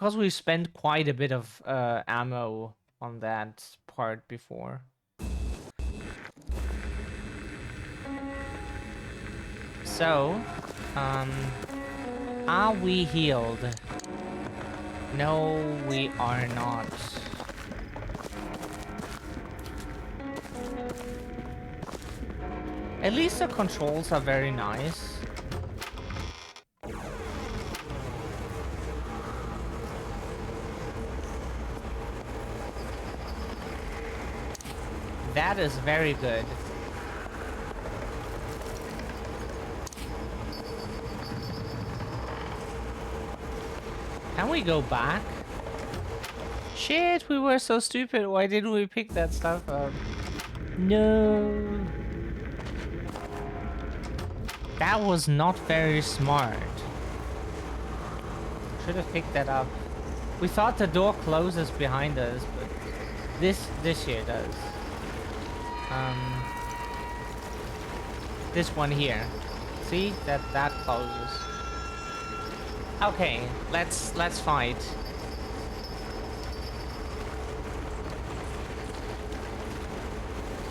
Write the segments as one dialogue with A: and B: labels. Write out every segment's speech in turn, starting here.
A: because we spent quite a bit of ammo on that part before. So, are we healed? No, we are not. At least the controls are very nice. That is very good. Can we go back? Shit, we were so stupid. Why didn't we pick that stuff up? No. That was not very smart. Should have picked that up. We thought the door closes behind us, but this here does. This one here. See? That closes. Okay, let's fight.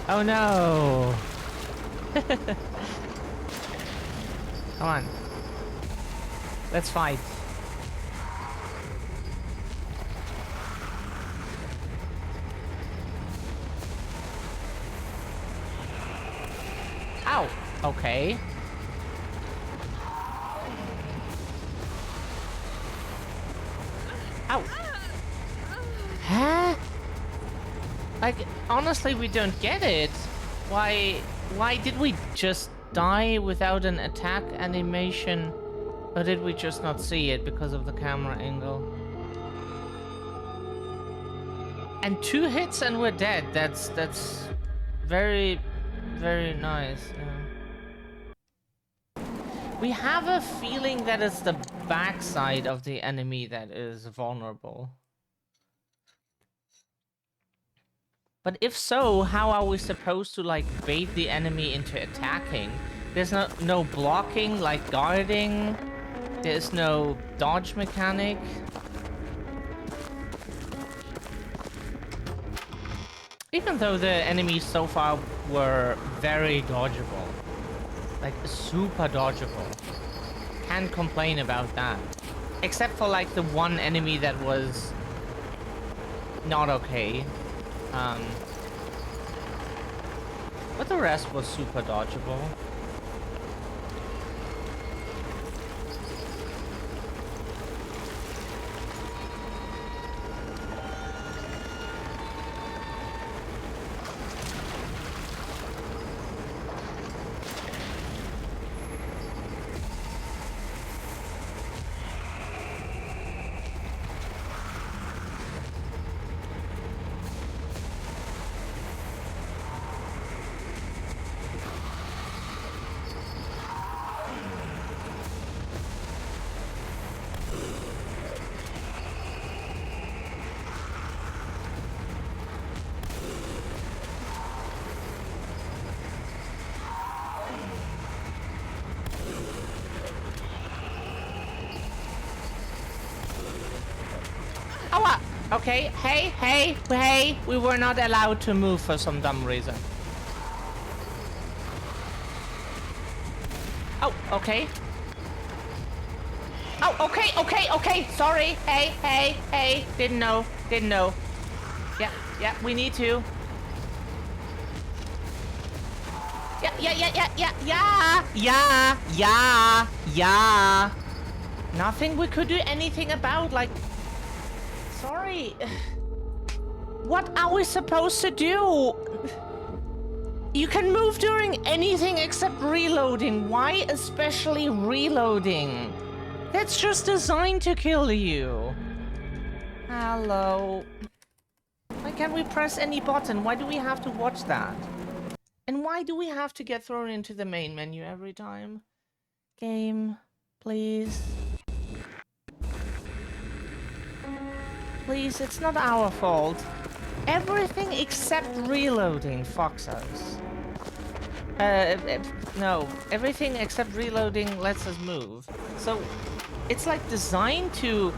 A: Oh no! Come on. Let's fight. Ow! Okay. Ow! Huh? Like, honestly, we don't get it. Why did we just die without an attack animation? Or did we just not see it because of the camera angle? And 2 hits and we're dead. That's very, very nice. We have a feeling that it's the backside of the enemy that is vulnerable. But if so, how are we supposed to like bait the enemy into attacking? There's no blocking, like guarding. There's no dodge mechanic. Even though the enemies so far were very dodgeable. Like super dodgeable. Can't complain about that. Except for like the one enemy that was not okay. But the rest was super dodgeable. Okay, hey, we were not allowed to move for some dumb reason. Oh, okay. Oh, okay, sorry. Hey, didn't know. Yeah, we need to. Yeah. Nothing we could do anything about, like... Sorry. What are we supposed to do? You can move during anything except reloading. Why especially reloading? That's just designed to kill you. Hello. Why can't we press any button? Why do we have to watch that? And why do we have to get thrown into the main menu every time? Game, please. Please, it's not our fault. Everything except reloading fucks us. No. Everything except reloading lets us move. So, it's like designed to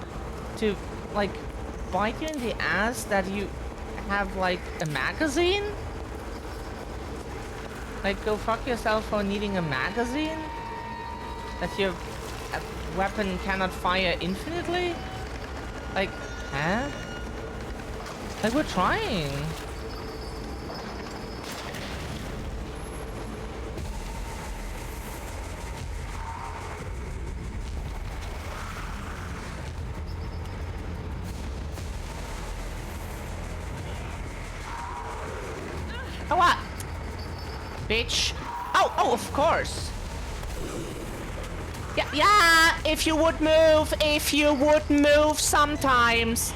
A: like, bite you in the ass that you have, like, a magazine? Like, go fuck yourself for needing a magazine? That your weapon cannot fire infinitely? Like, huh? Like, we're trying. Oh, what? Bitch. Oh, of course. Yeah, if you would move sometimes.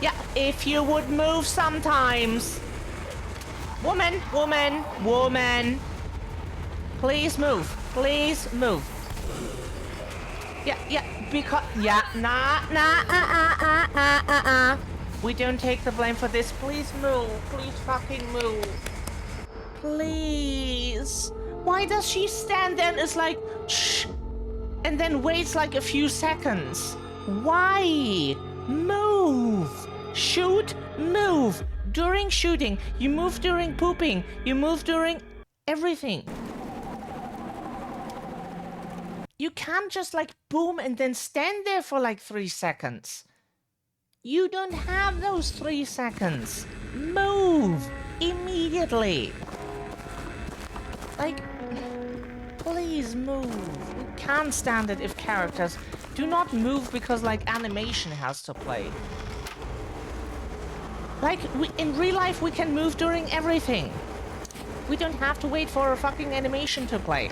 A: Yeah, if you would move sometimes. Woman. Please move. Yeah, because, We don't take the blame for this. Please move. Please fucking move. Please. Why does she stand there and is like, shh, and then waits like a few seconds? Why? Move. Shoot, move. During shooting, you move during pooping, you move during everything. You can't just like boom and then stand there for like 3 seconds. You don't have those 3 seconds. Move immediately. Like, please move. We can't stand it if characters do not move because like animation has to play. Like, in real life we can move during everything. We don't have to wait for a fucking animation to play.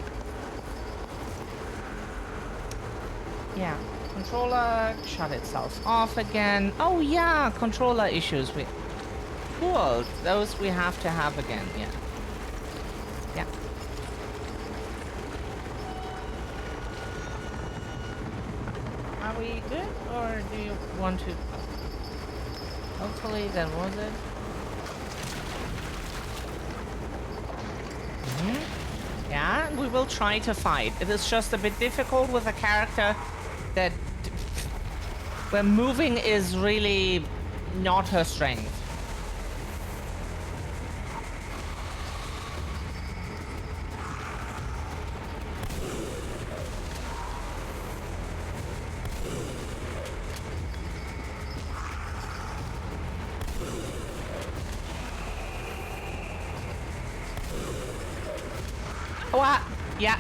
A: Yeah. Controller shut itself off again. Oh yeah, controller issues. Cool. Those we have to have again. Yeah. Yeah. Are we good, or do you want to? Hopefully that was it. Yeah, we will try to fight. It is just a bit difficult with a character that where moving is really not her strength. Oh, yeah.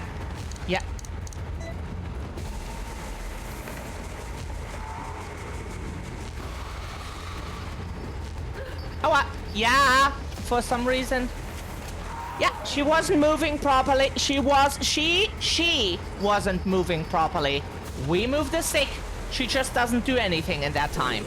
A: Oh, yeah, for some reason. Yeah, she wasn't moving properly. She wasn't moving properly. We moved the stick. She just doesn't do anything in that time.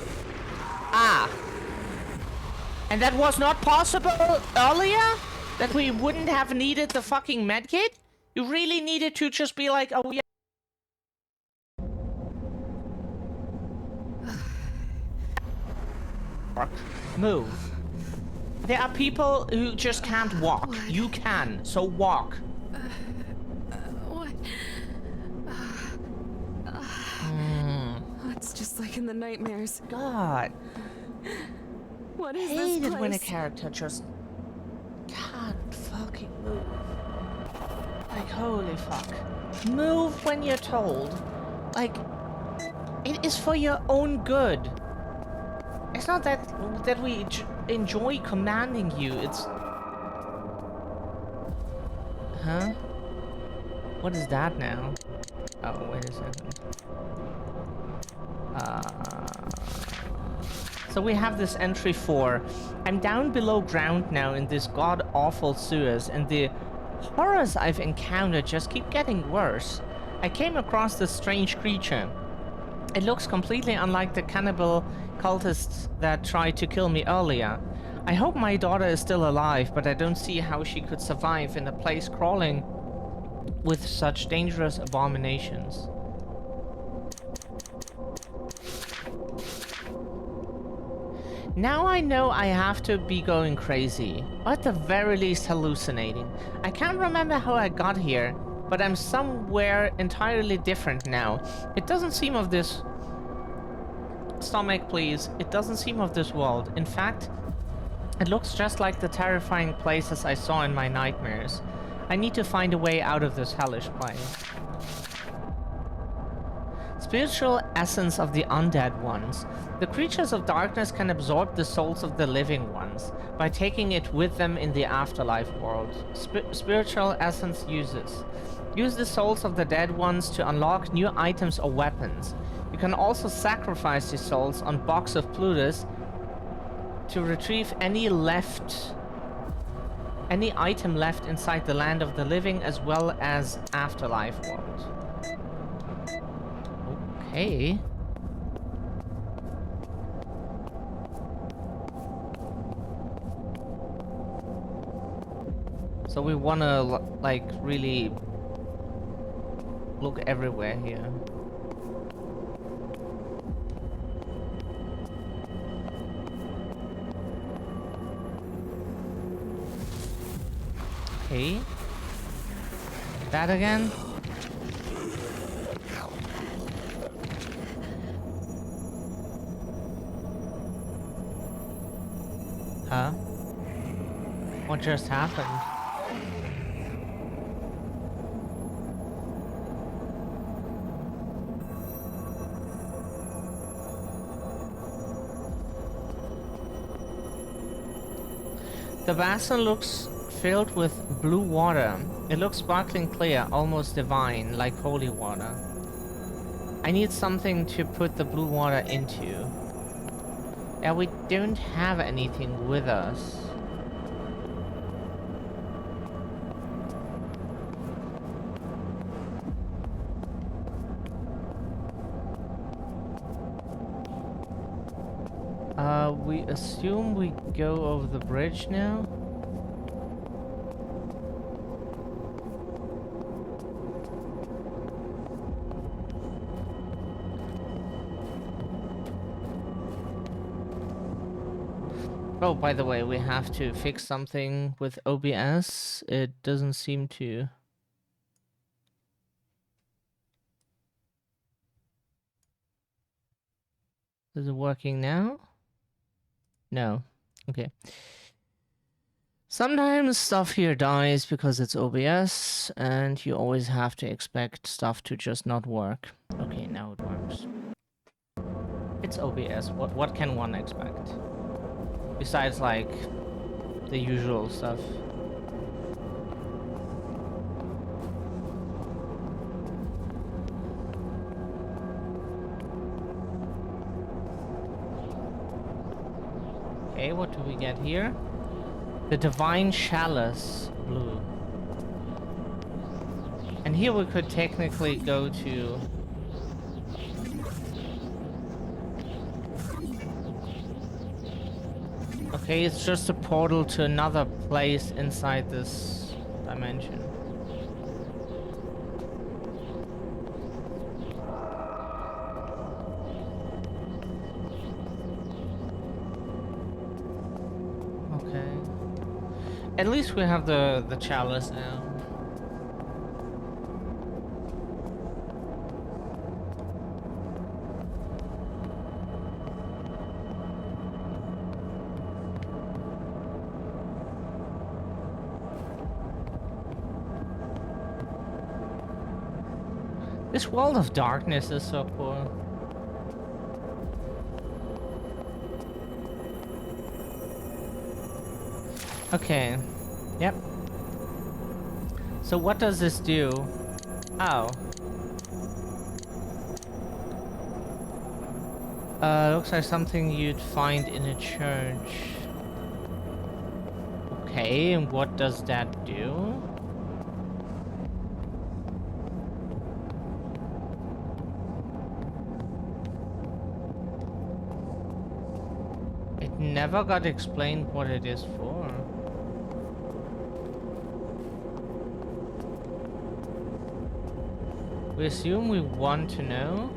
A: And that was not possible earlier? That we wouldn't have needed the fucking medkit? You really needed to just be like, oh yeah. Move. There are people who just can't walk. You can, so walk.
B: What? It's just like in the nightmares.
A: God.
B: What is
A: I
B: this
A: hate it
B: place?
A: when a character just can't fucking move. Like, holy fuck. Move when you're told. Like, it is for your own good. It's not that we enjoy commanding you, it's... Huh? What is that now? Oh, wait a second. So we have this entry 4. I'm down below ground now in this god-awful sewers, and the horrors I've encountered just keep getting worse. I came across this strange creature. It looks completely unlike the cannibal cultists that tried to kill me earlier. I hope my daughter is still alive, but I don't see how she could survive in a place crawling with such dangerous abominations. Now I know I have to be going crazy, or at the very least hallucinating. I can't remember how I got here, but I'm somewhere entirely different now. It doesn't seem of this stomach, please. It doesn't seem of this world. In fact, it looks just like the terrifying places I saw in my nightmares. I need to find a way out of this hellish place. Spiritual essence of the undead ones. The creatures of darkness can absorb the souls of the living ones by taking it with them in the afterlife world. Spiritual essence uses. Use the souls of the dead ones to unlock new items or weapons. You can also sacrifice the souls on Box of Plutus to retrieve any item left inside the land of the living as well as afterlife world. Okay. So we wanna like really look everywhere here. Okay. That again? Huh? What just happened? The basin looks filled with blue water. It looks sparkling clear, almost divine, like holy water. I need something to put the blue water into. Yeah, we don't have anything with us. We assume we go over the bridge now. Oh, by the way, we have to fix something with OBS. It doesn't seem to. Is it working now? No. Okay. Sometimes stuff here dies because it's OBS, and you always have to expect stuff to just not work. Okay, now it works. It's OBS. What can one expect? Besides, like, the usual stuff. Okay, what do we get here? The Divine Chalice blue. And here we could technically go to... Okay, it's just a portal to another place inside this dimension. Okay. At least we have the chalice now. This world of darkness is so cool. Okay. Yep. So what does this do? Oh. Looks like something you'd find in a church. Okay, and what does that do? It never got explained what it is for. We assume we want to know.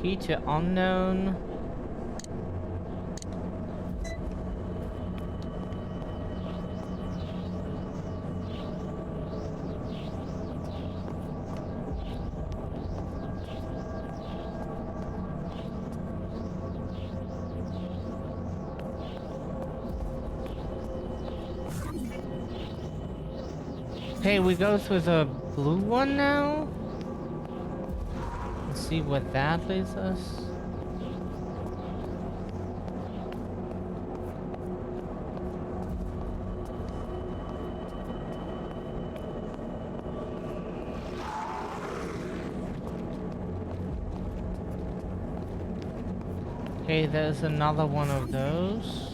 A: Key to unknown. Okay, we go through the blue one now. Let's see what that leads us. Okay, there's another one of those.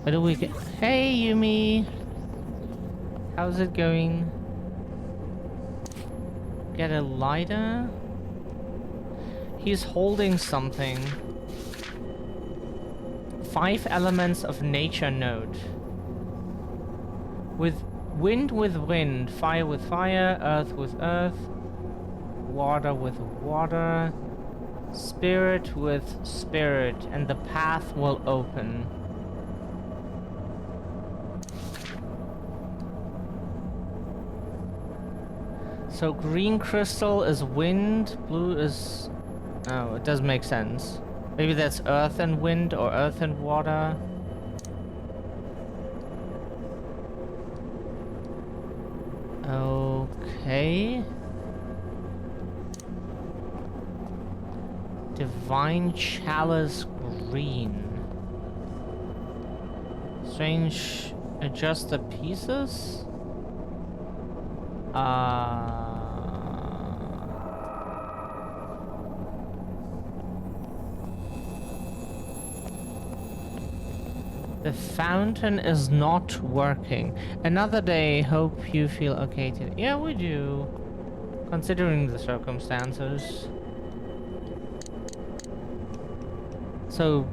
A: Where do we get? Hey, Yumi! How's it going? Get a lighter? He's holding something. 5 elements of nature node. With wind with wind, fire with fire, earth with earth, water with water, spirit with spirit, and the path will open. So green crystal is wind, blue is... Oh, it does make sense. Maybe that's earth and wind, or earth and water. Okay. Divine Chalice green. Strange. Adjust the pieces? The fountain is not working. Another day, hope you feel okay today. Yeah, we do. Considering the circumstances. So...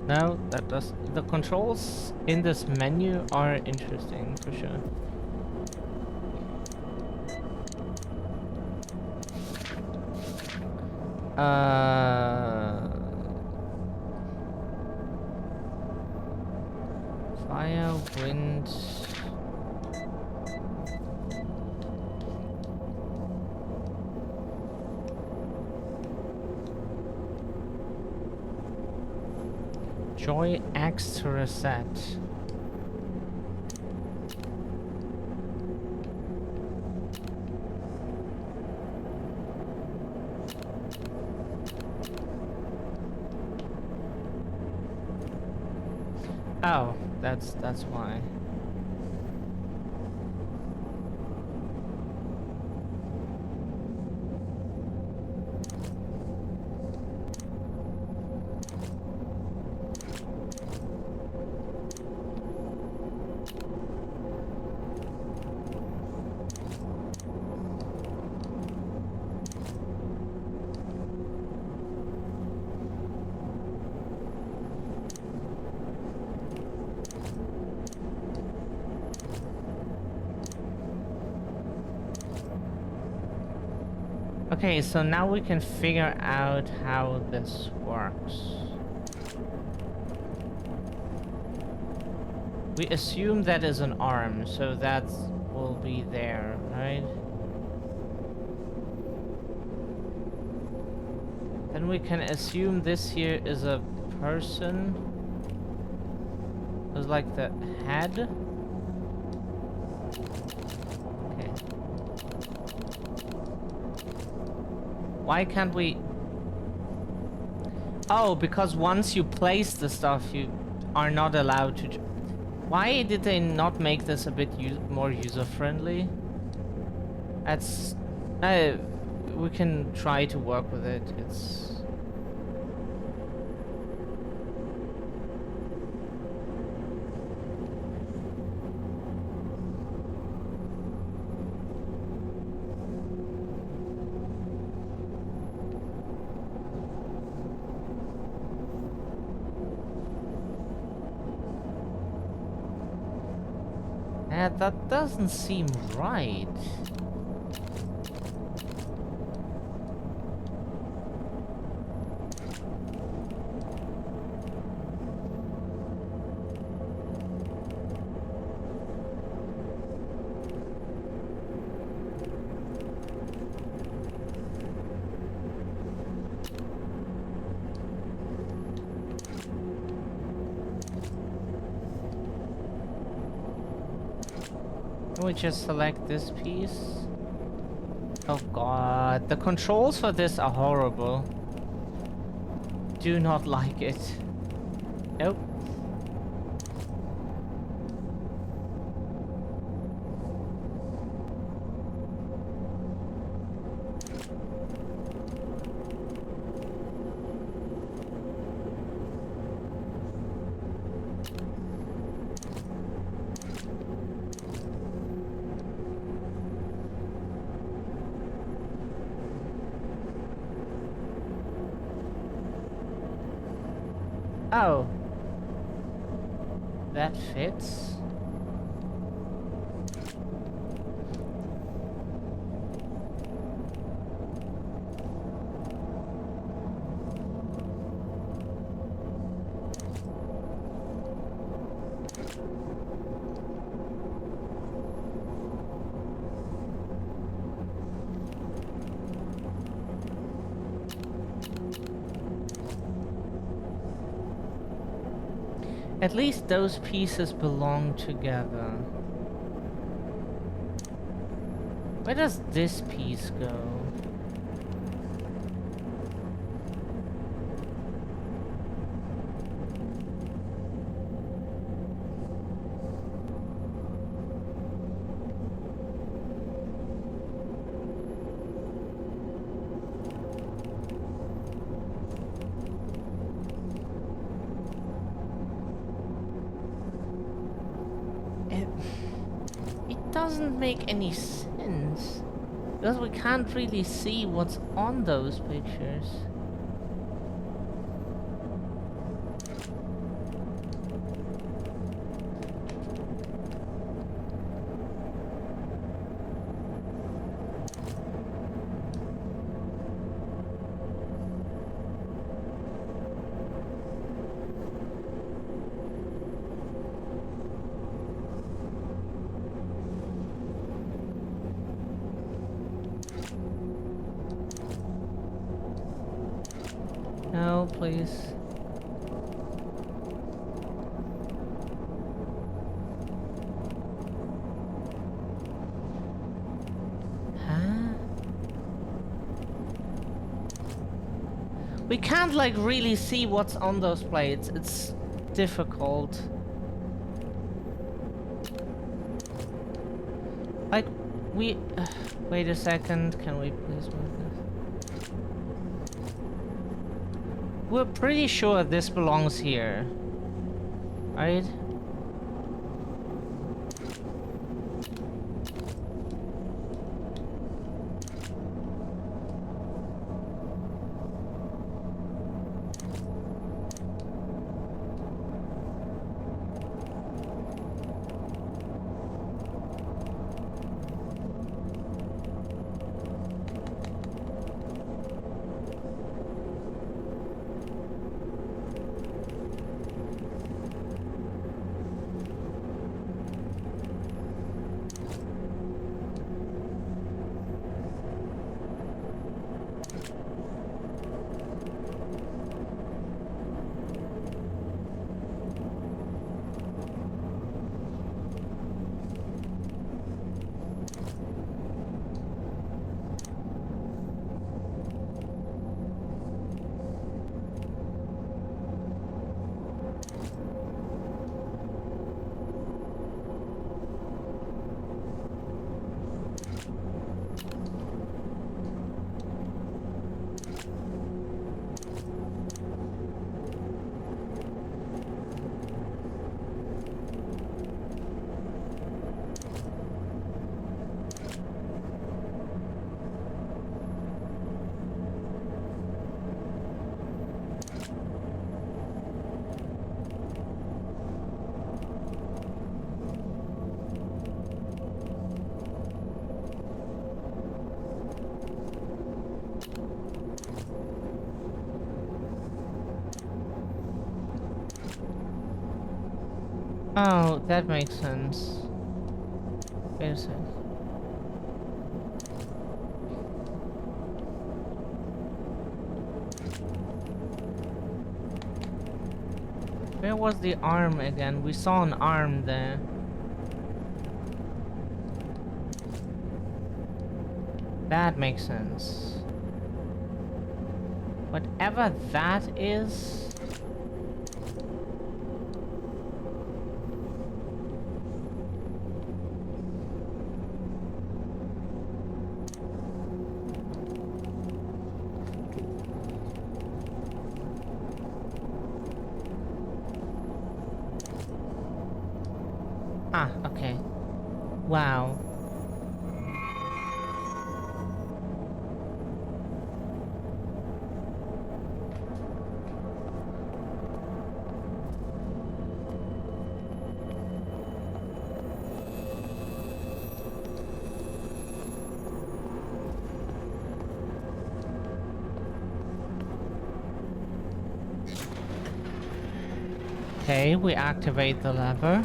A: no, that does... The controls in this menu are interesting, for sure. Fire, wind. Joy X to reset. Oh, that's why. Okay, so now we can figure out how this works. We assume that is an arm, so that will be there, right? Then we can assume this here is a person. It's like the head. Why can't we... Oh, because once you place the stuff, you are not allowed to... Why did they not make this a bit more user-friendly? That's... we can try to work with it. It's... that doesn't seem right. Can we just select this piece? Oh god, the controls for this are horrible. Do not like it. Nope. Oh. That fits. At least those pieces belong together. Where does this piece go? It doesn't make any sense. Because we can't really see what's on those pictures. No, please. Huh? We can't like really see what's on those plates. It's difficult. Like, we... wait a second, can we please move this? We're pretty sure this belongs here, right? Oh, that makes sense. Wait a sec. Where was the arm again? We saw an arm there. That makes sense. Whatever that is... Ah, okay. Wow. Okay, we activate the lever.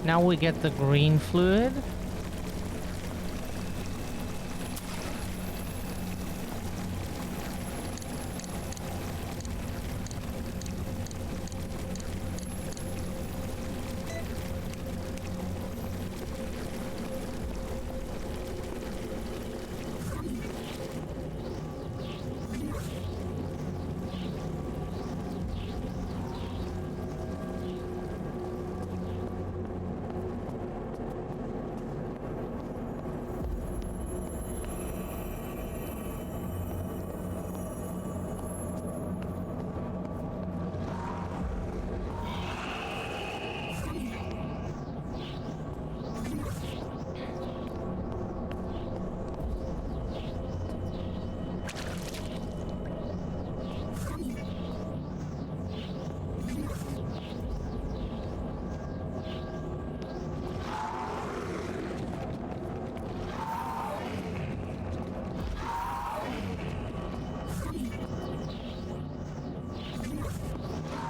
A: Now we get the green fluid.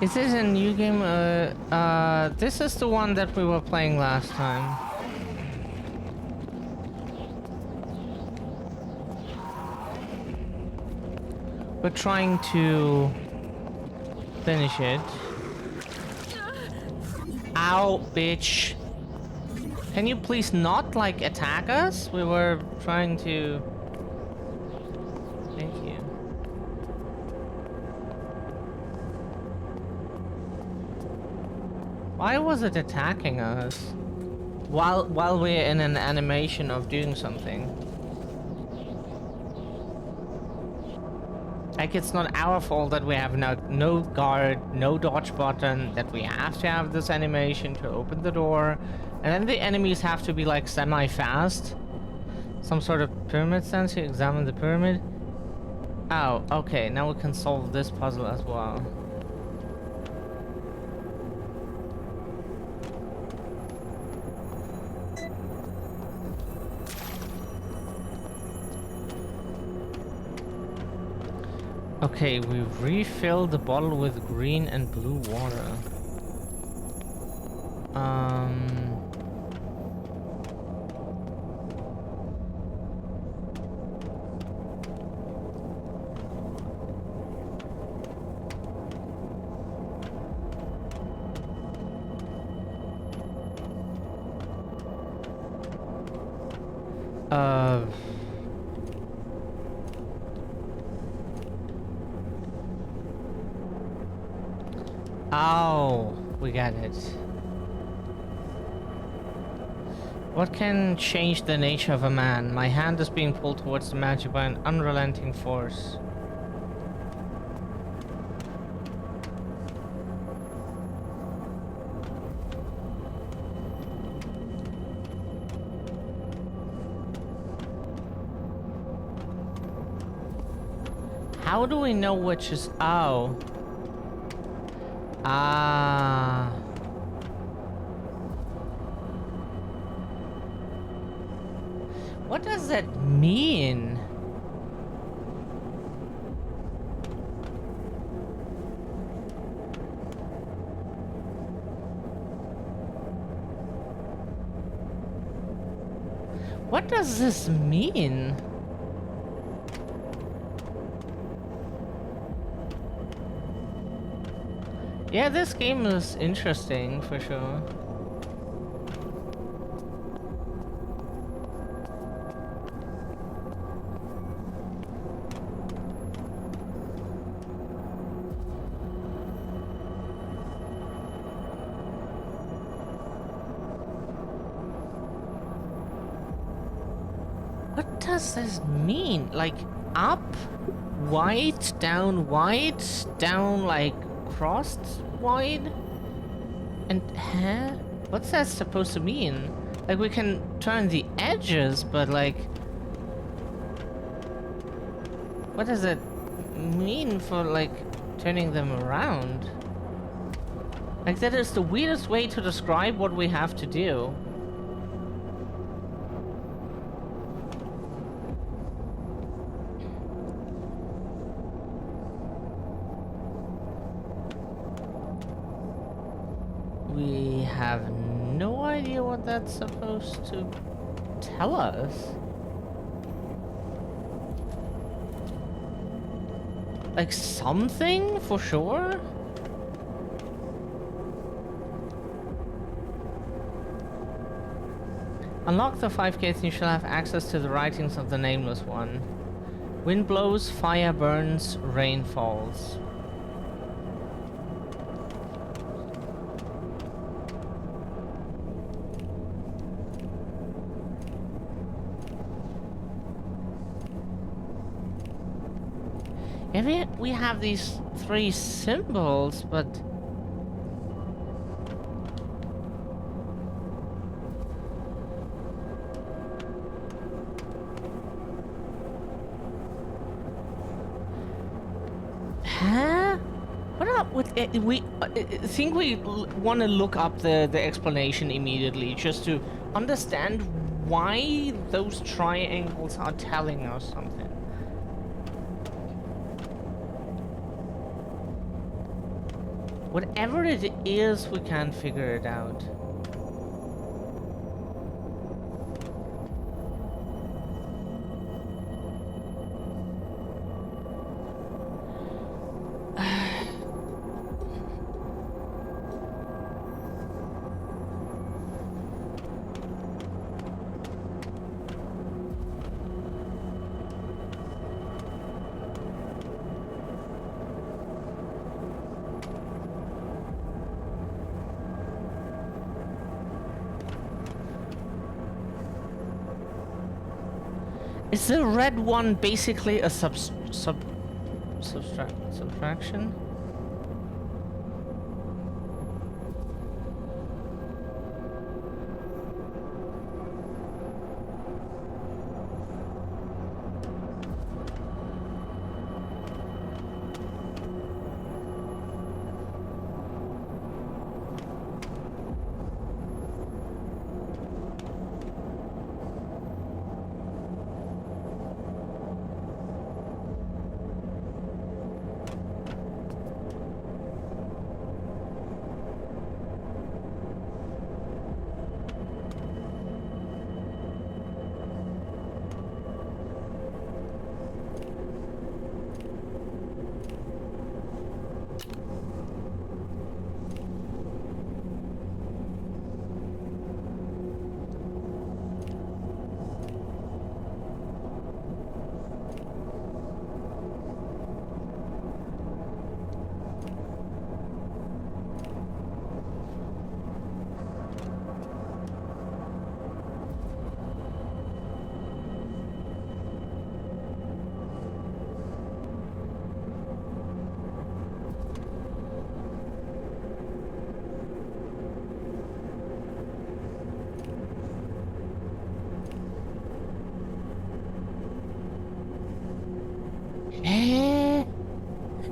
A: Is this a new game? This is the one that we were playing last time. We're trying to finish it. Ow, bitch. Can you please not, like, attack us? We were trying to... Thank you. Why was it attacking us? While we're in an animation of doing something. Like, it's not our fault that we have no guard, no dodge button, that we have to have this animation to open the door. And then the enemies have to be, like, semi-fast. Some sort of pyramid sensor, examine the pyramid. Oh, okay, now we can solve this puzzle as well. Okay, we refill the bottle with green and blue water. Oh, we got it. What can change the nature of a man? My hand is being pulled towards the magic by an unrelenting force. How do we know which is... Oh. Ah. What does that mean? What does this mean? Yeah, this game is interesting for sure. What does this mean? Like, up, wide, down, like, crossed, wide? And, huh? What's that supposed to mean? Like, we can turn the edges, but, like... What does it mean for, like, turning them around? Like, that is the weirdest way to describe what we have to do. We have no idea what that's supposed to tell us. Like something, for sure? Unlock the 5 gates and you shall have access to the writings of the Nameless One. Wind blows, fire burns, rain falls. Maybe we have these 3 symbols, but... Huh? What up with it? We think we want to look up the explanation immediately, just to understand why those triangles are telling us something. Whatever it is, we can't figure it out. Is the red one basically a subtraction?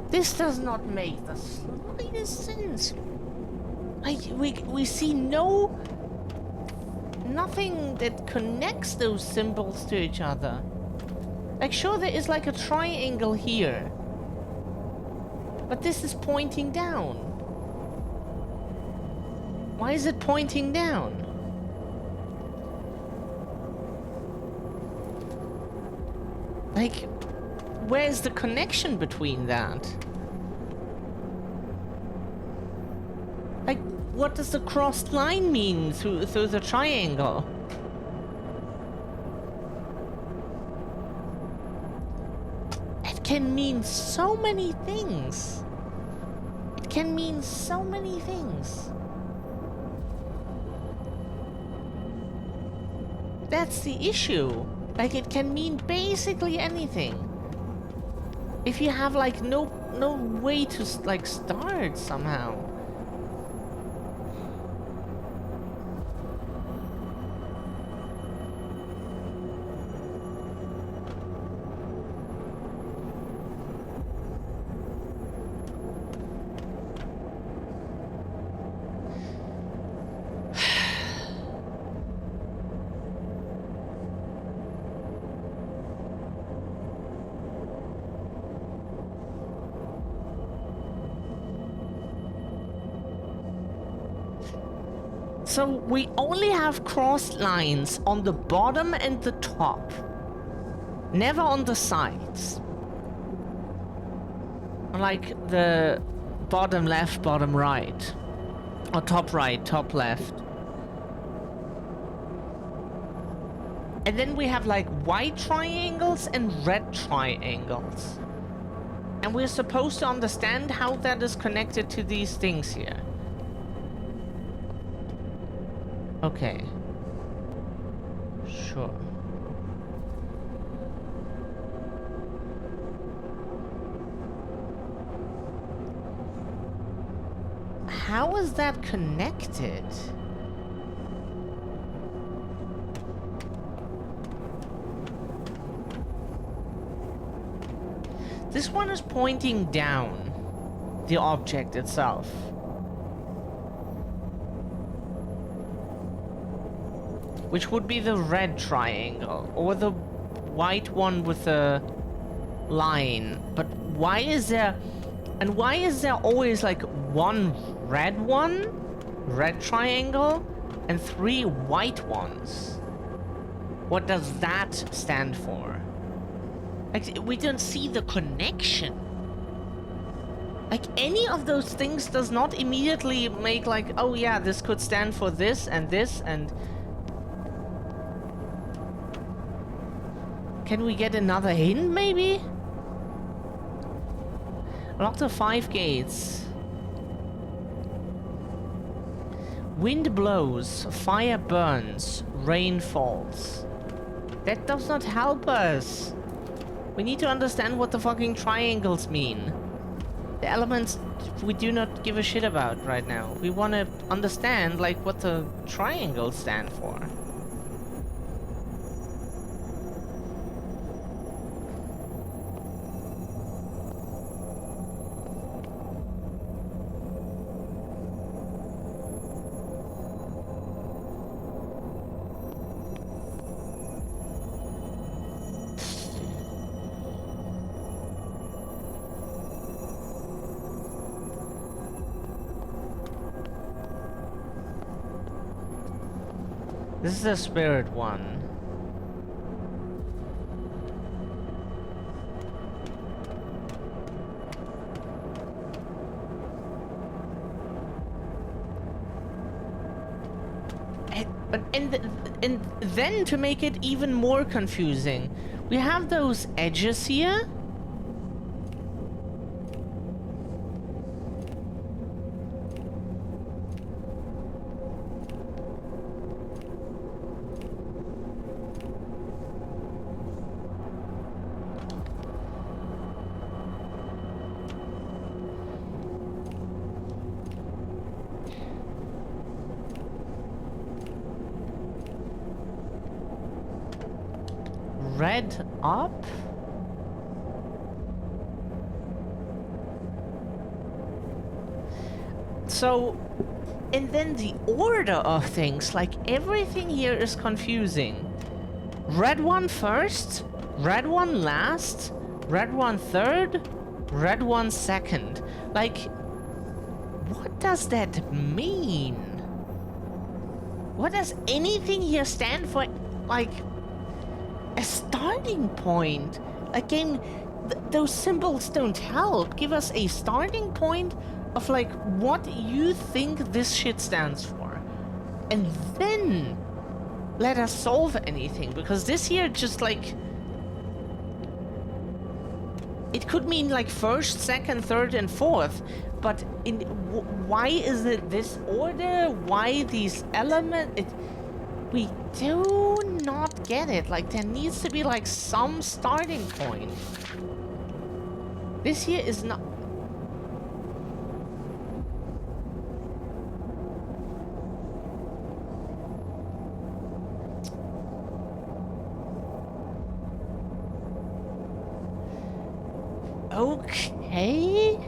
A: This does not make the slightest sense. We see nothing that connects those symbols to each other. Like, sure, there is like a triangle here, but this is pointing down. Why is it pointing down? Like, where's the connection between that? Like, what does the crossed line mean through the triangle? It can mean so many things. It can mean so many things. That's the issue. Like, it can mean basically anything. If you have, like, no way to, like, start somehow. So we only have crossed lines on the bottom and the top. Never on the sides. Like the bottom left, bottom right. Or top right, top left. And then we have like white triangles and red triangles. And we're supposed to understand how that is connected to these things here. Okay. Sure. How is that connected? This one is pointing down, the object itself. Which would be the red triangle, or the white one with the line. But why is there... And why is there always like one red triangle, and 3 white ones? What does that stand for? Like, we don't see the connection. Like, any of those things does not immediately make like, oh yeah, this could stand for this, and... Can we get another hint, maybe? Locked to 5 gates. Wind blows, fire burns, rain falls. That does not help us. We need to understand what the fucking triangles mean. The elements we do not give a shit about right now. We want to understand, like, what the triangles stand for. This is the spirit one. And then to make it even more confusing, we have those edges here. Red up? So, and then the order of things, like everything here is confusing. Red one first, red one last, red one third, red one second. Like, what does that mean? What does anything here stand for? Like, a starting point. Again, those symbols don't help. Give us a starting point of like what you think this shit stands for, and then let us solve anything, because this here just like it could mean like first, second, third, and fourth, but why is it this order? Why these elements? We do not get it. Like, there needs to be, like, some starting point. This here is not... Okay.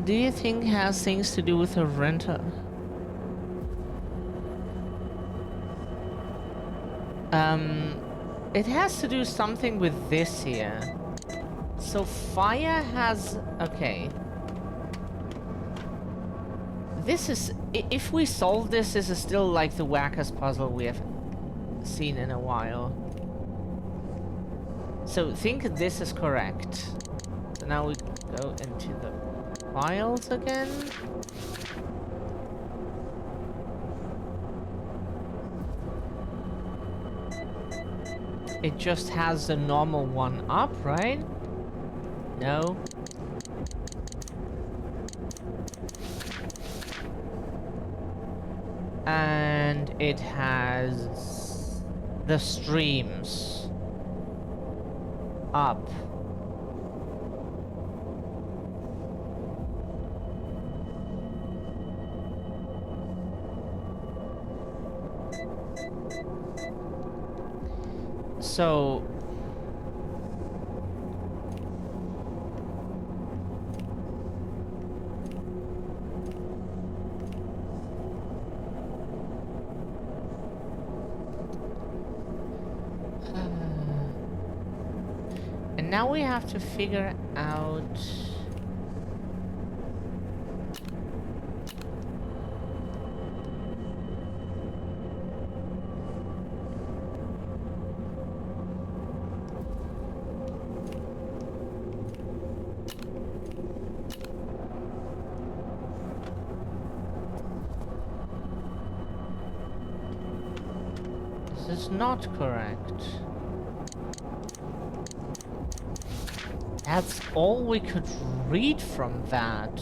A: Do you think it has things to do with a renter? It has to do something with this here. So fire has... Okay. This is... If we solve this, this is still like the wackest puzzle we have seen in a while. So think this is correct. So now we go into the files again. It just has the normal one up, right? No. And it has the streams up. So and now we have to figure out this is not correct. That's all we could read from that.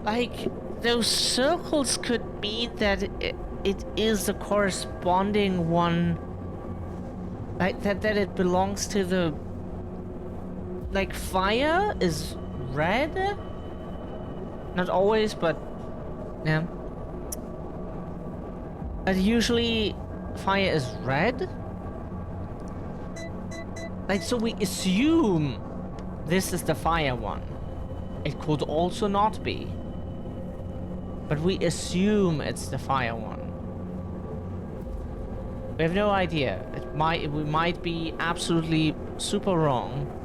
A: Like, those circles could be that it is the corresponding one. Like, that it belongs to the... Like, fire is red? Not always, but... Yeah. But usually, fire is red? Like, so we assume this is the fire one. It could also not be. But we assume it's the fire one. We have no idea. We might be absolutely super wrong.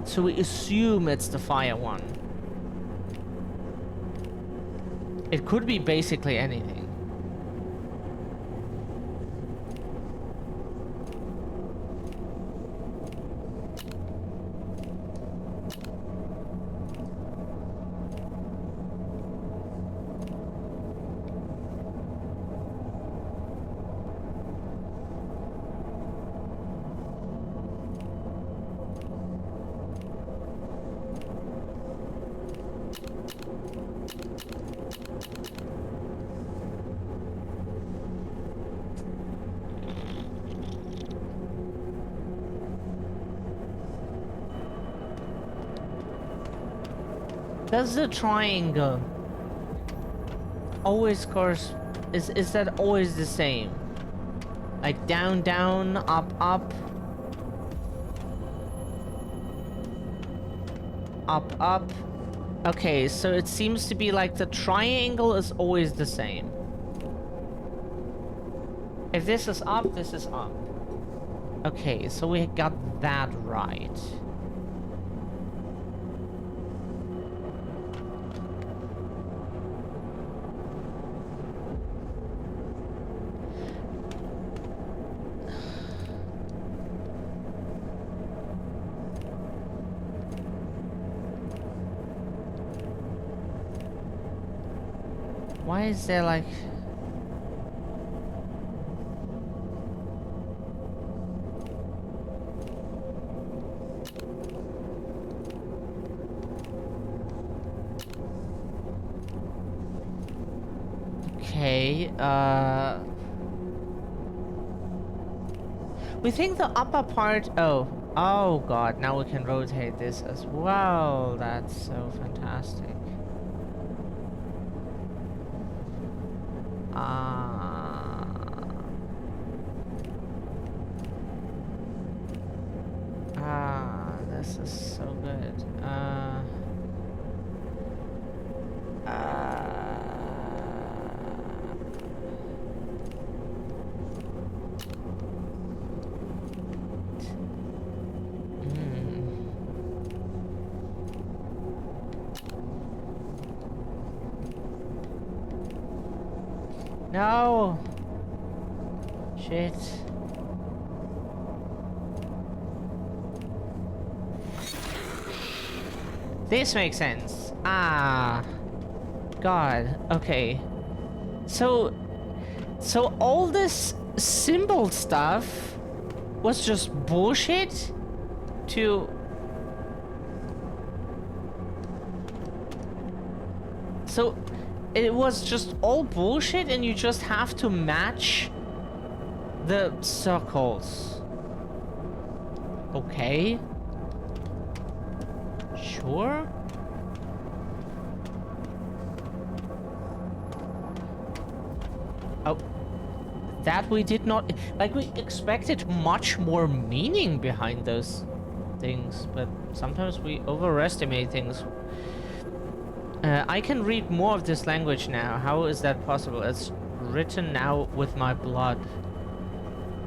A: So we assume it's the fire one. It could be basically anything. Does the triangle always is that always the same? Like down, down, up, up, up, up. Okay, so it seems to be like the triangle is always the same. If this is up, this is up. Okay, so we got that right. Why is there like... Okay, we think the upper part... Oh god, now we can rotate this as well. That's so fantastic. This is so good. No! Shit. This makes sense. Ah. God. Okay. So all this symbol stuff was just bullshit to... So it was just all bullshit and you just have to match the circles. Okay. Sure. Oh. That we did not... Like, we expected much more meaning behind those things, but sometimes we overestimate things. I can read more of this language now. How is that possible? It's written now with my blood.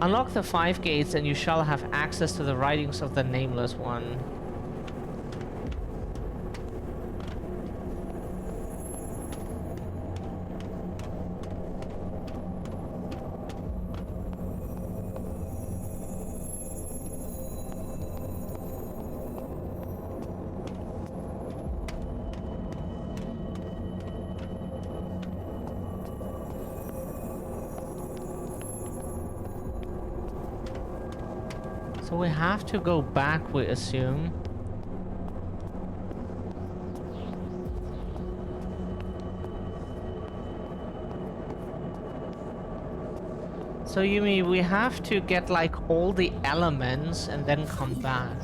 A: Unlock the 5 gates and you shall have access to the writings of the Nameless One. So we have to go back, we assume. So you mean we have to get like all the elements and then come back?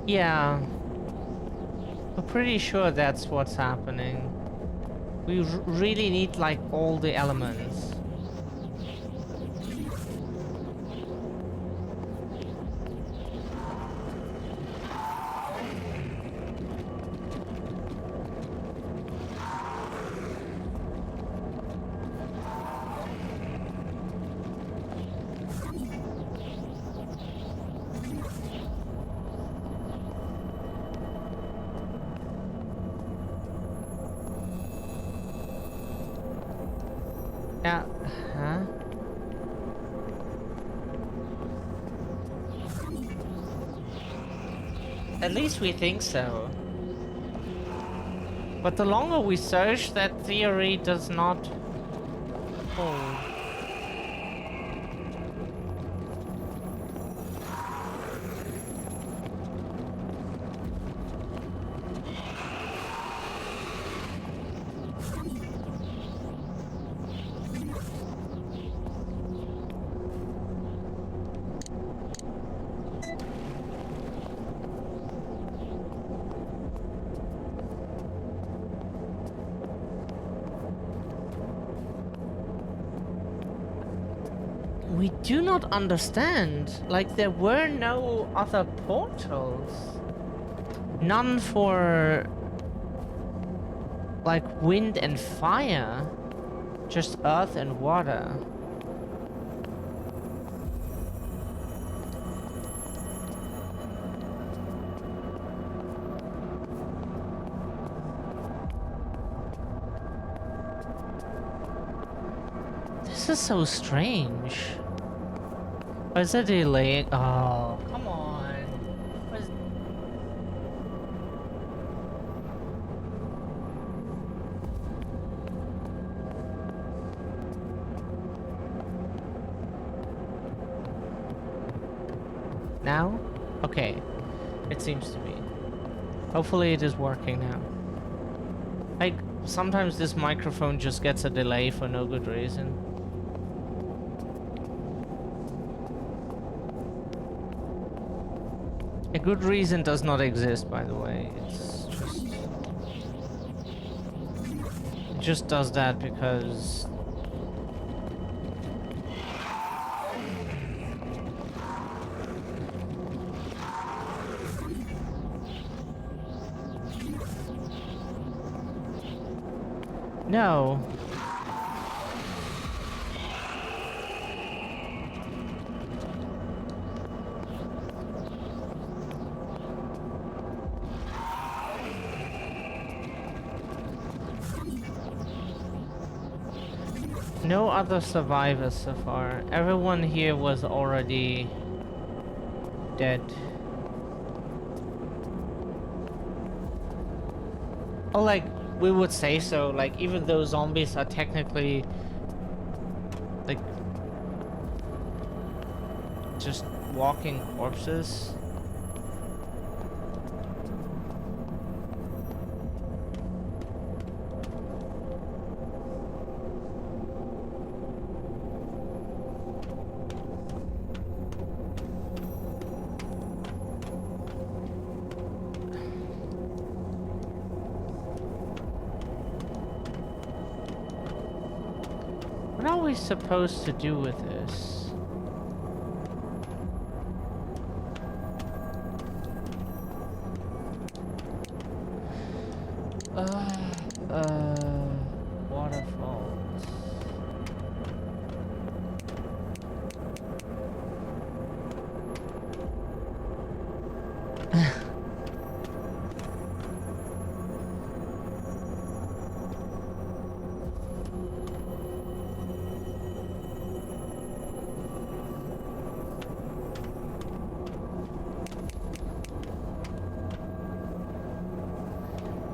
A: Yeah, we're pretty sure that's what's happening. We really need like all the elements. Yeah, huh? At least we think so. But the longer we search, that theory does not hold. We do not understand. Like, there were no other portals. None for like wind and fire. Just earth and water. This is so strange. Why is it delaying? Oh, come on. What is... Now? Okay. It seems to be. Hopefully it is working now. Like, sometimes this microphone just gets a delay for no good reason. A good reason does not exist, by the way. It's just... It just does that because... No. No other survivors so far. Everyone here was already dead. Oh, like, we would say so. Like, even though zombies are technically, like, just walking corpses. What are we supposed to do with this? Waterfalls.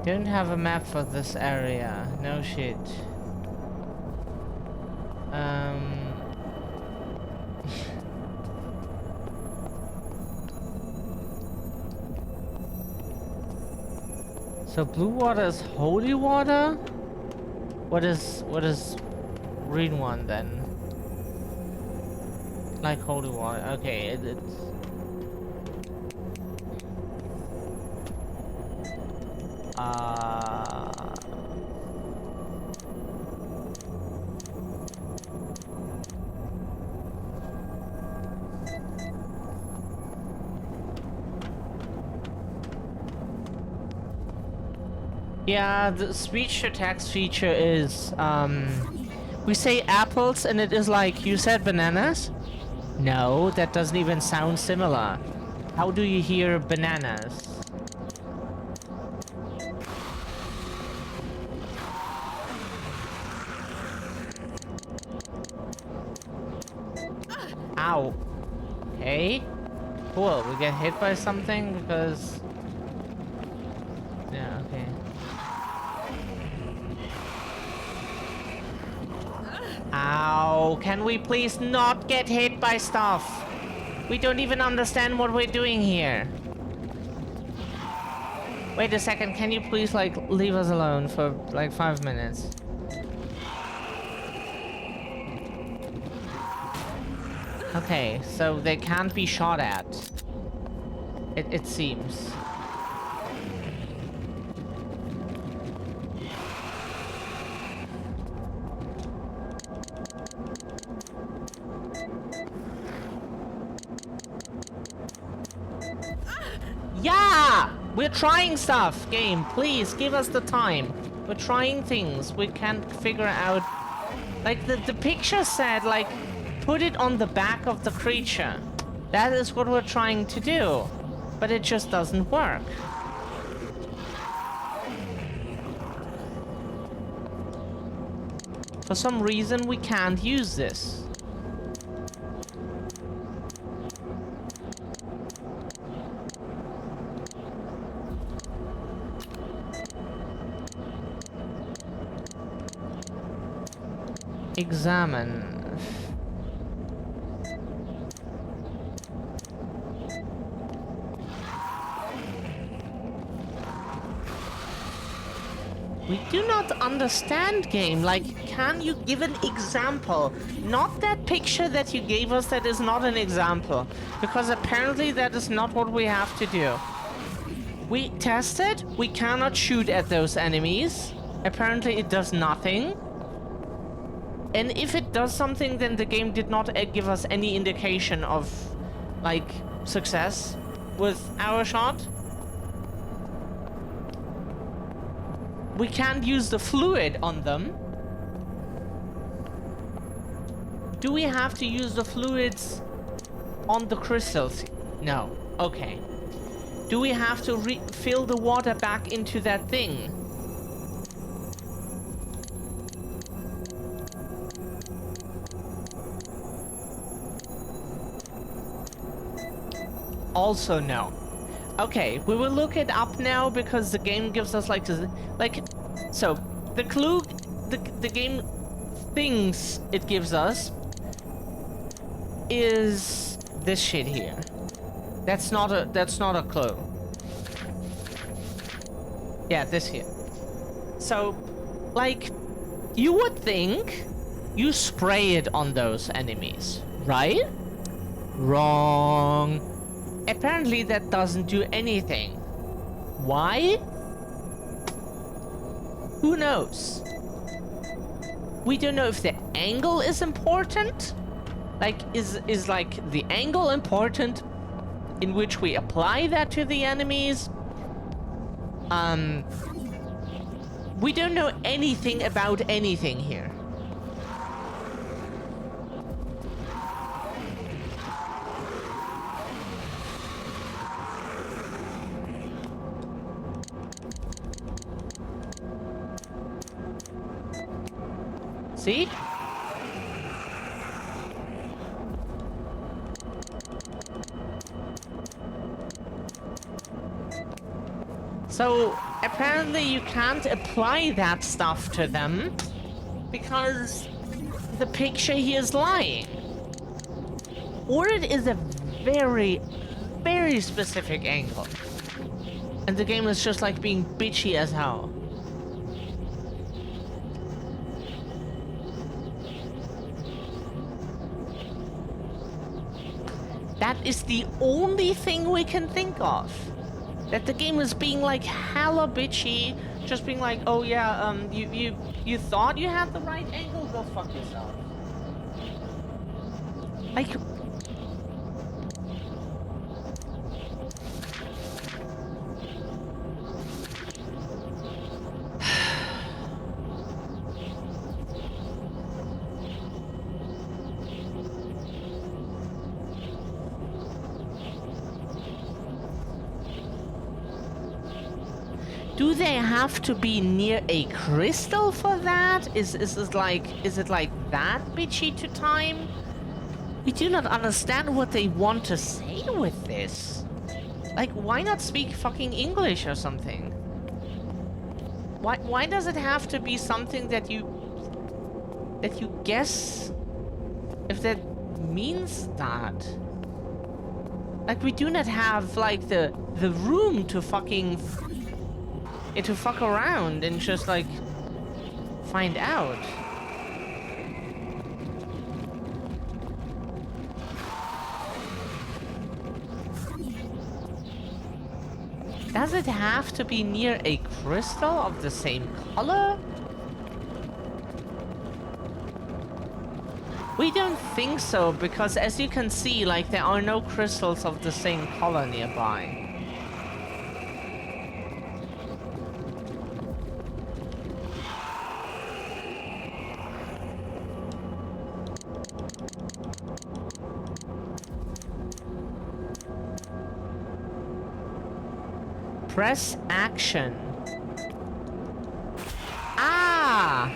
A: Don't have a map for this area. No shit. So blue water is holy water? What is green one then? Like holy water. Okay, it's yeah, the speech to text feature is, we say apples and it is like, you said bananas? No, that doesn't even sound similar. How do you hear bananas? Ow. Okay. Cool, we get hit by something because... Yeah, okay. Ow, can we please not get hit by stuff? We don't even understand what we're doing here. Wait a second, can you please, like, leave us alone for, like, 5 minutes? Okay, so they can't be shot at. It seems. Yeah! We're trying stuff, game. Please, give us the time. We're trying things. We can't figure out... Like, the picture said, like, put it on the back of the creature. That is what we're trying to do. But it just doesn't work. For some reason, we can't use this. Examine. We do not understand, game. Like, can you give an example? Not that picture that you gave us, that is not an example. Because apparently that is not what we have to do. We tested, we cannot shoot at those enemies. Apparently it does nothing. And if it does something, then the game did not give us any indication of, like, success with our shot. We can't use the fluid on them. Do we have to use the fluids on the crystals? No. Okay. Do we have to fill the water back into that thing? Also no. Okay, we will look it up now because the game gives us so the clue the game thinks it gives us is this shit here. That's not a clue. Yeah, this here. So, like, you would think you spray it on those enemies, right? Wrong. Apparently that doesn't do anything. Why? Who knows? We don't know if the angle is important. Like, is like the angle important in which we apply that to the enemies? We don't know anything about anything here. See? So, apparently you can't apply that stuff to them because the picture here is lying. Or it is a very, very specific angle. And the game is just like being bitchy as hell. That is the only thing we can think of. That the game is being like hella bitchy, just being like, oh yeah, you thought you had the right angle? Go fuck yourself. Like, do they have to be near a crystal for that? Is it like that bitchy to time? We do not understand what they want to say with this. Like, why not speak fucking English or something? Why does it have to be something that you guess if that means that? Like, we do not have like the room to fucking to fuck around and just like find out. Does it have to be near a crystal of the same color? We don't think so, because as you can see, like, there are no crystals of the same color nearby. Press action. Ah!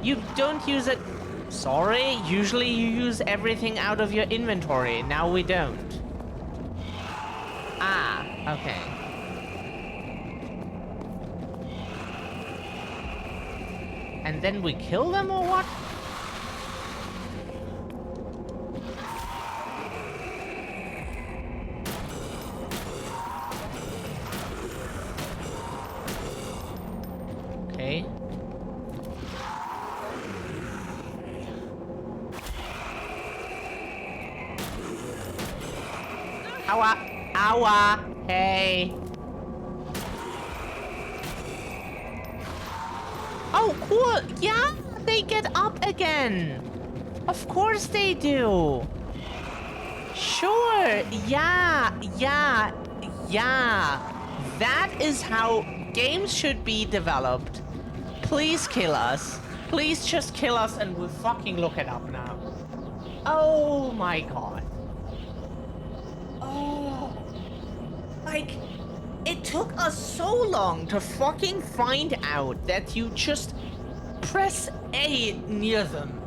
A: You don't use it. Sorry, usually you use everything out of your inventory. Now we don't. Ah, okay. And then we kill them or what? Okay. Ow! Ow! Hey! Oh, cool! Yeah! They get up again! Of course they do! Sure! Yeah! Yeah! Yeah! That is how games should be developed. Please kill us. Please just kill us and we'll fucking look it up now. Oh my god. Oh. Like, it took us so long to fucking find out that you just press A near them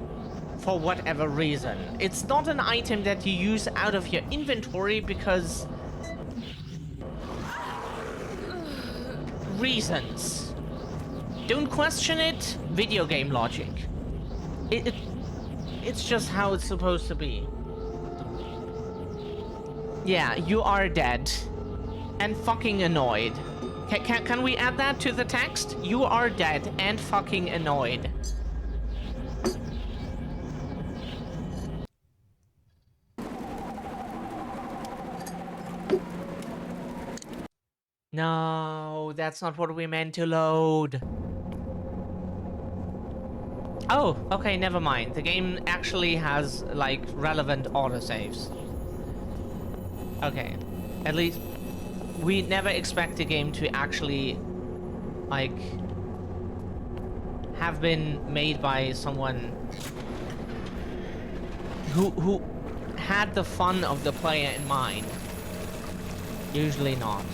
A: for whatever reason. It's not an item that you use out of your inventory because... reasons. Don't question it. Video game logic. It's just how it's supposed to be. Yeah, you are dead. And fucking annoyed. Can we add that to the text? You are dead and fucking annoyed. No, that's not what we meant to load. Oh, okay, never mind. The game actually has, like, relevant autosaves. Okay. At least we never expect the game to actually, like, have been made by someone who had the fun of the player in mind. Usually not.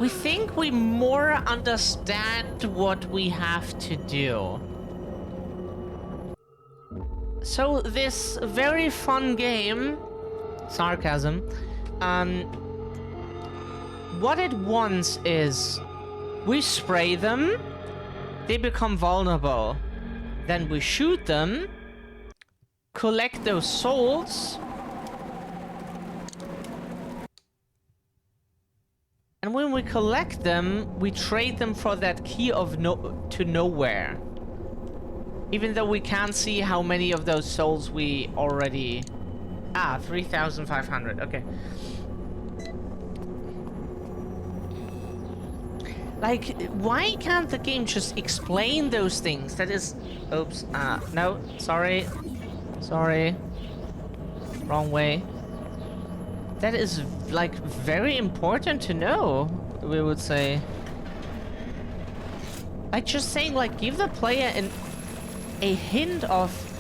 A: We think we more understand what we have to do. So this very fun game, sarcasm, what it wants is we spray them, they become vulnerable, then we shoot them, collect those souls, and when we collect them, we trade them for that key of to nowhere. Even though we can't see how many of those souls we already... Ah, 3,500, okay. Like, why can't the game just explain those things? That is... Oops, no, sorry. Sorry. Wrong way. That is, like, very important to know, we would say. Like, just saying, like, give the player an a hint of...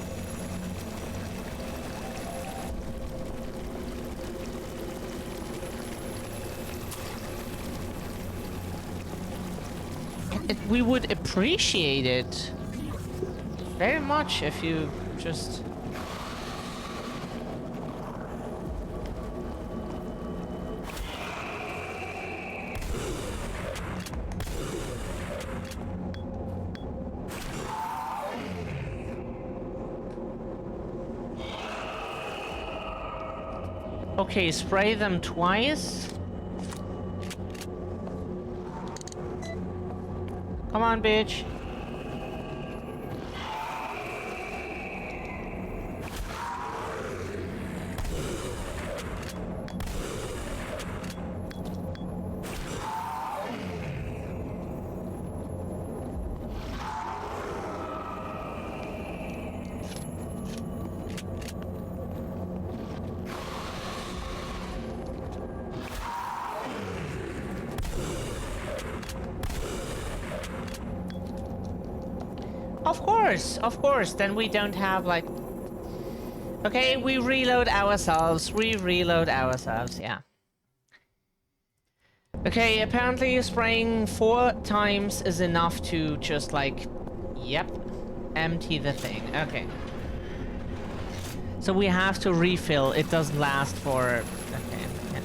A: we would appreciate it very much if you just... Okay, spray them twice. Come on, bitch. Of course, then we don't have, like... Okay, we reload ourselves, yeah. Okay, apparently spraying 4 times is enough to just, like... Yep, empty the thing, okay. So we have to refill, it doesn't last for... Okay, yeah.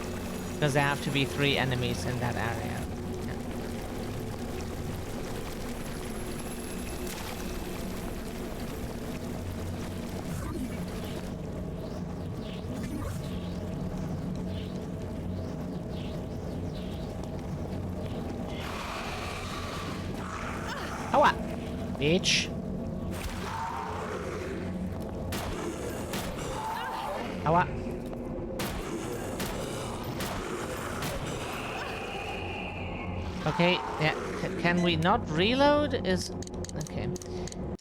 A: Because there have to be 3 enemies in that area. Ow! Bitch. Ow! Okay, yeah. Can we not reload? Is... Okay.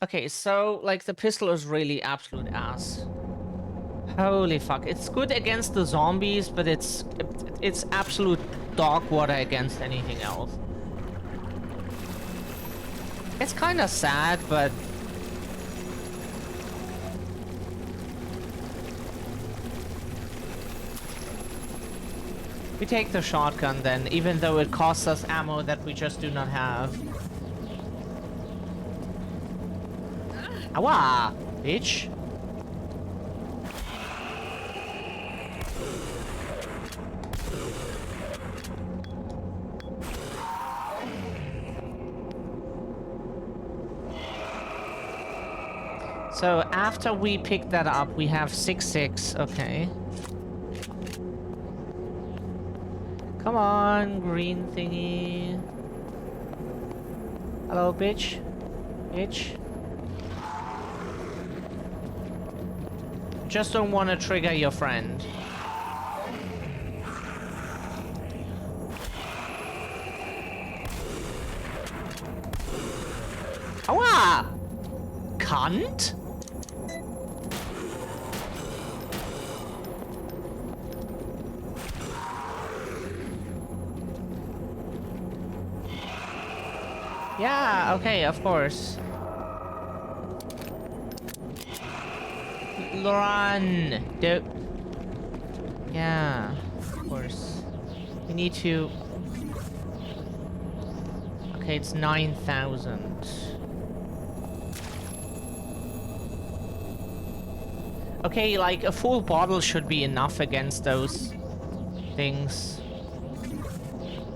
A: Okay, so, like, the pistol is really absolute ass. Holy fuck. It's good against the zombies, but it's absolute dog water against anything else. It's kind of sad, but... We take the shotgun then, even though it costs us ammo that we just do not have. Awa! Bitch! So after we pick that up, we have 6-6. Okay. Come on, green thingy. Hello, bitch. Bitch. Just don't want to trigger your friend. Awa! Cunt? Yeah, okay, of course. Run! Yeah, of course. We need to... Okay, it's 9,000. Okay, like, a full bottle should be enough against those things.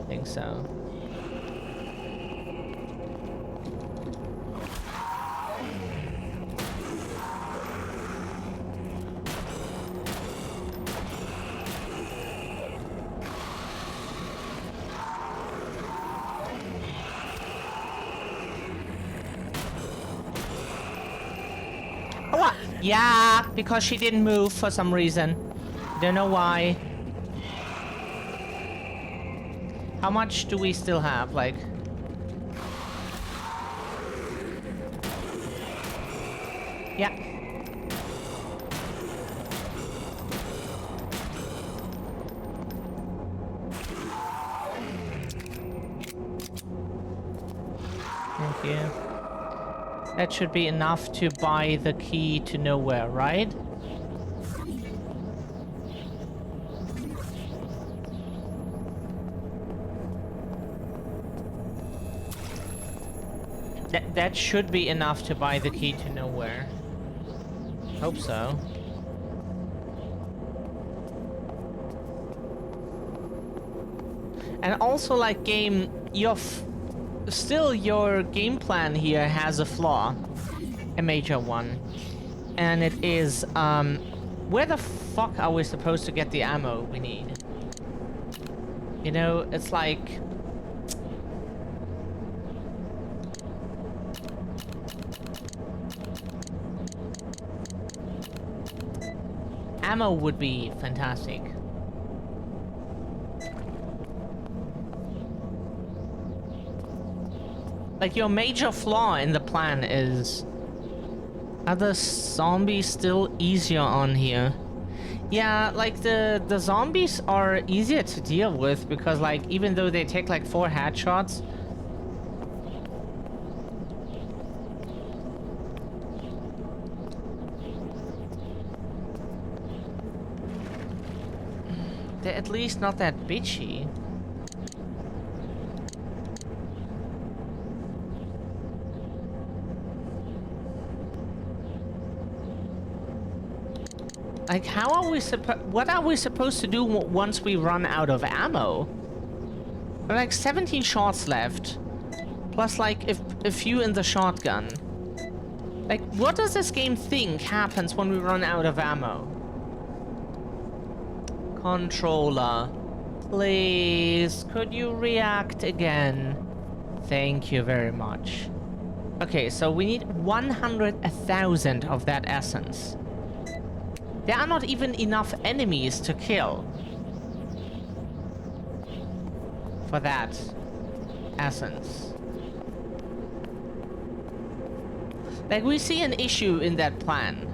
A: I think so. Yeah, because she didn't move for some reason. Don't know why. How much do we still have? Like... Yeah. Thank you. That should be enough to buy the key to nowhere, right? That should be enough to buy the key to nowhere. Hope so. And also, like, game, still your game plan here has a flaw, a major one, and it is where the fuck are we supposed to get the ammo we need? You know, it's like, ammo would be fantastic. Like, your major flaw in the plan is, are the zombies still easier on here? Yeah, like, the zombies are easier to deal with because, like, even though they take like 4 headshots, they're at least not that bitchy. Like, how are we what are we supposed to do once we run out of ammo? There are like 17 shots left, plus like a few in the shotgun. Like, what does this game think happens when we run out of ammo? Controller, please, could you react again? Thank you very much. Okay, so we need 100,000 of that essence. There are not even enough enemies to kill for that essence. Like, we see an issue in that plan.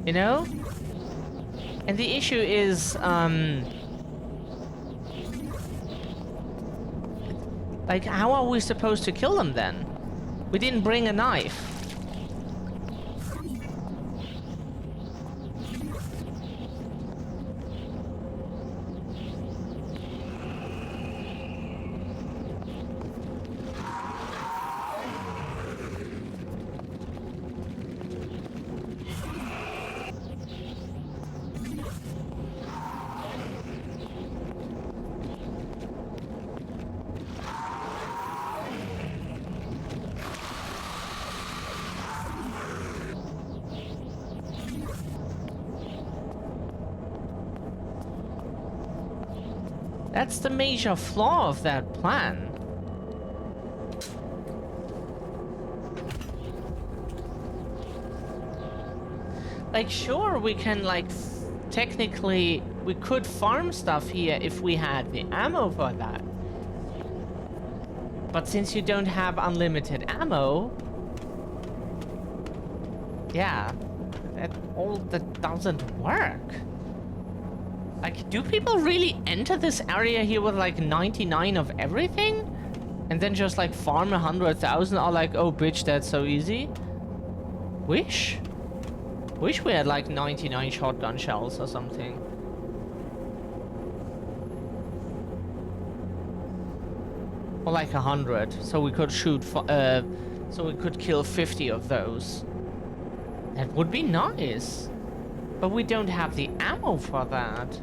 A: You know? And the issue is, like, how are we supposed to kill them then? We didn't bring a knife. That's the major flaw of that plan. Like, sure, we can, like, technically, we could farm stuff here if we had the ammo for that. But since you don't have unlimited ammo, yeah, that doesn't work. Like, do people really enter this area here with like 99 of everything? And then just like farm 100,000 are like, oh bitch, that's so easy? Wish we had like 99 shotgun shells or something. Or like 100, so we could shoot so we could kill 50 of those. That would be nice. But we don't have the ammo for that.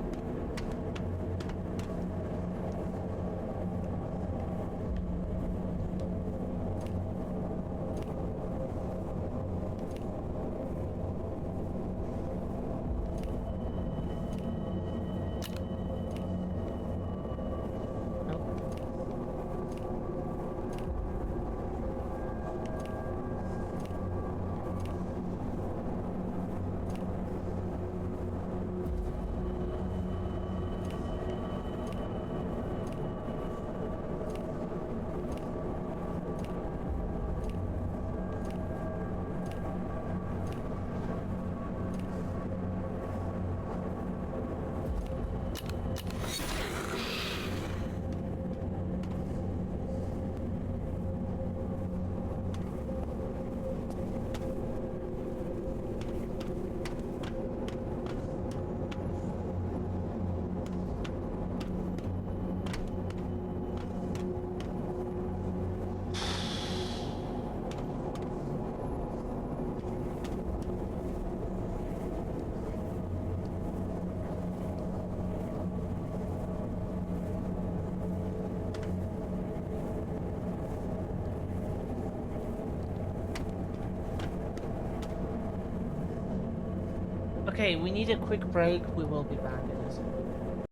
A: Okay, we need a quick break. We will be back in a second.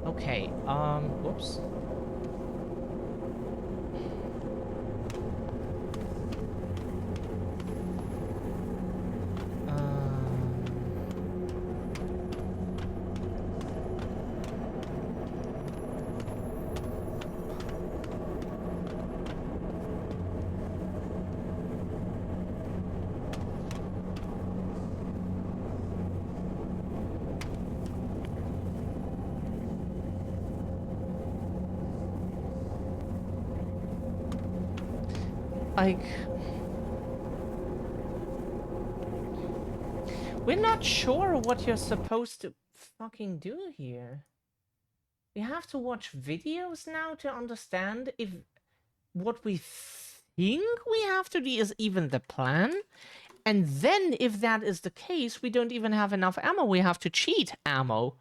A: Okay, whoops. Like, we're not sure what you're supposed to fucking do here. We have to watch videos now to understand if what we think we have to do is even the plan. And then if that is the case, we don't even have enough ammo. We have to cheat ammo.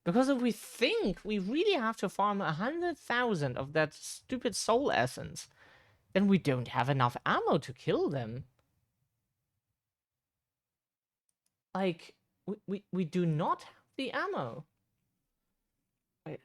A: Because if we think we really have to farm 100,000 of that stupid soul essence, then we don't have enough ammo to kill them. Like, we do not have the ammo. Wait.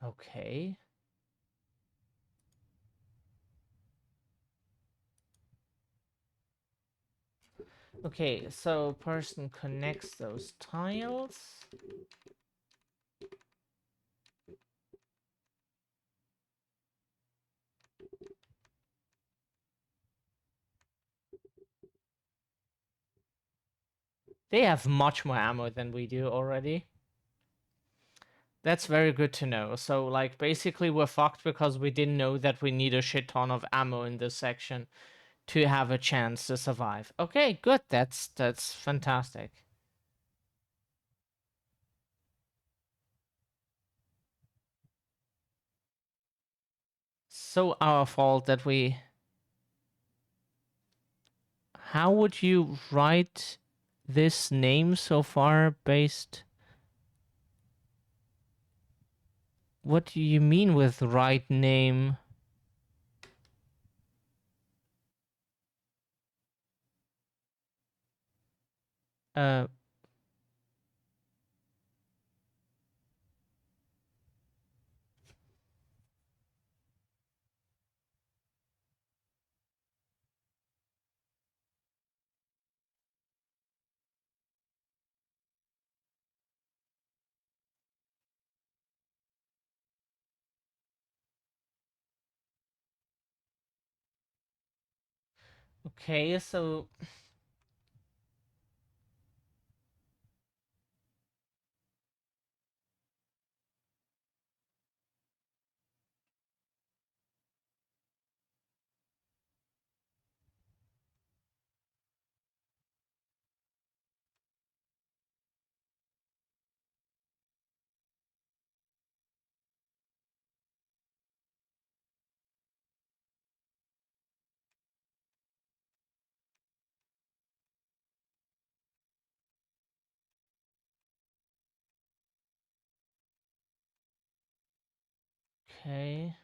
A: Okay. Okay, so person connects those tiles. They have much more ammo than we do already. That's very good to know. So, like, basically we're fucked because we didn't know that we need a shit ton of ammo in this section to have a chance to survive. Okay, good. That's fantastic. So our fault that we... How would you write this name so far based... What do you mean with right name? Uh... Okay, so... Okay...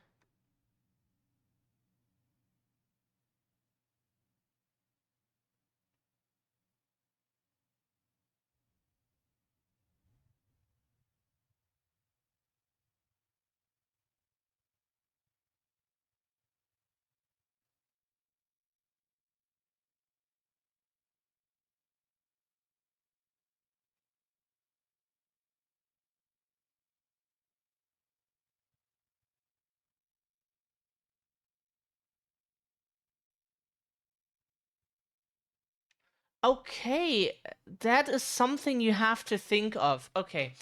A: Okay, that is something you have to think of. Okay.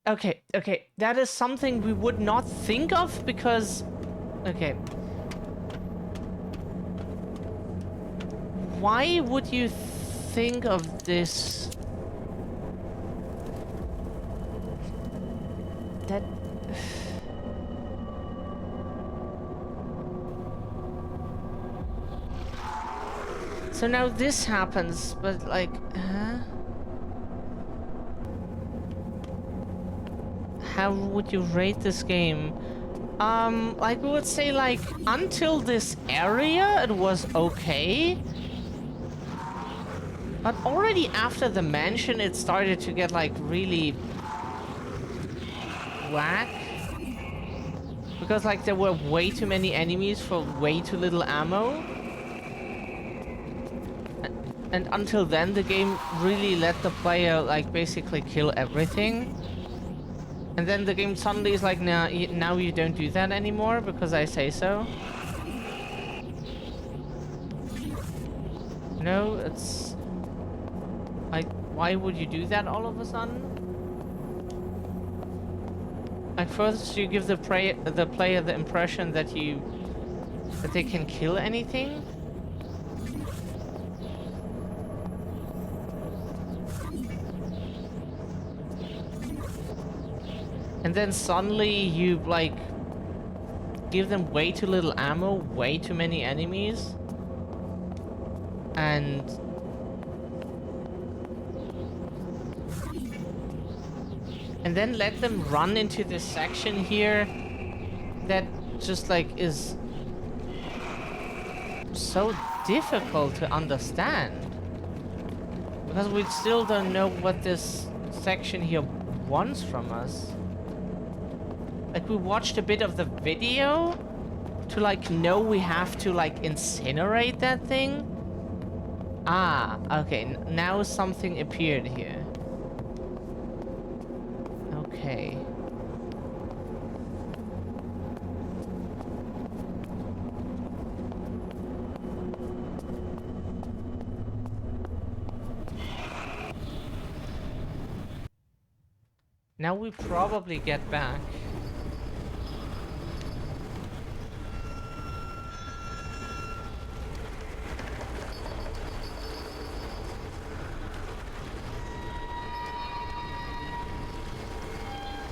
A: Okay. That is something we would not think of because... Okay. Why would you think of this? That... So now this happens, but like, how would you rate this game? Like we would say like until this area it was okay. But already after the mansion it started to get like really whack. Because like there were way too many enemies for way too little ammo. And until then the game really let the player like basically kill everything. And then the game suddenly is like, nah, now you don't do that anymore because I say so. No, it's like, why would you do that all of a sudden? Like first you give the player the impression that they can kill anything. And then suddenly you like give them way too little ammo, way too many enemies. And then let them run into this section here that just like is so difficult to understand. Because we still don't know what this section here wants from us. Like we watched a bit of the video to like know we have to like incinerate that thing. Ah, okay, now something appeared here. Okay. Now we probably get back.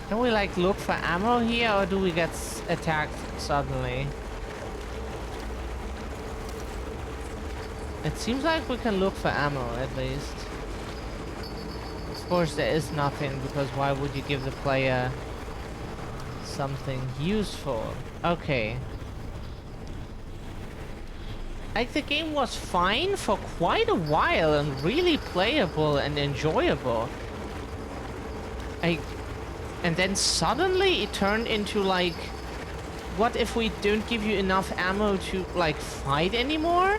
A: Can we like look for ammo here or do we get attacked suddenly? It seems like we can look for ammo at least. Of course there is nothing because why would you give the player something useful? Okay. Like the game was fine for quite a while and really playable and enjoyable. And then suddenly it turned into like, what if we don't give you enough ammo to like fight anymore?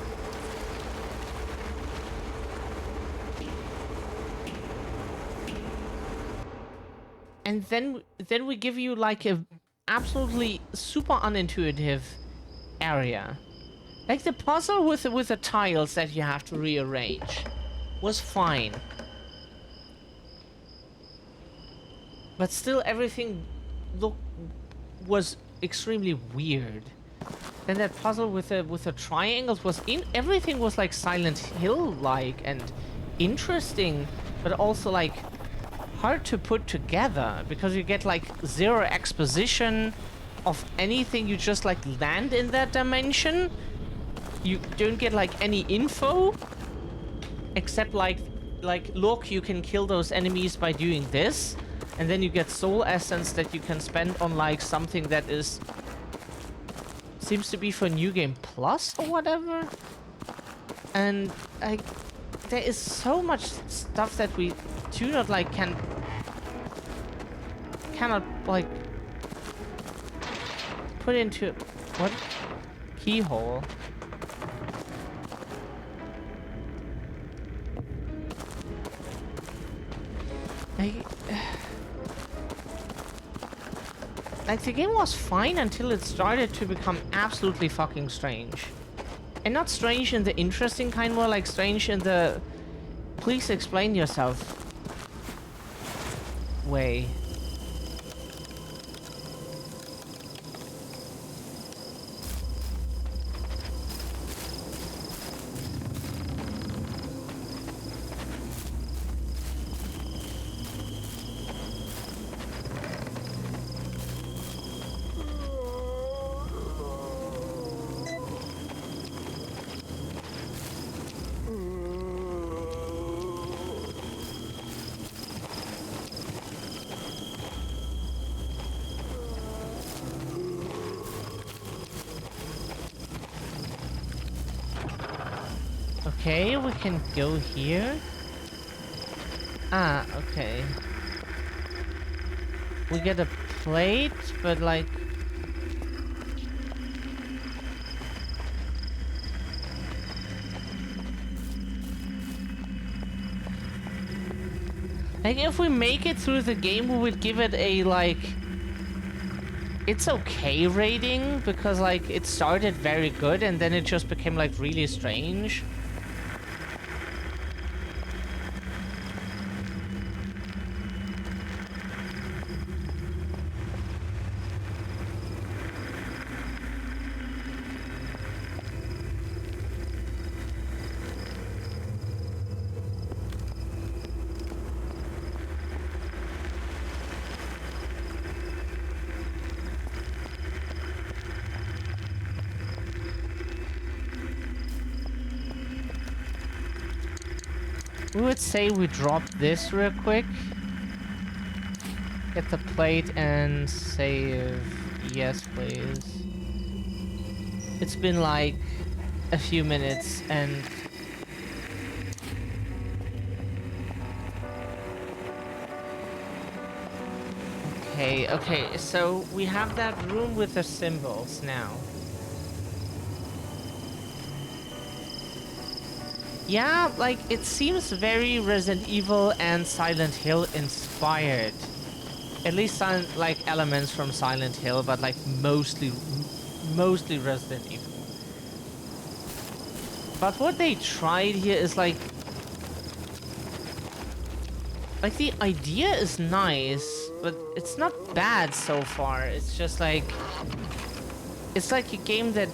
A: And then we give you like a absolutely super unintuitive area. Like the puzzle with the tiles that you have to rearrange was fine. But still everything was extremely weird. Then that puzzle with the triangles was everything was like Silent Hill like and interesting, but also like hard to put together because you get like zero exposition of anything. You just like land in that dimension. You don't get like any info except like look, you can kill those enemies by doing this, and then you get soul essence that you can spend on like something that seems to be for New Game Plus or whatever. And like there is so much stuff that we do not like cannot like put into what keyhole. Like the game was fine until it started to become absolutely fucking strange. And not strange in the interesting kind, more like strange in the please explain yourself way. Okay, we can go here. Ah, okay. We get a plate, but like... Like, if we make it through the game, we would give it a, like... It's okay rating, because, like, it started very good, and then it just became, like, really strange. We would say we drop this real quick. Get the plate and save. Yes, please. It's been like a few minutes and... Okay, so we have that room with the symbols now. Yeah, like, it seems very Resident Evil and Silent Hill inspired. At least like elements from Silent Hill, but like mostly Resident Evil. But what they tried here is like the idea is nice, but it's not bad so far. It's just like, it's like a game that,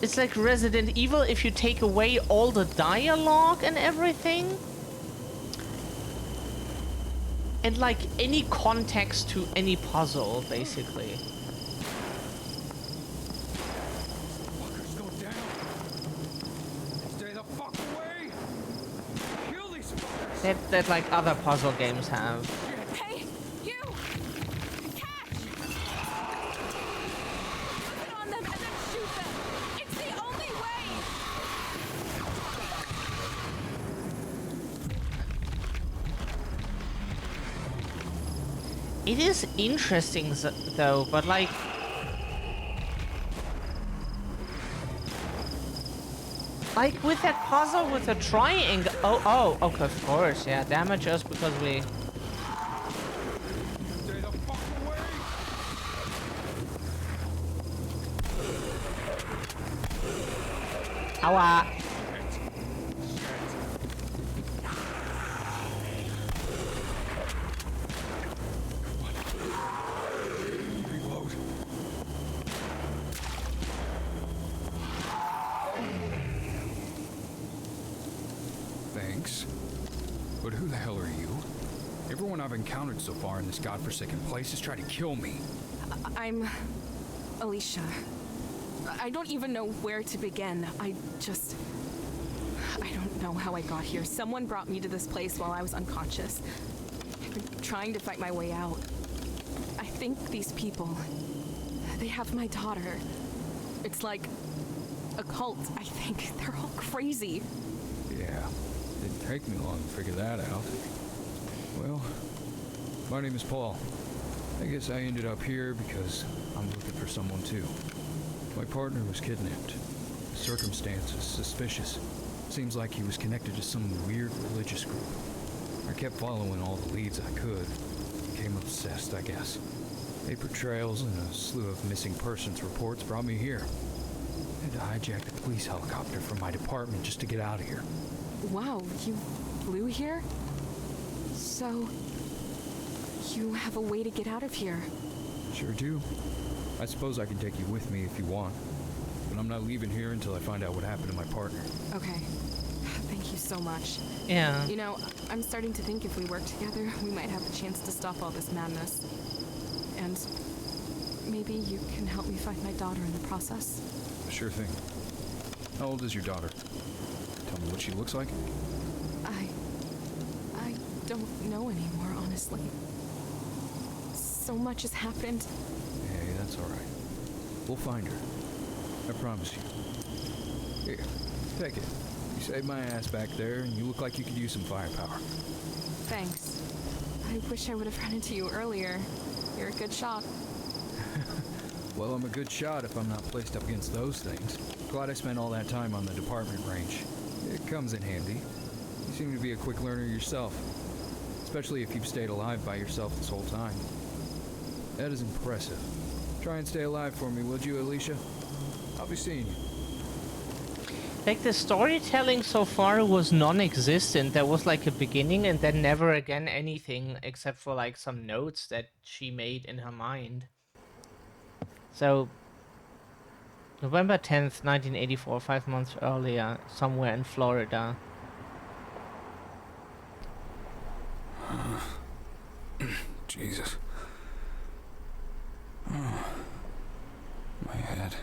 A: it's like Resident Evil if you take away all the dialogue and everything. And like any context to any puzzle, basically.
C: Fuckers, go down. Stay the fuck away. Kill these fuckers.
A: That like other puzzle games have.
B: Hey, you! Catch! Put on them and then shoot them! It's the only way!
A: It is interesting though, but like... Like with that puzzle with the triangle... Oh, okay, of course, yeah, damage us because we...
C: Stay the fuck away.
A: Ow.
C: Reload. Thanks. But who the hell are you? Everyone I've encountered so far in this godforsaken place has tried to kill me.
B: I'm Alicia. I don't even know where to begin. I don't know how I got here. Someone brought me to this place while I was unconscious. I've been trying to fight my way out. I think these people, they have my daughter. It's like a cult, I think. They're all crazy.
C: Yeah, didn't take me long to figure that out. Well, my name is Paul. I guess I ended up here because I'm looking for someone too. My partner was kidnapped. The circumstances suspicious. Seems like he was connected to some weird religious group. I kept following all the leads I could. Became obsessed, I guess. Paper trails and a slew of missing persons reports brought me here. I had to hijack the police helicopter from my department just to get out of here.
B: Wow, you flew here? So, you have a way to get out of here.
C: Sure do. I suppose I can take you with me if you want. But I'm not leaving here until I find out what happened to my partner.
B: Okay. Thank you so much.
A: Yeah.
B: You know, I'm starting to think if we work together, we might have a chance to stop all this madness. And maybe you can help me find my daughter in the process.
C: Sure thing. How old is your daughter? Tell me what she looks like?
B: I don't know anymore, honestly. So much has happened.
C: Hey, that's all right. We'll find her. I promise you. Here, Take it. You saved my ass back there, and you look like you could use some firepower.
B: Thanks. I wish I would have run into you earlier. You're a good shot.
C: Well, I'm a good shot if I'm not placed up against those things. Glad I spent all that time on the department range. It comes in handy. You seem to be a quick learner yourself. Especially if you've stayed alive by yourself this whole time. That is impressive. Try and stay alive for me, would you, Alicia? I'll be seeing you.
A: Like, the storytelling so far was non-existent. There was like a beginning and then never again anything except for like some notes that she made in her mind. So, November 10th, 1984, 5 months earlier, somewhere in Florida.
C: Jesus. Oh. My head.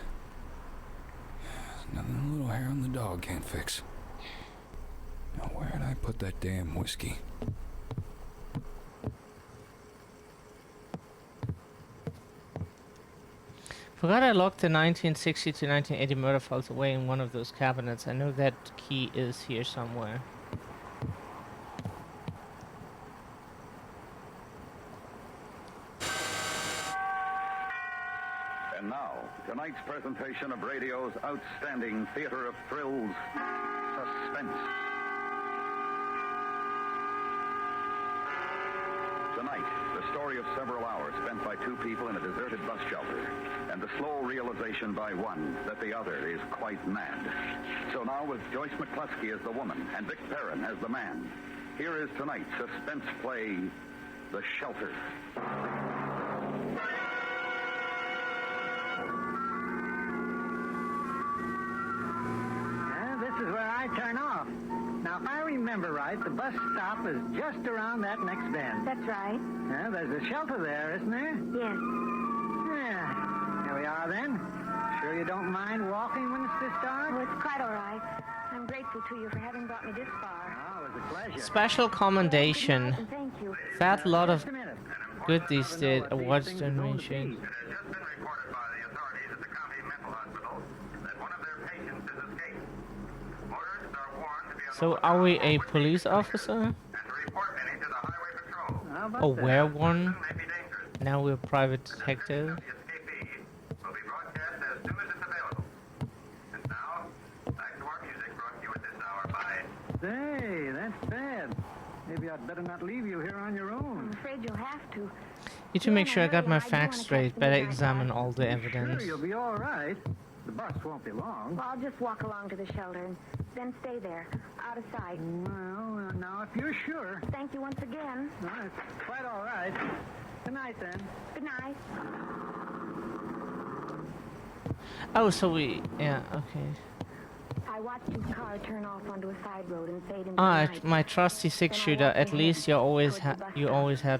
C: Nothing a little hair on the dog can't fix. Now where'd I put that damn whiskey?
A: Forgot I locked the 1960 to 1980 murder files away in one of those cabinets. I know that key is here somewhere.
D: And now, tonight's presentation of radio's outstanding theater of thrills, Suspense. Tonight, the story of several hours spent by two people in a deserted bus shelter, and the slow realization by one that the other is quite mad. So now, with Joyce McCluskey as the woman and Vic Perrin as the man, here is tonight's suspense play, The Shelter.
E: This is where I turn off. Now, if I remember right, the bus stop is just around that next bend.
F: That's right.
E: There's a shelter there, isn't there?
F: Yes.
E: Yeah. Here we are, then. Sure you don't mind walking when it's this dark?
F: Oh, it's quite all right. I'm grateful to you for having brought me this far.
E: Oh, it was a pleasure.
A: Special commendation.
F: And thank you.
A: That lot of
E: Just a minute.
A: good these did.
E: What these
A: Awards
E: things are going to
A: donation.
E: be.
D: It has just been reported by the authorities at the county mental hospital that one of their patients has escaped. Motorists are warned to be on
A: So are we a police officer?
D: and to report any to the highway patrol.
E: How about
A: Or
E: that?
A: were one?
D: May be dangerous.
A: Now we're a private detective.
D: The escapee will be broadcast as soon as it's available. And now, back to our music brought to you at this hour by...
E: Say, that's bad. Maybe I'd better not leave you here on your
F: I'm
E: own.
F: afraid you'll have to.
A: Need to make sure I got my
F: I do wanna
A: facts
F: catch
A: straight.
F: the
A: Better
F: midnight
A: examine
F: bus.
A: all the evidence.
E: Sure, you'll be all right. The bus won't be long.
F: Well, I'll just walk along to the shelter and then stay there, out of sight.
E: Well, now, if you're sure.
F: Thank you once again.
E: Well, it's quite all right. Good night, then.
F: Good night.
A: Oh, so we... Yeah, okay.
F: I watched his car turn off onto a side road and fade into
A: Ah,
F: the night.
A: my trusty six-shooter. At least you always had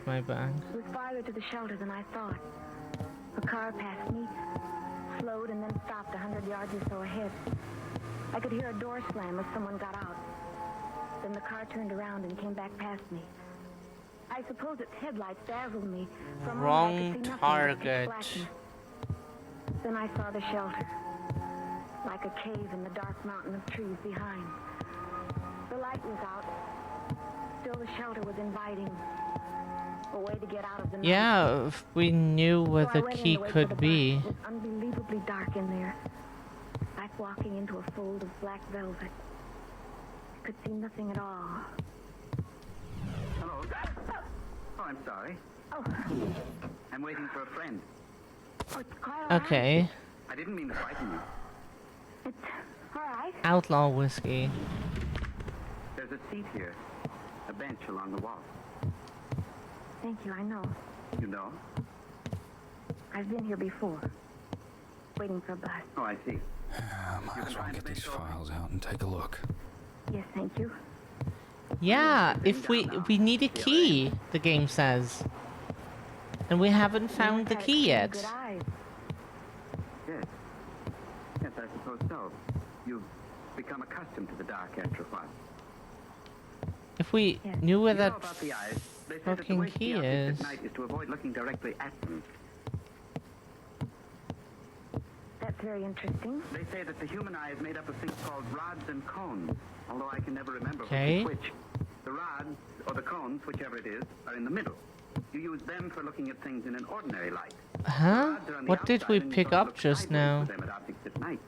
A: my back.
F: It was farther to the shelter than I thought. A car passed me, slowed, and then stopped 100 yards or so ahead. I could hear a door slam as someone got out. Then the car turned around and came back past me. I suppose its headlights dazzled me. For a moment I
A: Wrong
F: could see nothing but pitch
A: target.
F: blackness. Then I saw the shelter, like a cave in the dark mountain of trees behind. The light was out. Still, the shelter was inviting. A way to get out of the night.
A: Yeah, if we knew where
F: So I
A: the
F: went in
A: key
F: to wait for
A: could
F: the
A: be.
F: bus. It was unbelievably dark in there, like walking into a fold of black velvet. I could see nothing at all.
E: Hello. Oh, I'm sorry.
F: Oh,
E: I'm waiting for a friend.
F: oh, it's quite all right.
A: Okay.
E: I didn't mean to frighten you.
F: It's all right.
A: Outlaw whiskey.
E: There's a seat here. A bench along the wall.
F: Thank you, I know.
E: You know?
F: I've been here before, waiting for a bus.
E: Oh, I see.
C: Might as well get these files out and take a look.
F: Yes, thank you.
A: Yeah, if we need a key, the game says. And we haven't found the
F: You must have
A: key yet.
F: Good eyes.
E: Yes. Yes, I suppose so. You've become accustomed to the dark after a while.
A: If we
F: Yeah.
A: knew where
E: You know
A: that
E: about the eyes. They say that the
A: fucking
E: way to
A: key
E: see objects
A: is.
E: at night is to avoid looking directly at them.
F: That's very interesting.
E: They say that the human eye is made up of things called rods and cones, although I can never remember
A: Okay.
E: which is which. The rods, or the cones, whichever it is, are in the middle. You use them for looking at things in an ordinary light. The
A: Huh?
E: rods are on the
A: What did we
E: outside, and you
A: pick
E: don't
A: up
E: look
A: just
E: sideways
A: now?
E: with them at objects at night.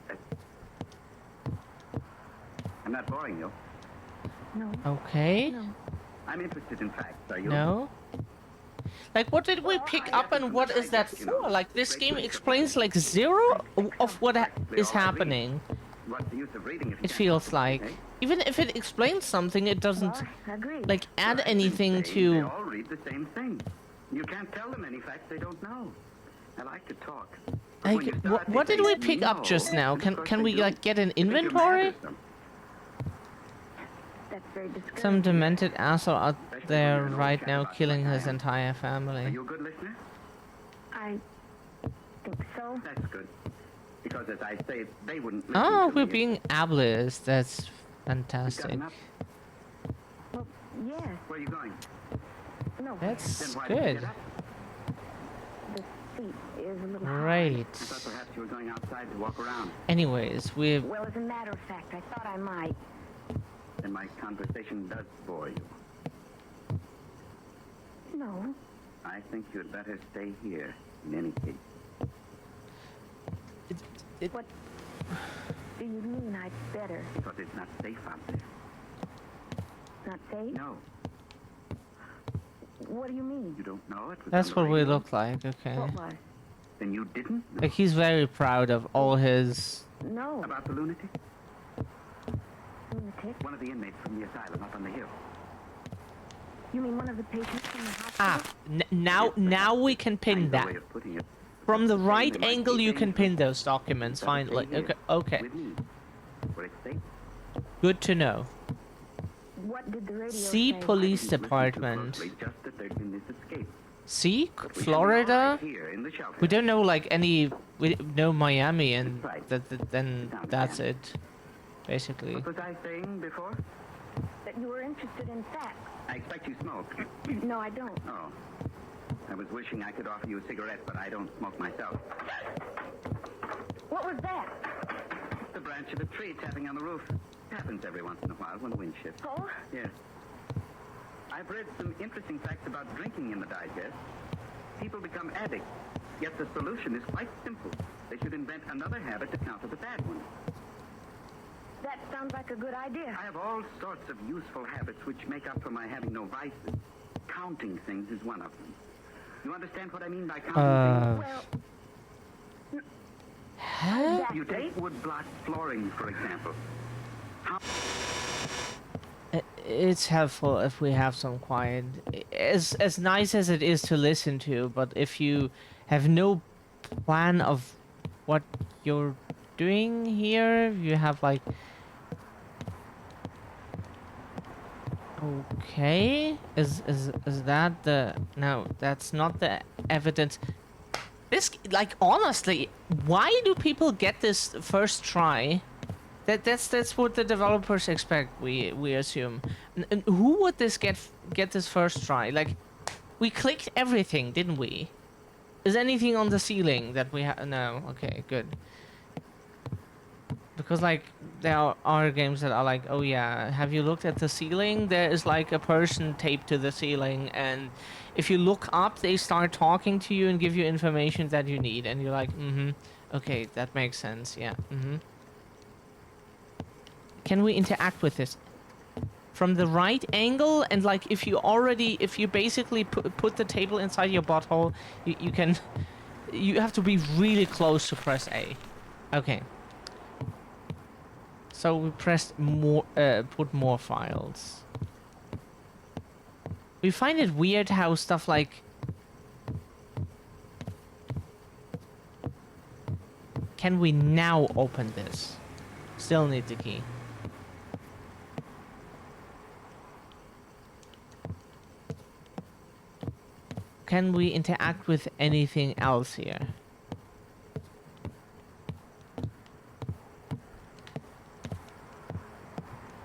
E: I'm not boring you.
F: No.
A: Okay.
F: No.
E: I'm interested in facts, are you?
A: No. Like, what did we pick up and what is that for? Like, this game explains like zero of what is happening.
E: What's the use of reading if you
A: It
E: can't
A: feels
E: talk about it,
A: like.
E: eh?
A: Even if it explains something, it doesn't
F: Well, I agree.
A: like add
E: Well,
A: anything
E: They
A: to.
E: all read the same thing. You can't tell them any facts they don't know. I like to talk. But when
A: Like,
E: you start,
A: what
E: they
A: did we
E: say,
A: pick up
E: "No,"
A: just now?
E: and of
A: Can
E: course
A: can
E: they
A: we
E: do.
A: like get an
E: They think you're mad
A: inventory?
E: at them.
F: That's very discouraging.
A: Some demented asshole out
E: Especially
A: there
E: when you're an old
A: right
E: chap
A: now
E: like
A: killing
E: I
A: his
E: am.
A: entire
E: Are
A: family.
E: you a good listener?
F: I think so.
E: That's good. Because as I say, they wouldn't listen
A: Oh,
E: to
A: we're
E: me if
A: being ableist. That's
E: you'd
A: fantastic.
E: gotten up.
F: Well, yes.
E: Where are you going?
F: No.
A: That's
E: Then why did you
A: good.
E: get up?
F: The seat is a little high.
A: Great.
E: I thought perhaps you were going outside to walk around.
A: Anyways, we've
F: Well, as a matter of fact, I thought I might.
E: And my conversation does bore you.
F: No.
E: I think you'd better stay here, in any case.
F: What do you mean I'd better?
E: Because it's not safe out there.
F: Not safe?
E: No,
F: What do you mean?
E: you don't know it. was
A: that's
E: on the
A: what we
E: radio.
A: look like. Okay.
F: What was?
E: Then you didn't know
A: Like, he's very proud of all his.
F: No.
E: about the lunatic?
F: Lunatic?
E: One of the inmates from the asylum up on the hill.
F: You mean one of the patients from the hospital?
A: Ah, now we can pin
E: Nice
A: that.
E: way of putting it.
A: From the
E: Saying
A: right
E: they might
A: angle,
E: be
A: you can pin
E: dangerous.
A: those documents.
E: Better
A: Finally.
E: stay here,
A: Okay. Okay.
E: With me. Where it's safe.
A: Good to know.
F: What did the radio
A: See
F: say?
A: police
E: Didn't listen too
A: department.
E: closely, just that there'd been this escape.
A: See,
E: But we shall be all
A: Florida.
E: right here in the shelter.
A: We don't know like any. We know Miami, and
E: Right.
A: then
E: Down
A: that's
E: again.
A: it. Basically.
E: What was I saying before?
F: That you were interested in facts.
E: I expect you smoke.
F: No, I don't.
E: Oh. I was wishing I could offer you a cigarette, but I don't smoke myself.
F: What was that?
E: It's the branch of a tree tapping on the roof. Happens every once in a while when the wind shifts.
F: Oh?
E: Yes. I've read some interesting facts about drinking in the digest. People become addicts, yet the solution is quite simple. They should invent another habit to counter the bad one.
F: That sounds like a good idea.
E: I have all sorts of useful habits which make up for my having no vices. Counting things is one of them. You understand what I mean by counting
F: Well,
A: Huh?
E: things? You take wood block flooring, for example.
A: It's helpful if we have some quiet. As nice as it is to listen to, but if you have no plan of what you're doing here, you have like. Okay, is that the no? That's not the evidence. This like honestly, why do people get this first try? That's what the developers expect. We assume. And who would this get this first try? Like, we clicked everything, didn't we? Is anything on the ceiling that we have? No. Okay, good. Because like there are games that are like, oh yeah, have you looked at the ceiling? There is like a person taped to the ceiling, and if you look up, they start talking to you and give you information that you need, and you're like, okay, that makes sense. Yeah. Can we interact with this from the right angle? And like, if you basically put the table inside your butthole, you have to be really close to press A. Okay. So we pressed more, put more files. We find it weird how stuff like. Can we now open this? Still need the key. Can we interact with anything else here?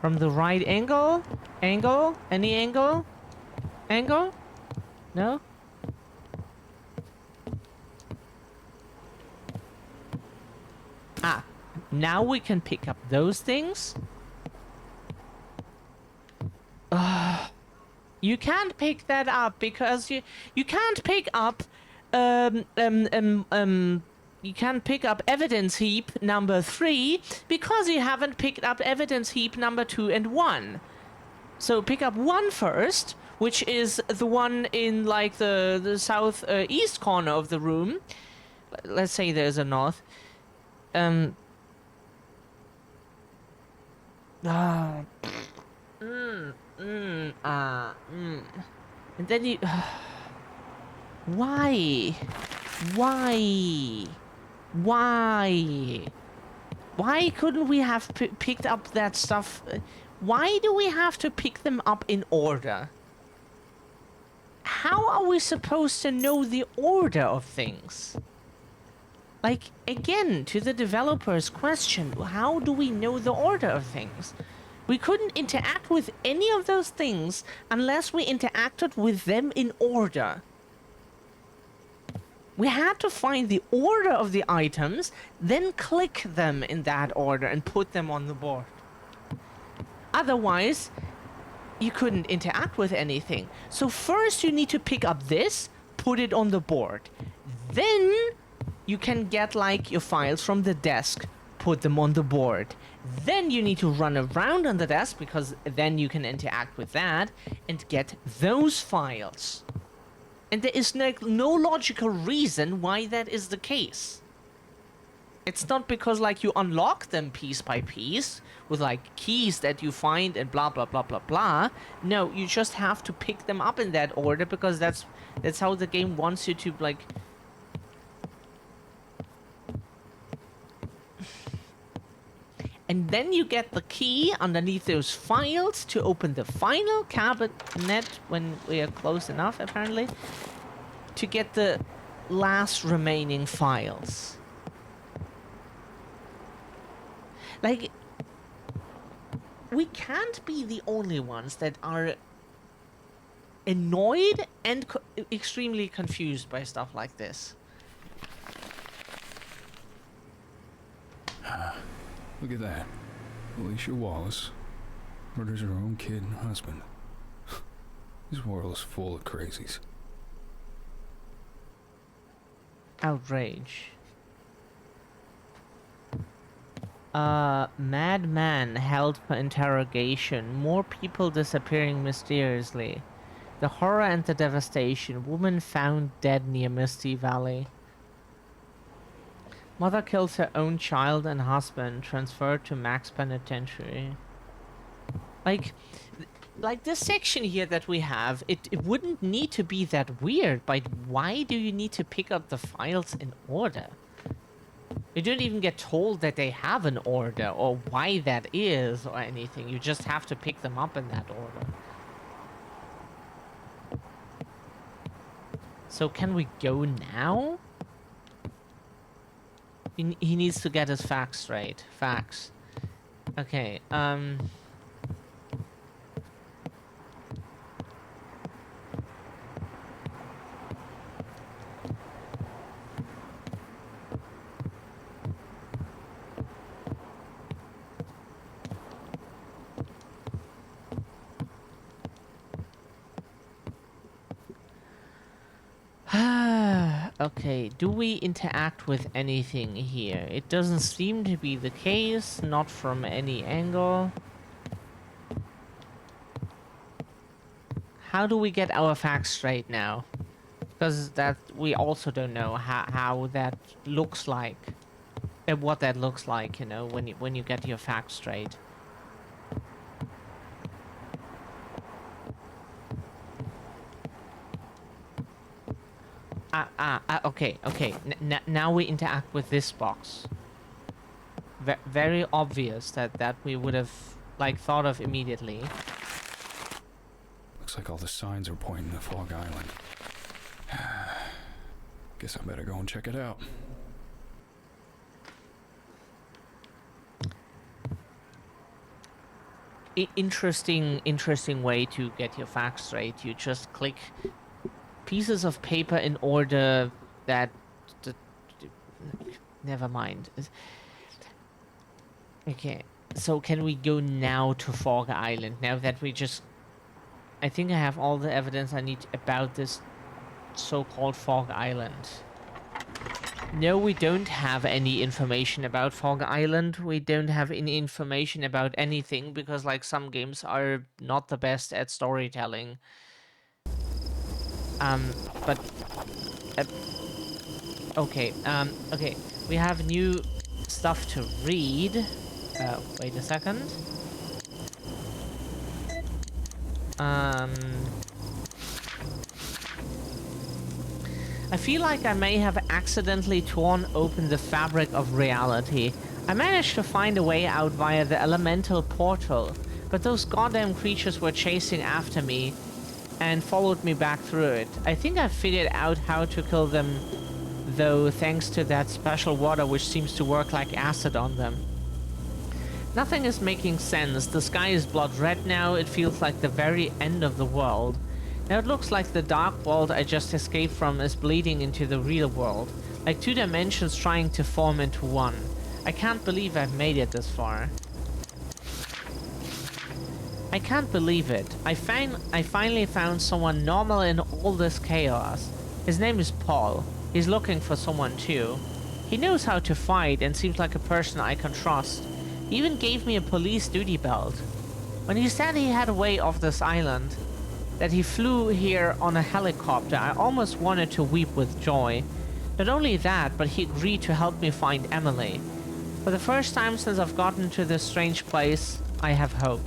A: From the right angle? Angle? Any angle? Angle? No? Now we can pick up those things. You can't pick that up because you can't pick up you can't pick up evidence heap number 3 because you haven't picked up evidence heap number 2 and 1. So pick up 1 first, which is the one in like the south east corner of the room. Let's say there's a north. And then you... Why? Why? Why? Why couldn't we have picked up that stuff? Why do we have to pick them up in order? How are we supposed to know the order of things? Like, again, to the developer's question, how do we know the order of things? We couldn't interact with any of those things unless we interacted with them in order. We had to find the order of the items, then click them in that order and put them on the board. Otherwise, you couldn't interact with anything. So first you need to pick up this, put it on the board. Then you can get like your files from the desk, put them on the board. Then you need to run around on the desk because then you can interact with that and get those files. And there is no logical reason why that is the case. It's not because like you unlock them piece by piece with like keys that you find and blah blah blah blah blah. No, you just have to pick them up in that order because that's how the game wants you to like. And then you get the key underneath those files to open the final cabinet when we are close enough, apparently, to get the last remaining files. Like, we can't be the only ones that are annoyed and extremely confused by stuff like this.
C: Look at that. Alicia Wallace murders her own kid and husband. This world is full of crazies.
A: Outrage. Madman held for interrogation. More people disappearing mysteriously. The horror and the devastation. Woman found dead near Misty Valley. Mother kills her own child and husband, transferred to Max Penitentiary. Like this section here that we have, it wouldn't need to be that weird, but why do you need to pick up the files in order? You don't even get told that they have an order, or why that is, or anything. You just have to pick them up in that order. So can we go now? He needs to get his facts straight. Facts. Okay, okay, do we interact with anything here? It doesn't seem to be the case, not from any angle. How do we get our facts straight now? Because that we also don't know how that looks like. What that looks like, you know, when you get your facts straight. Okay. Now we interact with this box. Very obvious that we would have, like, thought of immediately.
C: Looks like all the signs are pointing to Fog Island. Guess I better go and check it out.
A: Interesting way to get your facts straight. You just click pieces of paper in order that never mind. Okay, so can we go now to Fog Island? Now that we just... I think I have all the evidence I need about this so-called Fog Island. No, we don't have any information about Fog Island. We don't have any information about anything because, like, some games are not the best at storytelling. But... okay, okay. We have new stuff to read. Wait a second. I feel like I may have accidentally torn open the fabric of reality. I managed to find a way out via the elemental portal, but those goddamn creatures were chasing after me and followed me back through it. I think I figured out how to kill them, though, thanks to that special water which seems to work like acid on them. Nothing is making sense. The sky is blood red now. It feels like the very end of the world. Now it looks like the dark world I just escaped from is bleeding into the real world, like two dimensions trying to form into one. I can't believe I've made it this far. I can't believe it. I finally found someone normal in all this chaos. His name is Paul. He's looking for someone too. He knows how to fight and seems like a person I can trust. He even gave me a police duty belt. When he said he had a way off this island, that he flew here on a helicopter, I almost wanted to weep with joy. Not only that, but he agreed to help me find Emily. For the first time since I've gotten to this strange place, I have hope.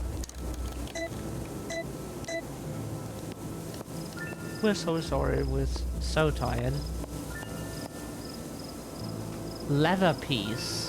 A: We're so sorry, we're so tired. Leather piece.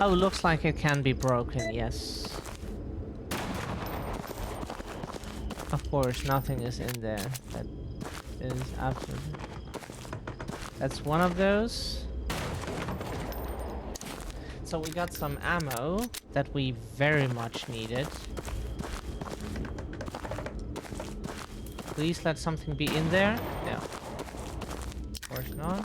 A: Oh, looks like it can be broken, yes. Of course, nothing is in there. That is absolutely... That's one of those. So we got some ammo that we very much needed. Please let something be in there. No. Of course not.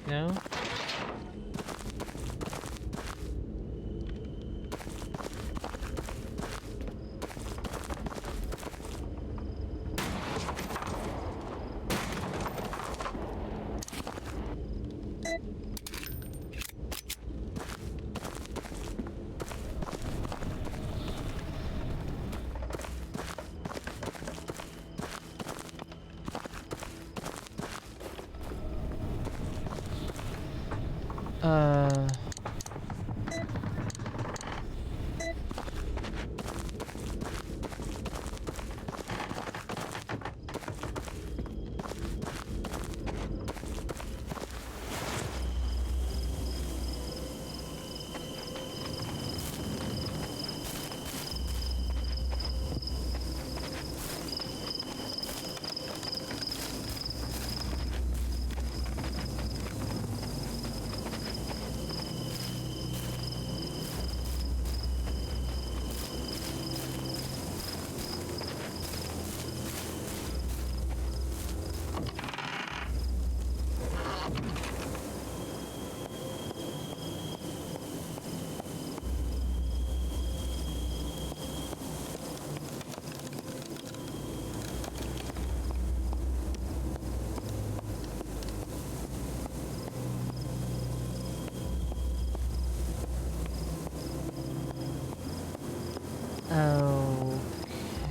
A: No?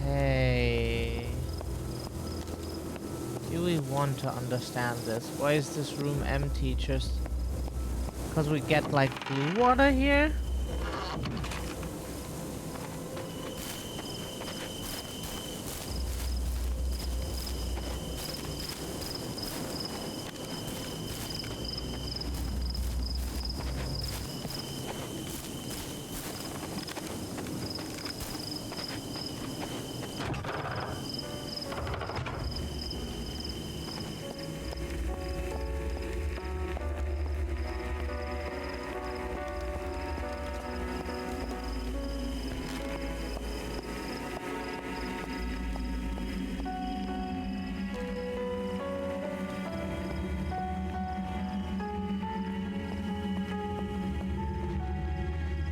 A: Okay. Do we want to understand this? Why is this room empty? Just because we get like blue water here?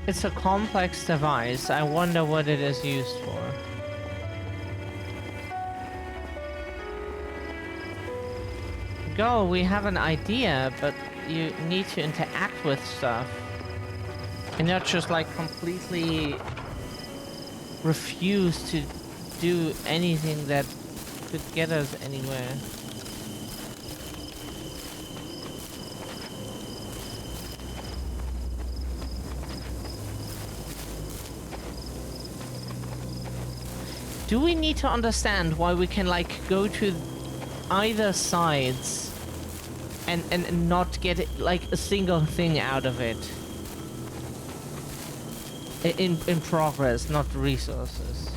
A: It's a complex device. I wonder what it is used for. Go, we have an idea, but you need to interact with stuff. And not just like completely refuse to do anything that could get us anywhere. Do we need to understand why we can like go to either sides and not get like a single thing out of it? In progress, not resources.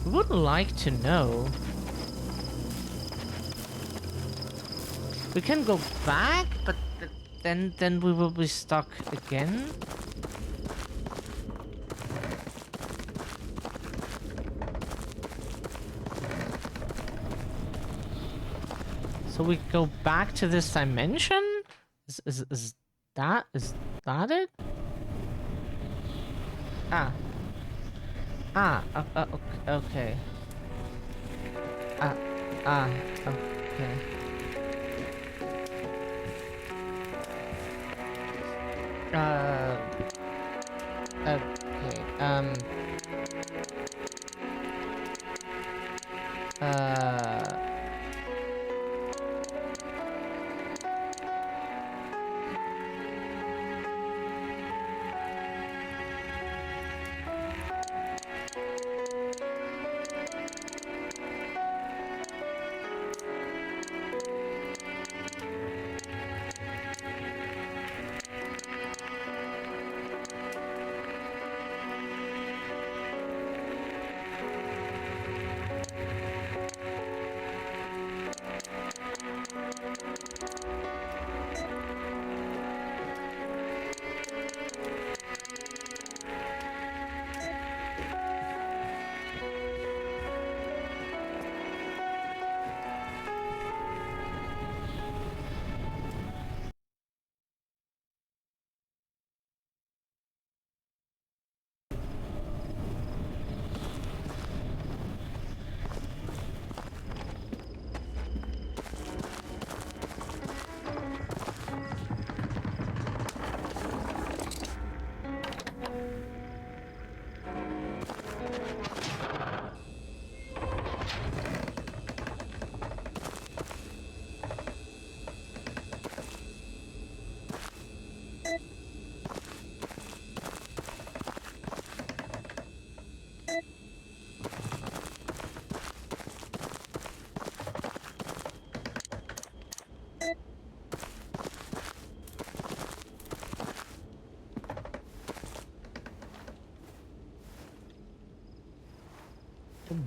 A: We would like to know. We can go back, but then we will be stuck again. So we go back to this dimension? Is that it? Okay. Okay.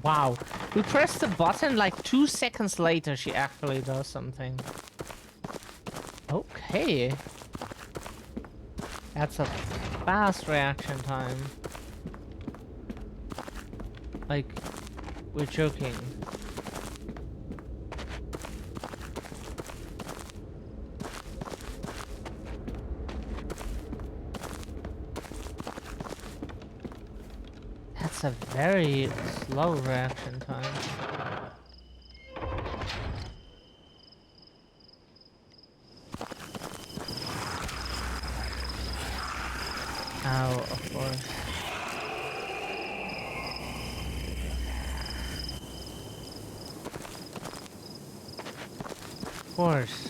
A: Wow. We press the button like 2 seconds later she actually does something. Okay. That's a fast reaction time. Like, we're joking. That's a very slow reaction time. Oh, of course. Of course.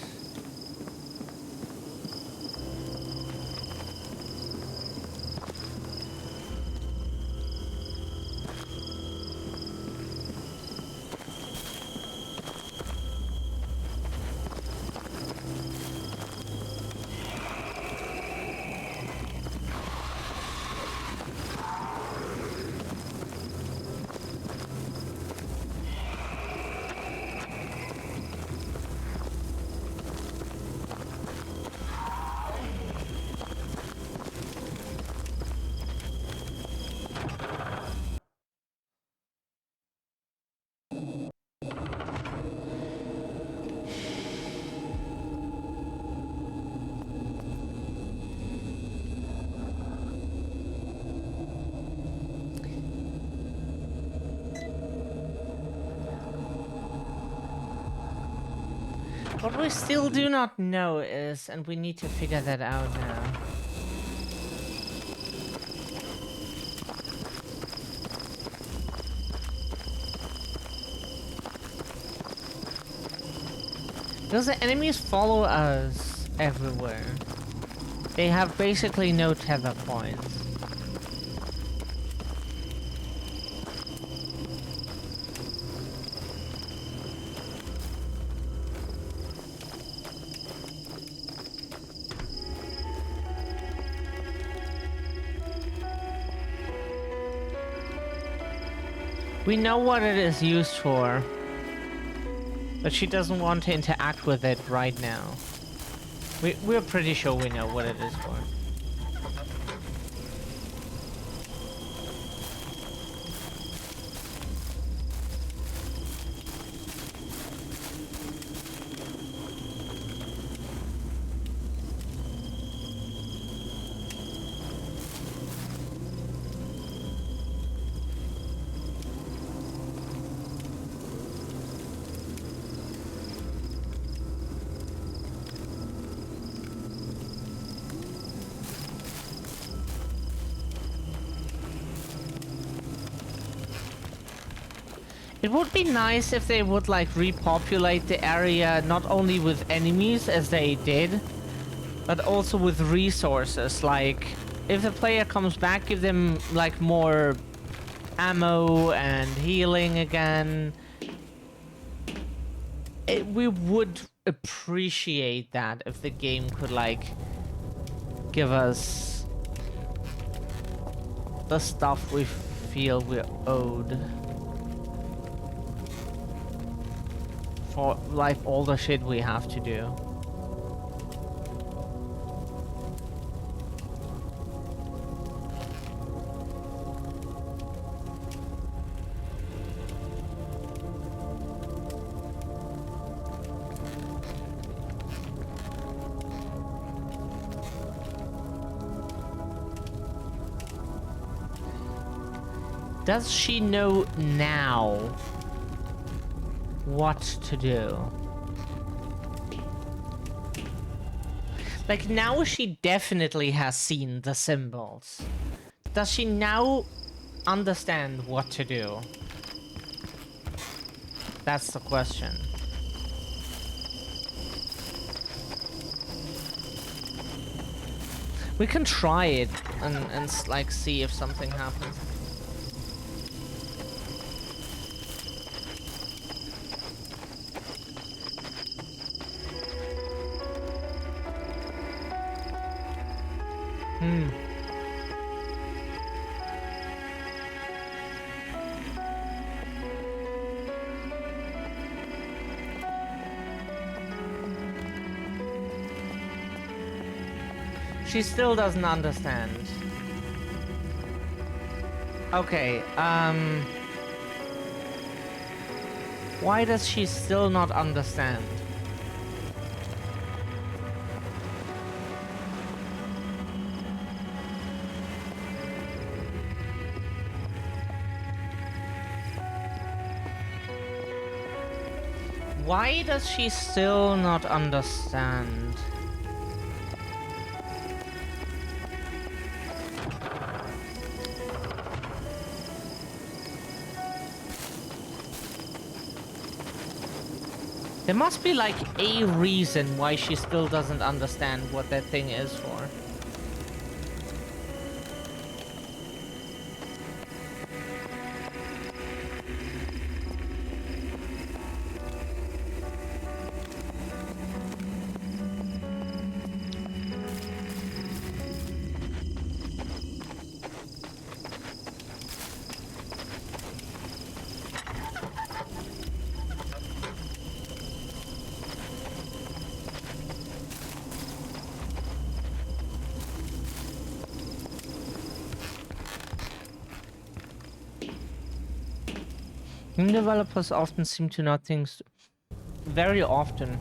A: What we still do not know is, and we need to figure that out now. Because the enemies follow us everywhere. They have basically no tether points. We know what it is used for, but she doesn't want to interact with it right now. We're pretty sure we know what it is for. It would be nice if they would like repopulate the area not only with enemies as they did, but also with resources. Like if the player comes back, give them like more ammo and healing again. We would appreciate that if the game could like give us the stuff we feel we're owed. For like all the shit we have to do. Does she know now what to do? Like now she definitely has seen the symbols. Does she now understand what to do? That's the question. We can try it and like see if something happens. She still doesn't understand. Okay, why does she still not understand? Why does she still not understand? There must be like a reason why she still doesn't understand what that thing is for. Game developers often seem to not think very often.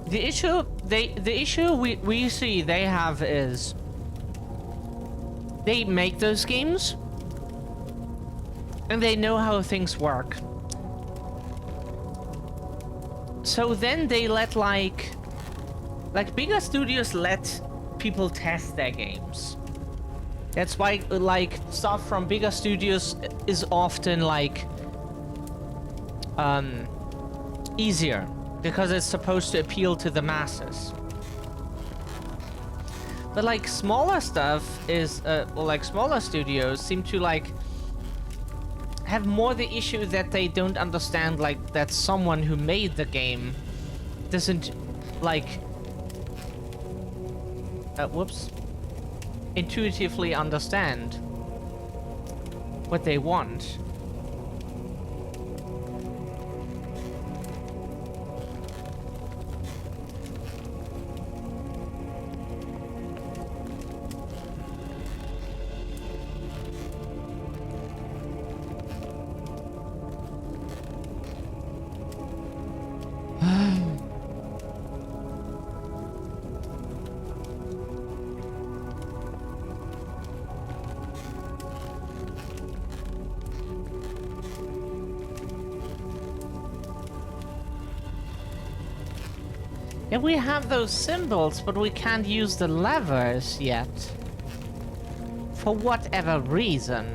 A: The issue we see they have is they make those games and they know how things work. So then they let like bigger studios let people test their games. That's why, like, stuff from bigger studios is often, like, easier. Because it's supposed to appeal to the masses. But, like, smaller stuff is, like, smaller studios seem to, like, have more the issue that they don't understand, like, that someone who made the game doesn't, like... whoops. Intuitively understand what they want. Yeah, we have those symbols, but we can't use the levers yet. For whatever reason.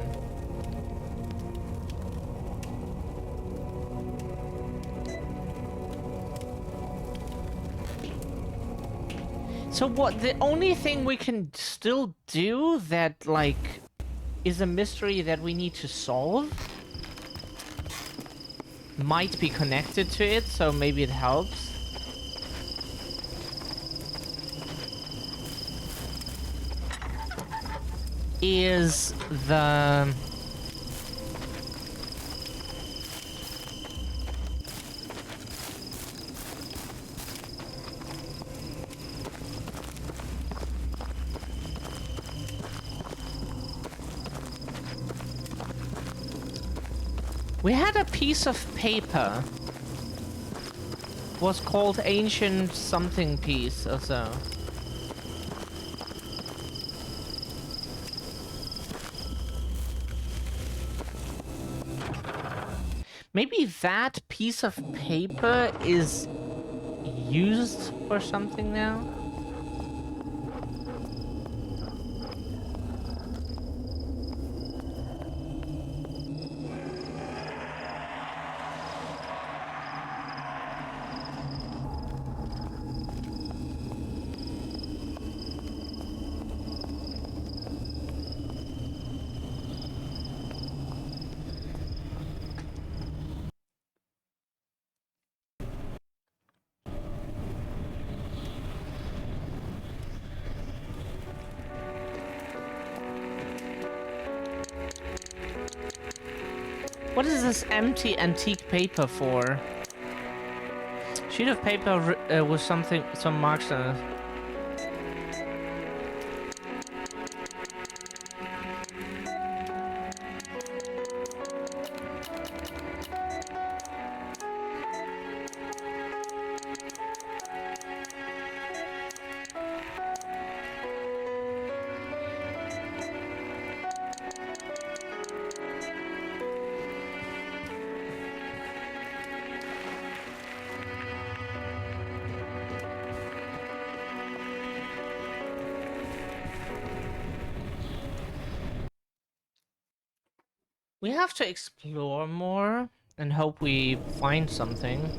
A: So what, the only thing we can still do that, like, is a mystery that we need to solve might be connected to it, so maybe it helps. Is the... We had a piece of paper. Was called ancient something piece or so. Maybe that piece of paper is used for something now? What is this empty antique paper for? Sheet of paper with something, some marks on it. We have to explore more and hope we find something.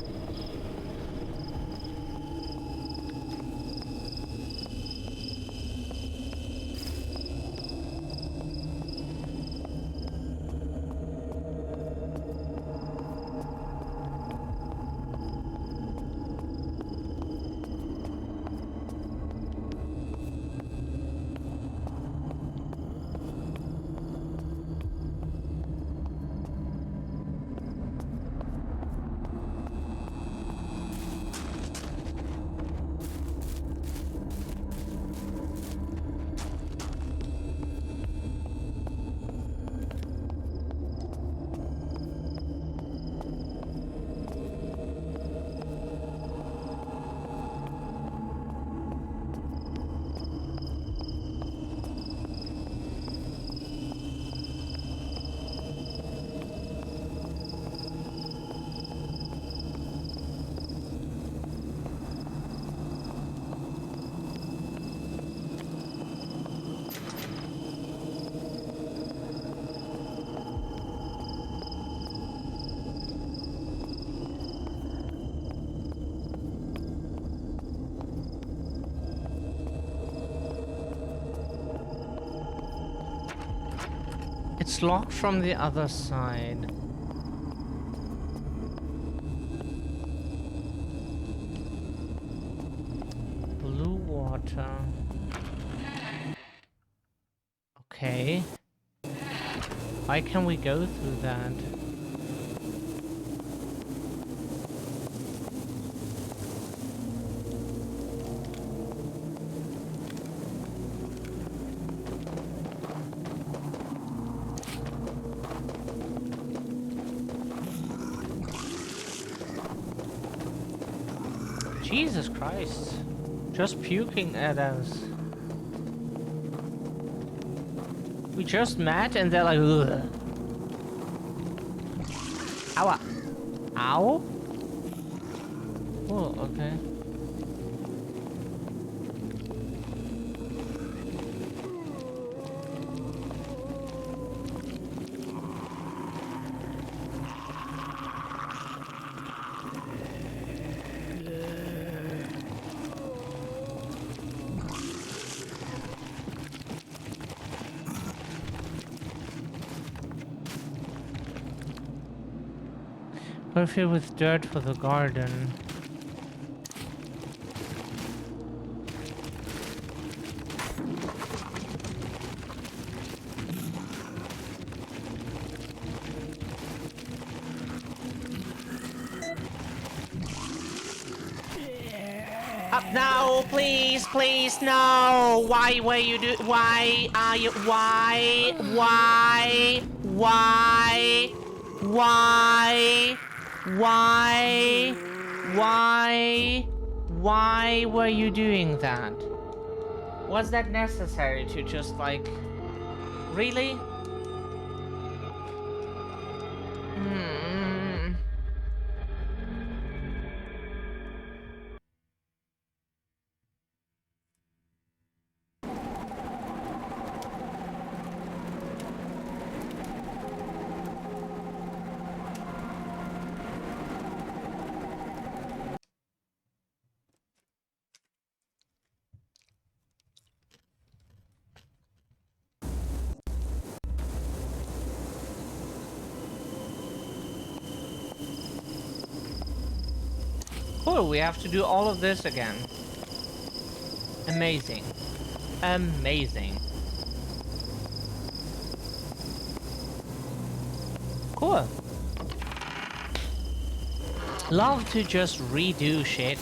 A: It's locked from the other side. Blue water. Okay. Why can we go through that? Jesus Christ. Just puking at us. We just met and they're like, ugh. Ow. Ow? Oh, okay. We're filled with dirt for the garden. Up now, please, please, no! Why were you do? Why are you? Why? Why? Why? Why? Why? Why? Why were you doing that? Was that necessary to just like... Really? Cool, we have to do all of this again. Amazing. Amazing. Cool. Love to just redo shit.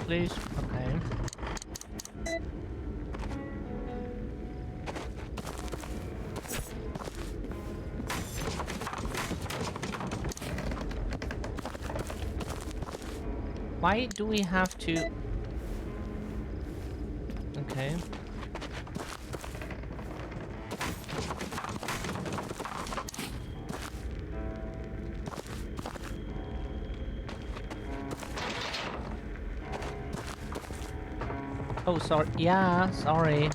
A: Please. Okay. Why do we have to... Okay. Oh, sorry. Yeah, sorry.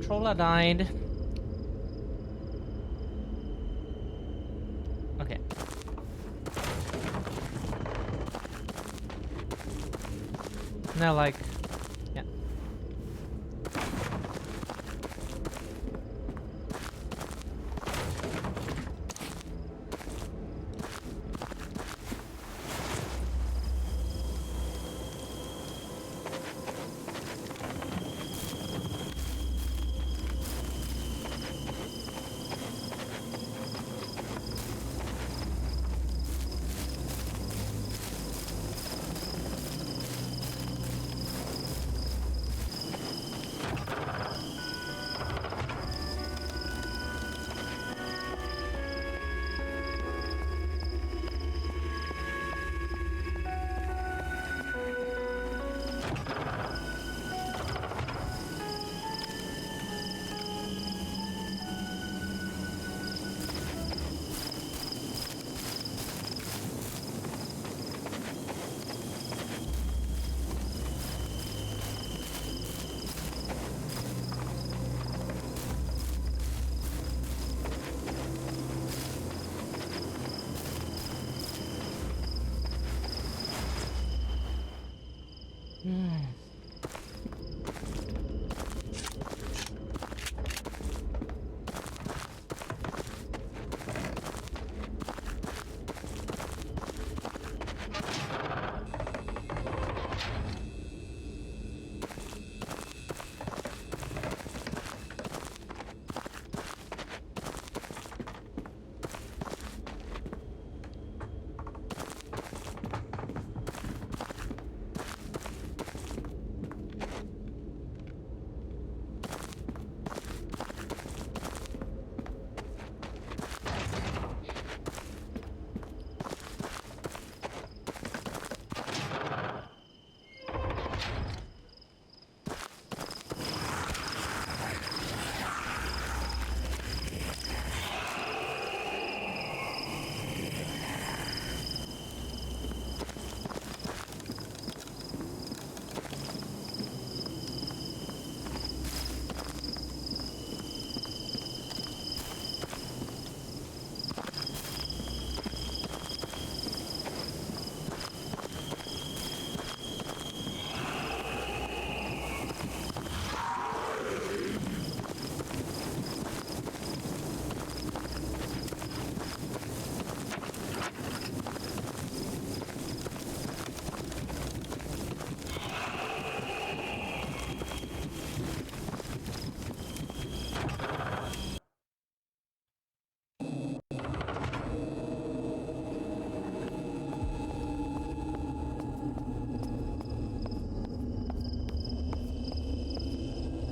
A: controller died. Okay. No, like, yeah.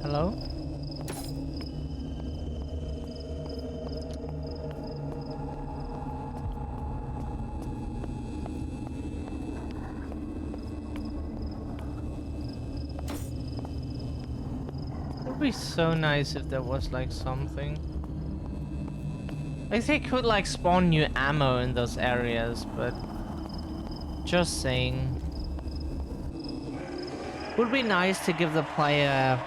A: Hello? It would be so nice if there was like something. Like they could like spawn new ammo in those areas, but just saying. Would be nice to give the player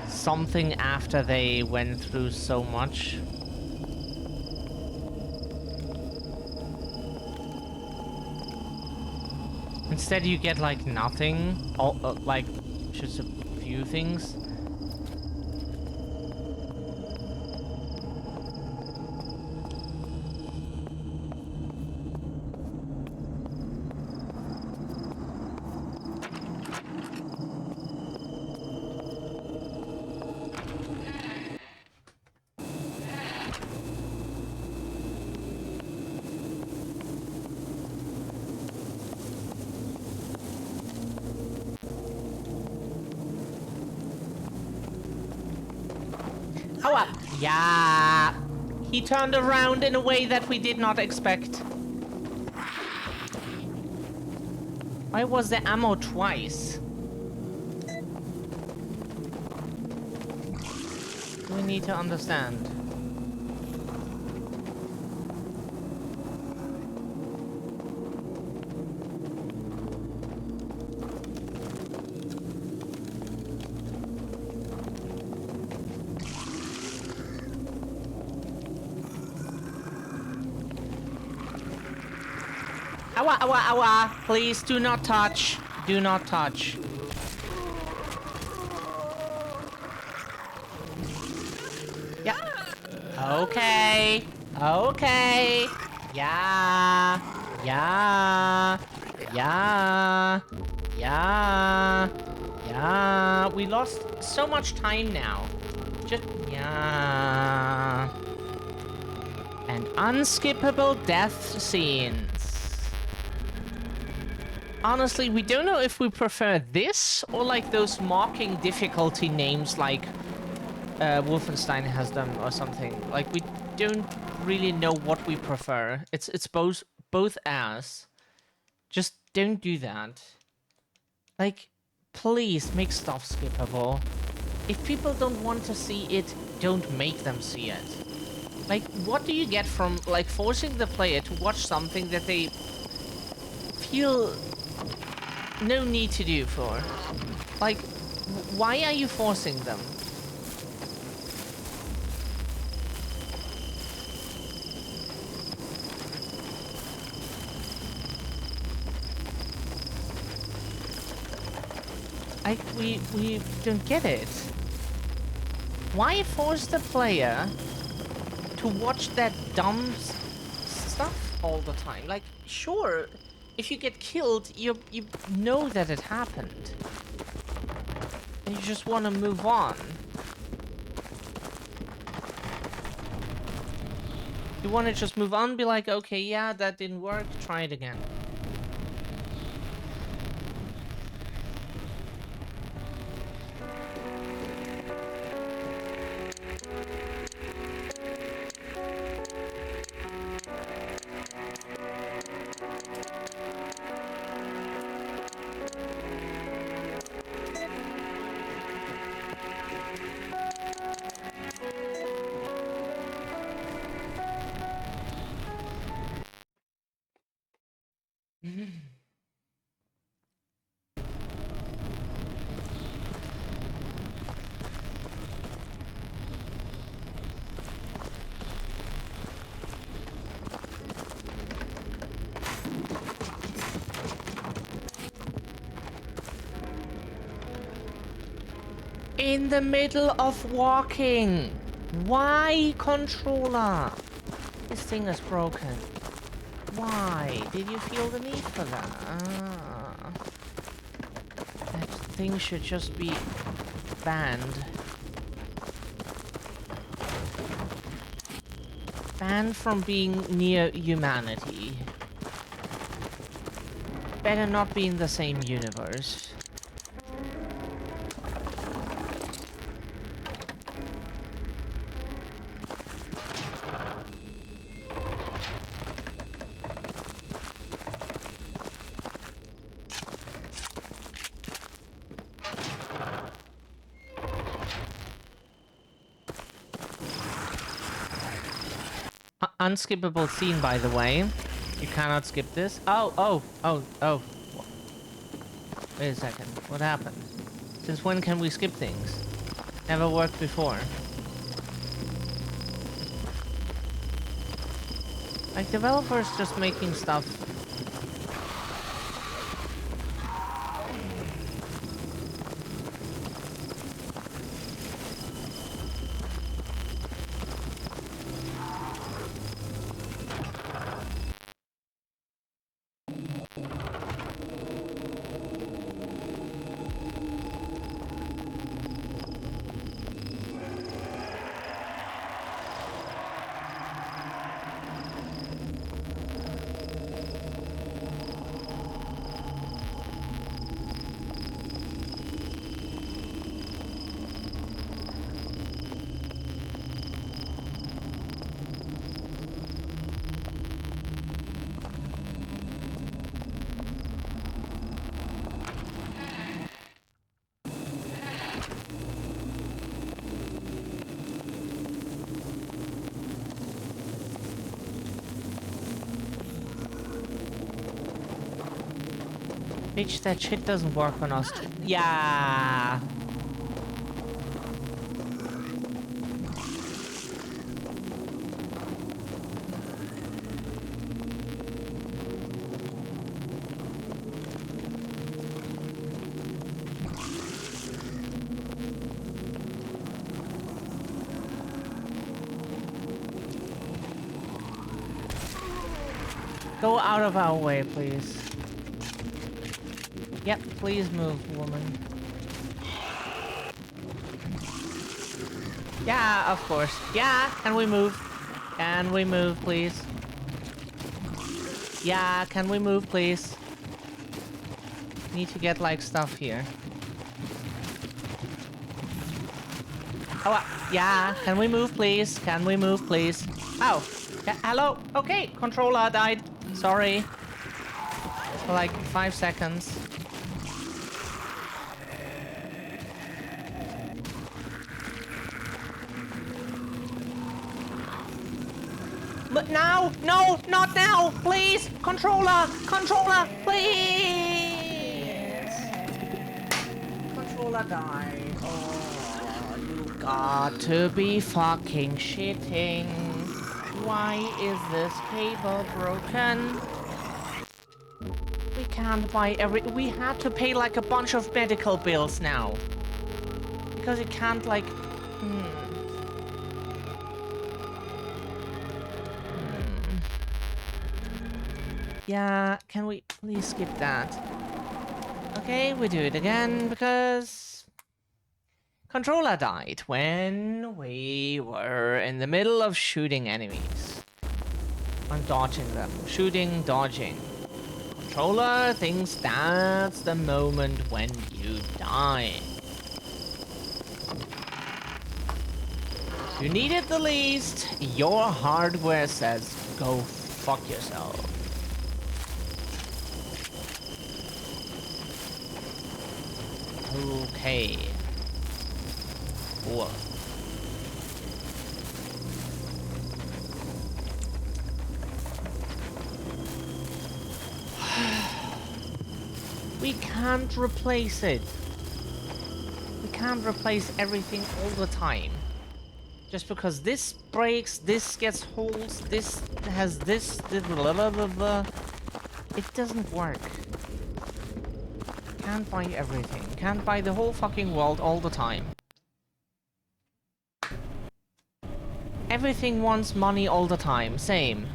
A: something after they went through so much. Instead you get like nothing, or like just a few things. Oh, yeah. He turned around in a way that we did not expect. Why was the ammo twice? We need to understand. Awa, awa, awa. Please do not touch. Do not touch. Yeah. Okay. Okay. Yeah. Yeah. Yeah. Yeah. Yeah. We lost so much time now. Just, yeah. And unskippable death scenes. Honestly, we don't know if we prefer this or like those mocking difficulty names like Wolfenstein has them or something. Like we don't really know what we prefer. It's both as. Just don't do that. Like, please make stuff skippable. If people don't want to see it, don't make them see it. Like, what do you get from like forcing the player to watch something that they feel no need to do for? Like, why are you forcing them? We don't get it. Why force the player to watch that dumb stuff all the time? Like, sure, if you get killed, you know that it happened. And you just want to move on. You want to just move on, be like, okay, yeah, that didn't work, try it again. In the middle of walking. Why, controller? This thing is broken. Why? Did you feel the need for that? Ah. That thing should just be banned. Banned from being near humanity. Better not be in the same universe. Unskippable scene, by the way. You cannot skip this. Oh. Wait a second. What happened? Since when can we skip things? Never worked before. Like, developers just making stuff. Bitch, that shit doesn't work on us. Yeah. Go out of our way, please. Yep, please move, woman. Yeah, of course. Yeah, can we move? Can we move, please? Yeah, can we move, please? Need to get, like, stuff here. Oh, yeah, can we move, please? Can we move, please? Oh, yeah, hello? Okay, controller died. Sorry. For like 5 seconds. But now! No! Not now! Please! Controller! Controller! Please! Controller died. Oh, you got to be fucking shitting. Why is this cable broken? We can't buy we had to pay like a bunch of medical bills now. Because it can't like... Yeah, can we please skip that? Okay, we do it again because... Controller died when we were in the middle of shooting enemies. And dodging them. Shooting, dodging. Controller thinks that's the moment when you die. You need it the least. Your hardware says go fuck yourself. Okay. Whoa. We can't replace it. We can't replace everything all the time. Just because this breaks, this gets holes, this has this, blah, blah, blah, blah. It doesn't work. Can't buy everything. Can't buy the whole fucking world all the time. Everything wants money all the time. Same.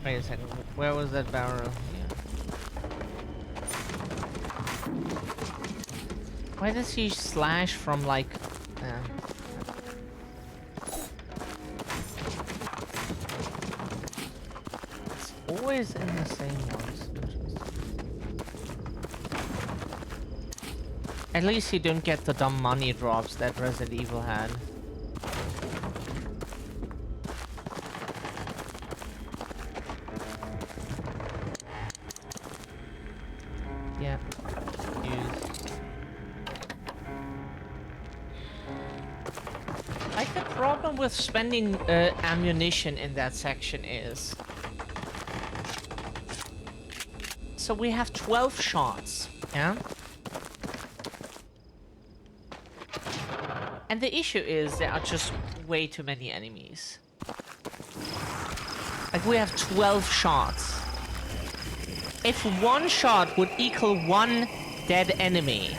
A: Wait a second, where was that barrel? Yeah. Why does he slash from like... It's always in the same ones. At least you don't get the dumb money drops that Resident Evil had. Yeah. Like the problem with spending ammunition in that section is... So we have 12 shots, yeah? And the issue is there are just way too many enemies. Like we have 12 shots. If one shot would equal one dead enemy,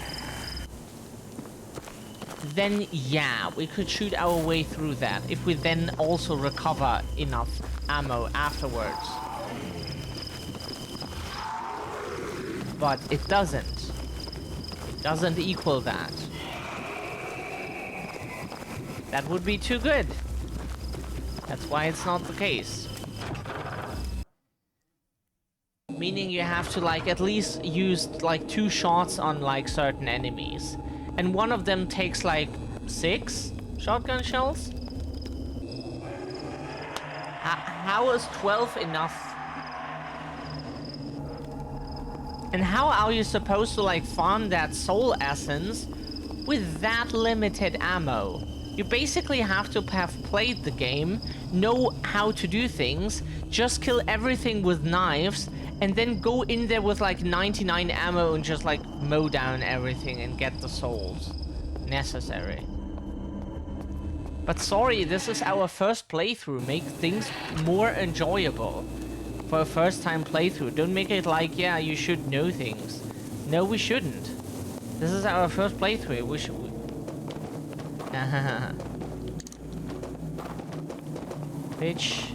A: then yeah, we could shoot our way through that if we then also recover enough ammo afterwards. But it doesn't. It doesn't equal that. That would be too good. That's why it's not the case. Meaning you have to like at least use like 2 shots on like certain enemies. And one of them takes like 6 shotgun shells? How is 12 enough? And how are you supposed to like farm that soul essence with that limited ammo? You basically have to have played the game, know how to do things, just kill everything with knives, and then go in there with like 99 ammo and just like mow down everything and get the souls necessary. But sorry, this is our first playthrough. Make things more enjoyable for a first time playthrough. Don't make it like, yeah, you should know things. No, we shouldn't. This is our first playthrough. We should... Bitch.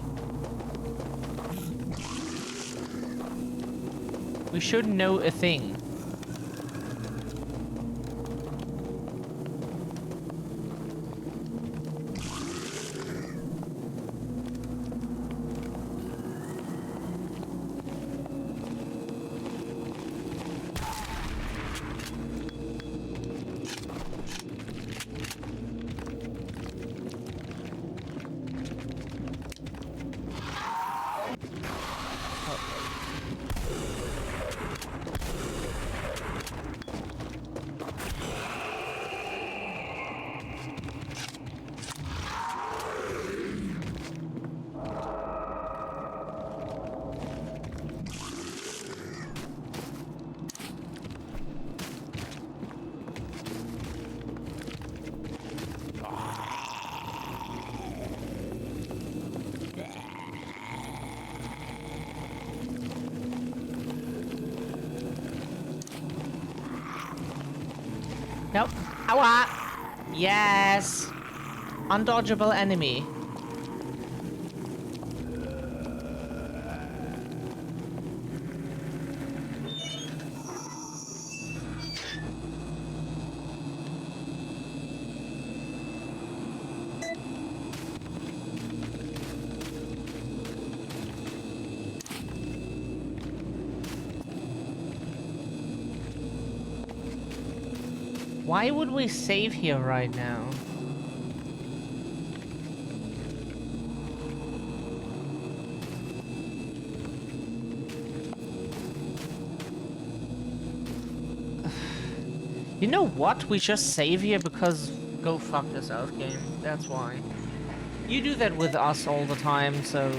A: We should know a thing. Nope. Ow! Yes! Undodgeable enemy. Why would we save here right now? You know what? We just save here because go fuck yourself, game. That's why. You do that with us all the time, so...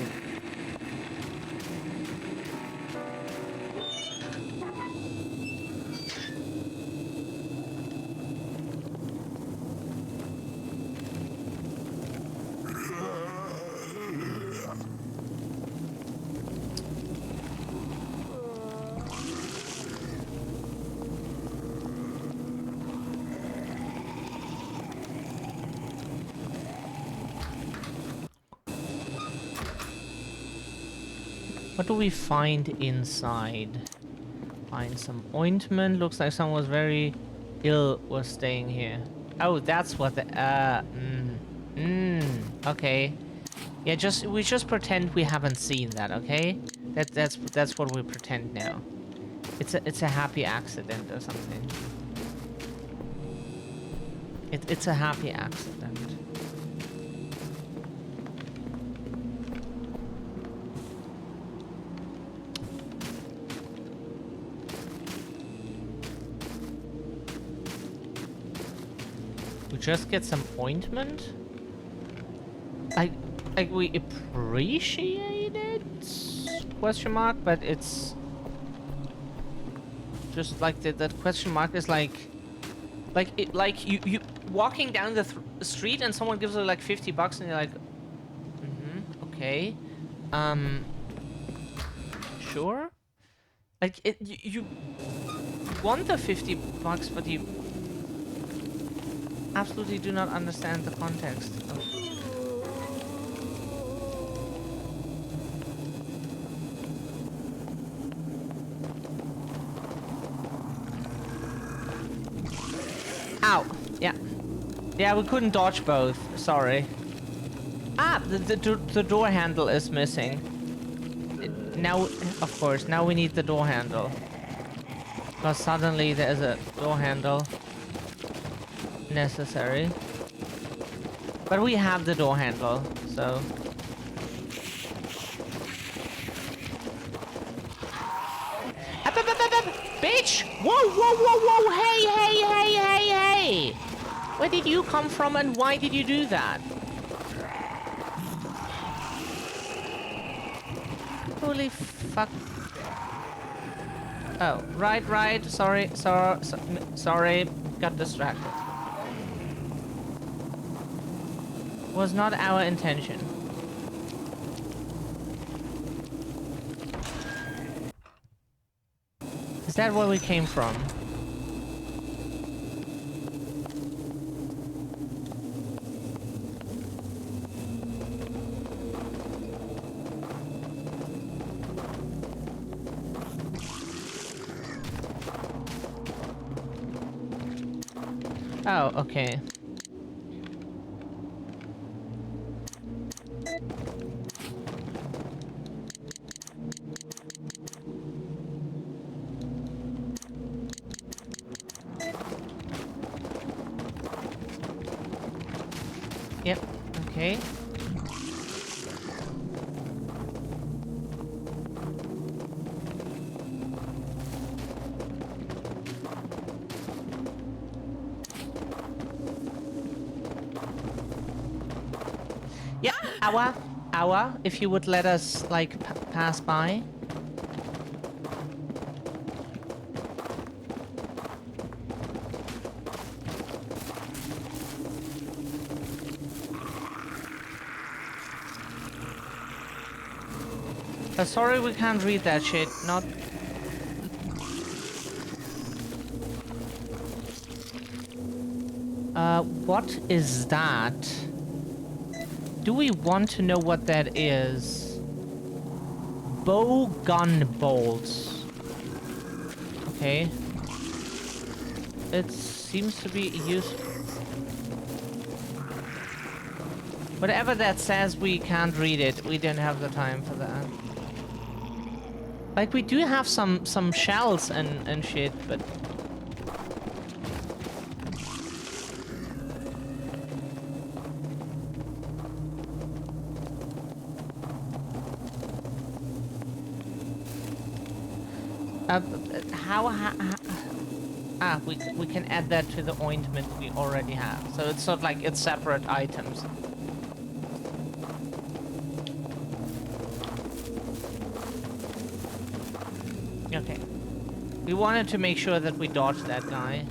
A: What do we find inside? Find some ointment. Looks like someone was very ill was staying here. Oh, that's what the okay. Yeah, we just pretend we haven't seen that, okay? That's what we pretend now. It's a happy accident or something. It's a happy accident. We just get some ointment? Like we appreciate it? Question mark, but it's just like that question mark is like you walking down the street and someone gives you like $50 and you're like, okay, sure. Like you want the $50, but you absolutely do not understand the context of... Ow! Yeah. Yeah, we couldn't dodge both. Sorry. Ah! The door handle is missing. Now, of course, now we need the door handle. Because suddenly there's a door handle necessary. But we have the door handle, so... Bitch! Whoa, whoa, whoa, whoa! Hey, hey, hey, hey, hey! Where did you come from and why did you do that? Holy fuck. Oh, right. Sorry. Got distracted. Was not our intention. Is that where we came from? Oh, okay. Yep, okay. Yeah, hour, if you would let us, like, pass by. Sorry we can't read that shit, not... what is that? Do we want to know what that is? Bow gun bolts. Okay. It seems to be useful. Whatever that says, we can't read it. We don't have the time for that. Like, we do have some shells and shit, but... we can add that to the ointment we already have. So it's sort of like it's separate items. Okay. We wanted to make sure that we dodged that guy.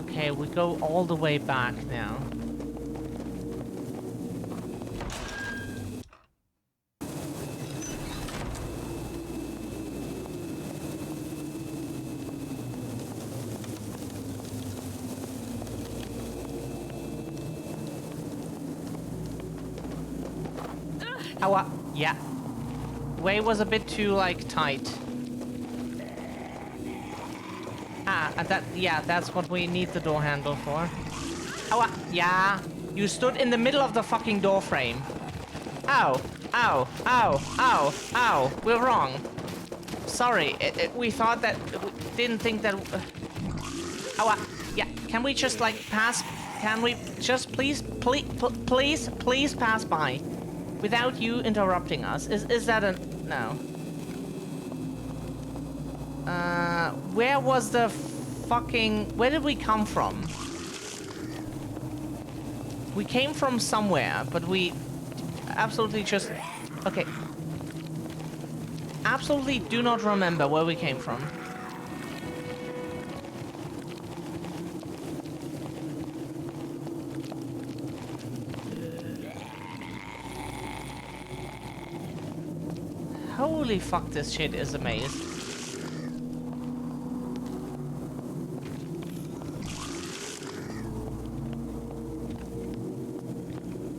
A: Okay, we go all the way back now. Yeah. Way was a bit too, like, tight. That's what we need the door handle for. Yeah. You stood in the middle of the fucking door frame. Ow. We're wrong. Sorry. We thought that... We didn't think that... Yeah. Can we just, like, pass... Can we just please pass by? Without you interrupting us. Is that a... No. Where was the fucking... Where did we come from? We came from somewhere, but we absolutely just... Okay. Absolutely do not remember where we came from. Holy fuck, this shit is a maze.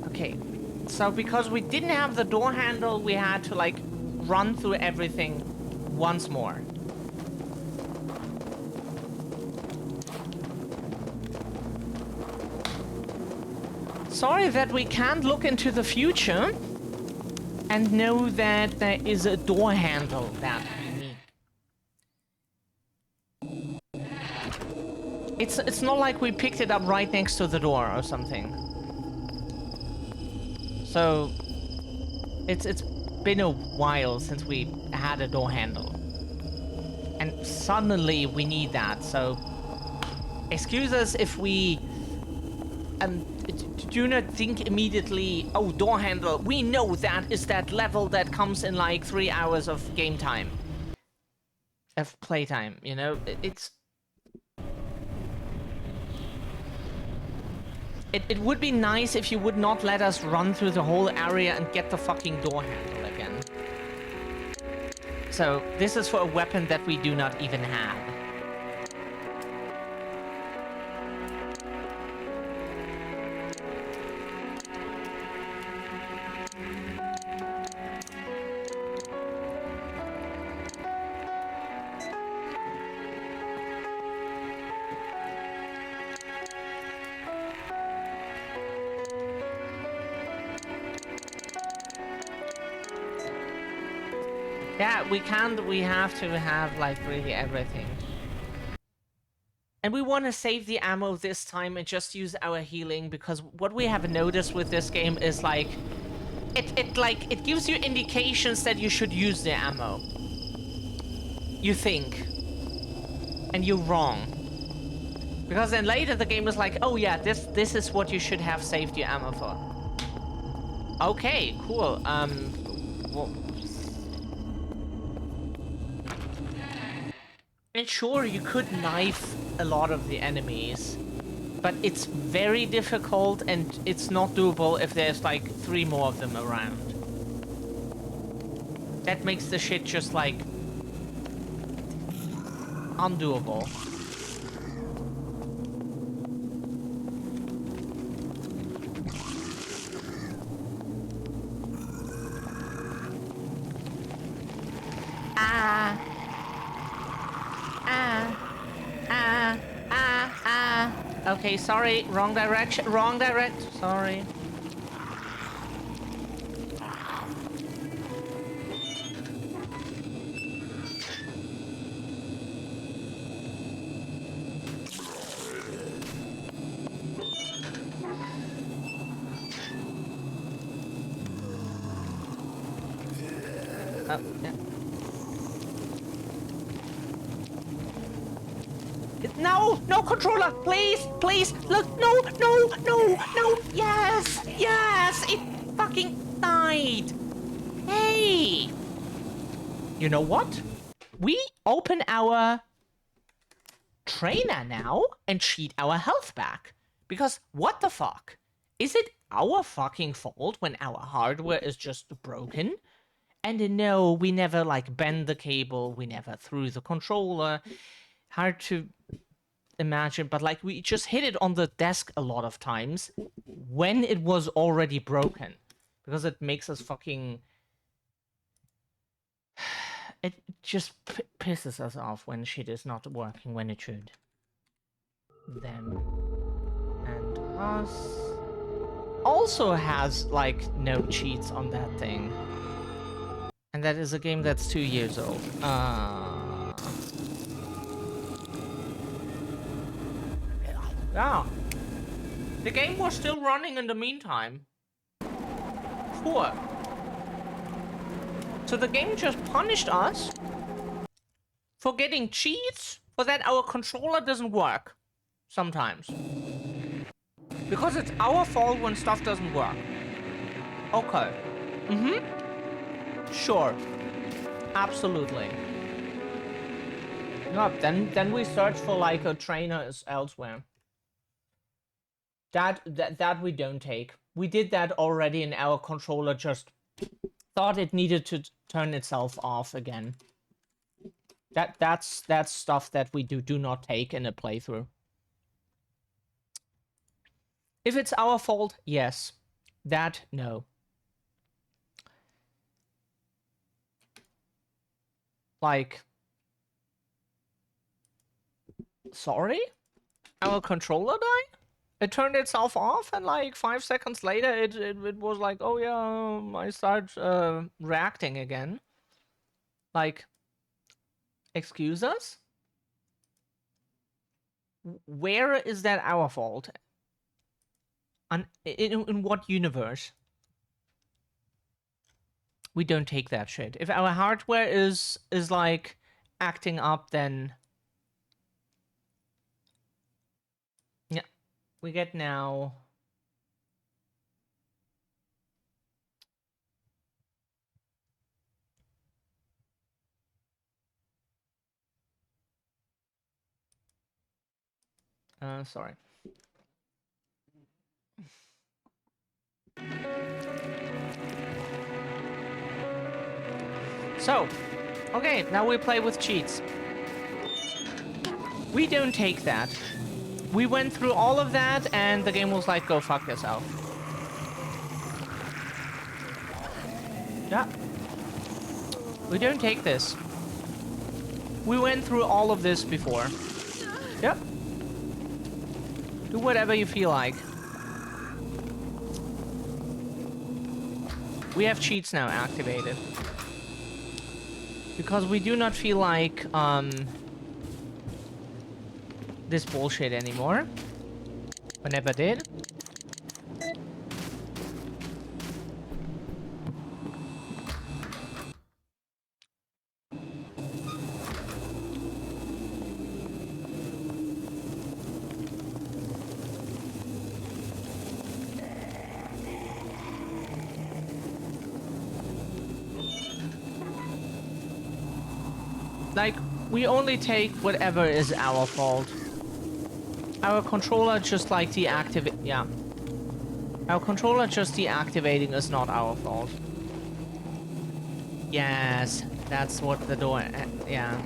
A: Okay, so because we didn't have the door handle, we had to, like, run through everything once more. Sorry that we can't look into the future and know that there is a door handle that we need. It's not like we picked it up right next to the door or something. So it's been a while since we had a door handle. And suddenly we need that, so... Excuse us if we... do not think immediately, oh, door handle, we know that is that level that comes in like 3 hours of game time. Of playtime, you know? It would be nice if you would not let us run through the whole area and get the fucking door handle again. So, this is for a weapon that we do not even have. Yeah, we can't, we have to have, like, really everything. And we want to save the ammo this time and just use our healing, because what we have noticed with this game is, like, it gives you indications that you should use the ammo. You think. And you're wrong. Because then later the game is like, oh yeah, this is what you should have saved your ammo for. Okay, cool. Well, and sure, you could knife a lot of the enemies, but it's very difficult and it's not doable if there's like 3 more of them around. That makes the shit just like undoable. Okay, sorry, wrong direction, sorry. Oh, yeah. No, no controller, please, please, look, no, yes, it fucking died. Hey, you know what? We open our trainer now and cheat our health back. Because what the fuck? Is it our fucking fault when our hardware is just broken? And no, we never like bend the cable, we never threw the controller. Hard to imagine, but like we just hit it on the desk a lot of times when it was already broken, because it makes us fucking, it just pisses us off when shit is not working when it should. Them and us also has like no cheats on that thing, and that is a game that's 2 years old. Yeah. The game was still running in the meantime. Poor. So the game just punished us for getting cheats, for that our controller doesn't work sometimes. Because it's our fault when stuff doesn't work. Okay. Sure. Absolutely. No, then we search for like a trainer elsewhere. That we don't take. We did that already, and our controller just thought it needed to turn itself off again. That's stuff that we do not take in a playthrough. If it's our fault, yes. That, no. Like, sorry? Our controller died? It turned itself off, and like 5 seconds later, it was like, oh yeah, I start reacting again. Like, excuse us? Where is that our fault? In what universe? We don't take that shit. If our hardware is like acting up, then... Yeah, we get now... sorry. So, okay, now we play with cheats. We don't take that. We went through all of that, and the game was like, go fuck yourself. Yeah. We don't take this. We went through all of this before. Yep. Do whatever you feel like. We have cheats now activated. Because we do not feel like, this bullshit anymore. We never did. Like, we only take whatever is our fault. Our controller just like deactivate. Yeah. Our controller just deactivating is not our fault. Yes, that's what the door. Yeah.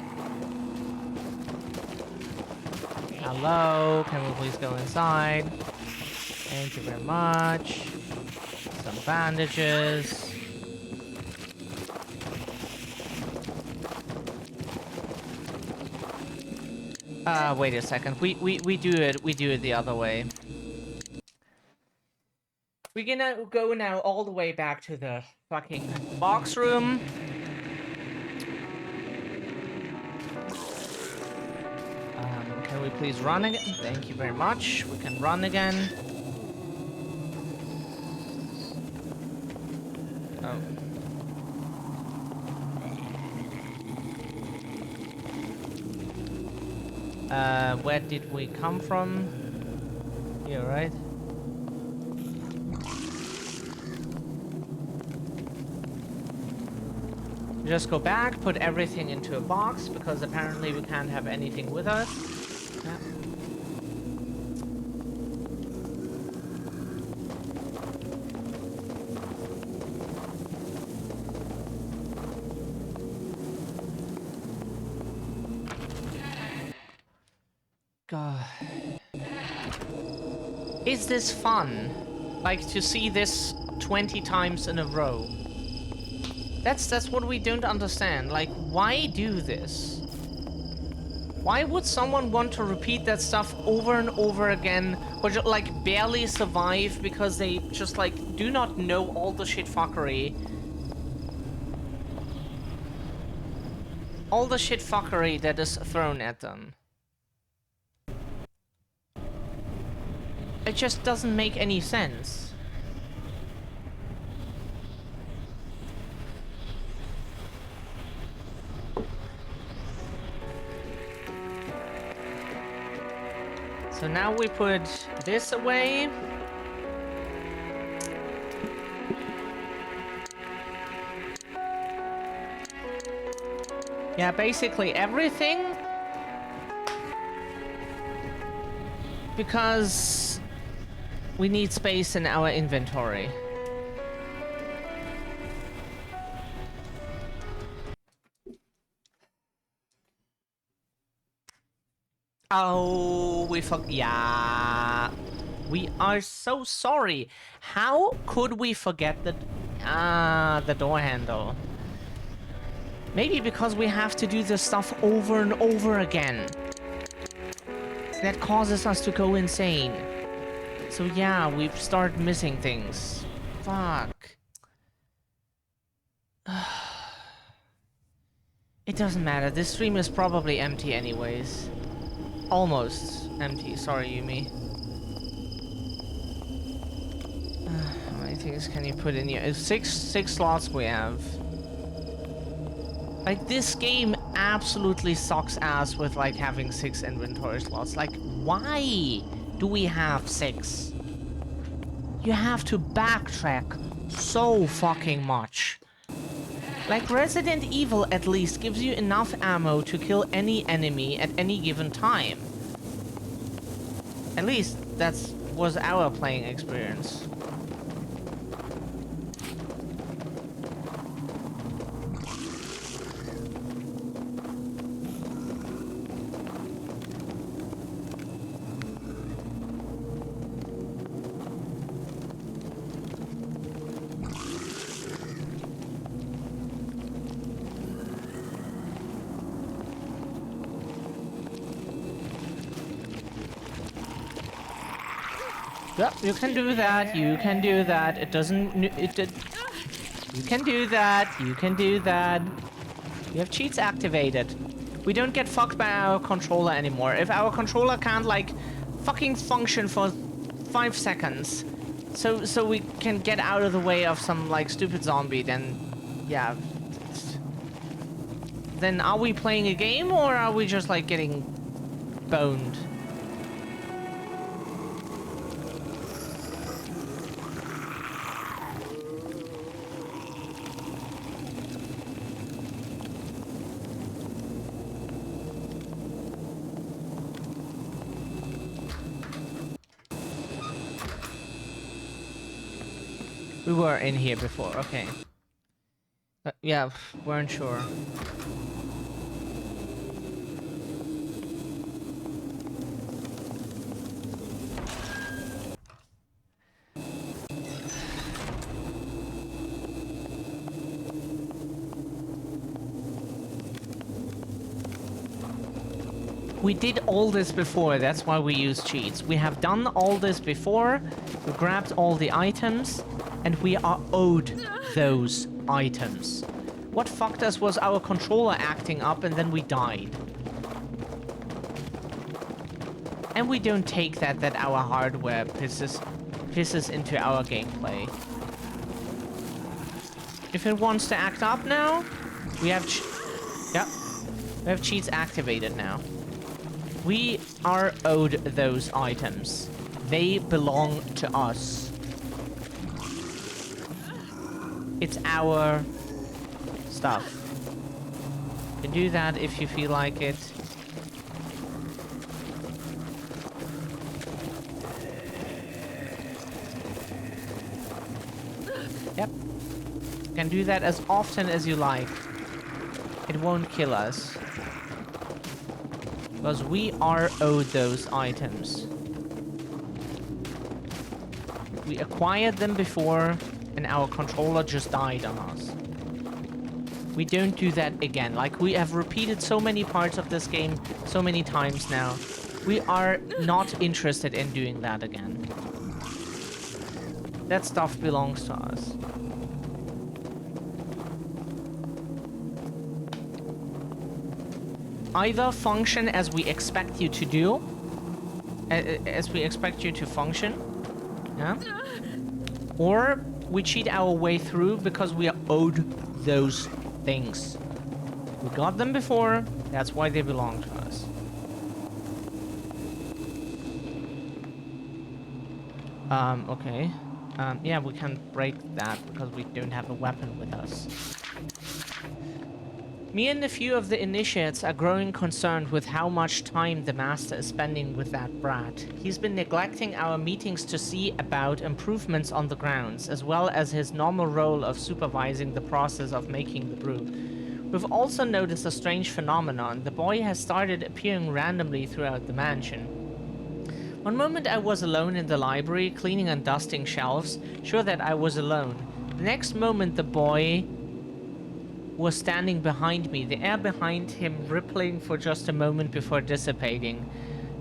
A: Hello, can we please go inside? Thank you very much. Some bandages. Wait a second. We do it the other way. We're gonna go now all the way back to the fucking box room. Can we please run again? Thank you very much. We can run again. Oh. Where did we come from? Here, right? Just go back, put everything into a box, because apparently we can't have anything with us. Yeah. God. Is this fun? Like, to see this 20 times in a row? That's what we don't understand. Like, why do this? Why would someone want to repeat that stuff over and over again, or just, like, barely survive because they just, like, do not know all the shitfuckery? All the shitfuckery that is thrown at them. It just doesn't make any sense. So now we put this away. Yeah, basically everything. Because we need space in our inventory. Oh, we forgot. Yeah. We are so sorry. How could we forget the door handle? Maybe because we have to do this stuff over and over again. That causes us to go insane. So yeah, we've started missing things. Fuck. It doesn't matter. This stream is probably empty anyways. Almost empty. Sorry, Yumi. How many things can you put in here? Six slots we have. Like, this game absolutely sucks ass with, like, having 6 inventory slots. Like, why do we have 6? You have to backtrack so fucking much. Like, Resident Evil at least gives you enough ammo to kill any enemy at any given time. At least was our playing experience. Yep, you can do that. You can do that. It doesn't. You can do that. You can do that. You have cheats activated. We don't get fucked by our controller anymore. If our controller can't like fucking function for 5 seconds, so we can get out of the way of some like stupid zombie, then yeah. Then are we playing a game or are we just like getting boned? We were in here before, okay. Yeah, weren't sure. We did all this before, that's why we use cheats. We have done all this before, we grabbed all the items, and we are owed those items. What fucked us was our controller acting up and then we died. And we don't take that our hardware pisses into our gameplay. If it wants to act up now, we have we have cheats activated now. We are owed those items. They belong to us. It's our stuff. You can do that if you feel like it. Yep. You can do that as often as you like. It won't kill us. Because we are owed those items. We acquired them before, and our controller just died on us. We don't do that again. Like, we have repeated so many parts of this game so many times now. We are not interested in doing that again. That stuff belongs to us. Either function as we expect you to do, as we expect you to function, yeah? Or we cheat our way through because we are owed those things. We got them before, that's why they belong to us. Okay. Yeah, we can break that because we don't have a weapon with us. Me and a few of the initiates are growing concerned with how much time the Master is spending with that brat. He's been neglecting our meetings to see about improvements on the grounds, as well as his normal role of supervising the process of making the brew. We've also noticed a strange phenomenon. The boy has started appearing randomly throughout the mansion. One moment I was alone in the library, cleaning and dusting shelves, sure that I was alone. The next moment the boy was standing behind me, the air behind him rippling for just a moment before dissipating.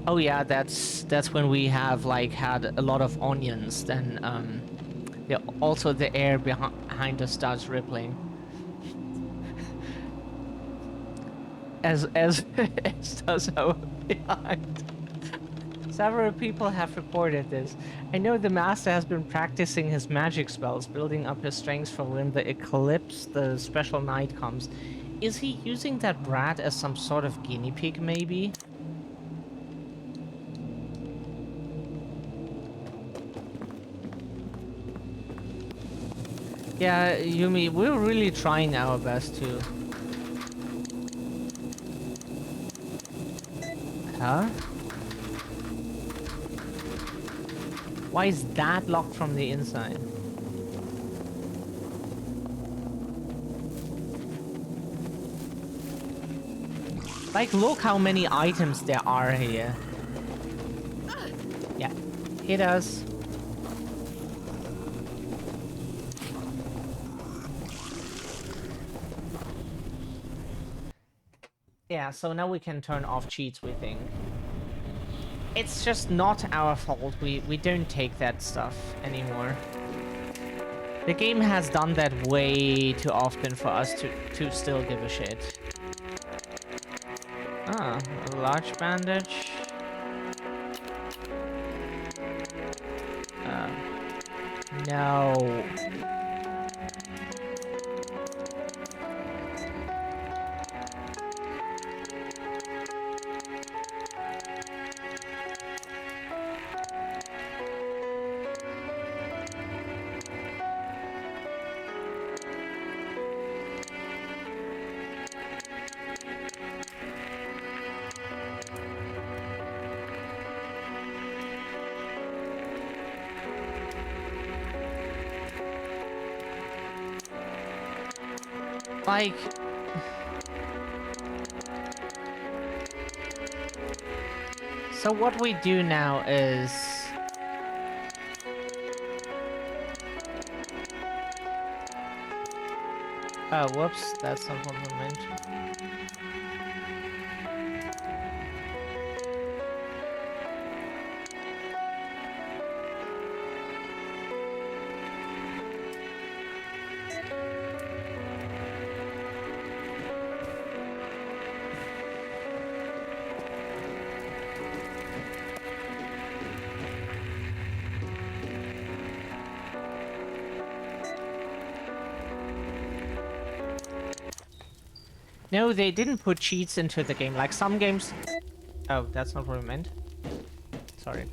A: Oh yeah, that's when we have like had a lot of onions, then also the air behind us starts rippling. as does our behind. Several people have reported this. I know the Master has been practicing his magic spells, building up his strength for when the eclipse, the special night, comes. is he using that rat as some sort of guinea pig, maybe? Yeah, Yumi, we're really trying our best to... Huh? Why is that locked from the inside? Like, look how many items there are here. Yeah, hit us. Yeah, so now we can turn off cheats, we think. It's just not our fault. We don't take that stuff anymore. The game has done that way too often for us to still give a shit. Ah, a large bandage. No. Like... So what we do now is... Oh, whoops, that's not what we meant. No, they didn't put cheats into the game. Like some games... Oh, that's not what we meant. Sorry.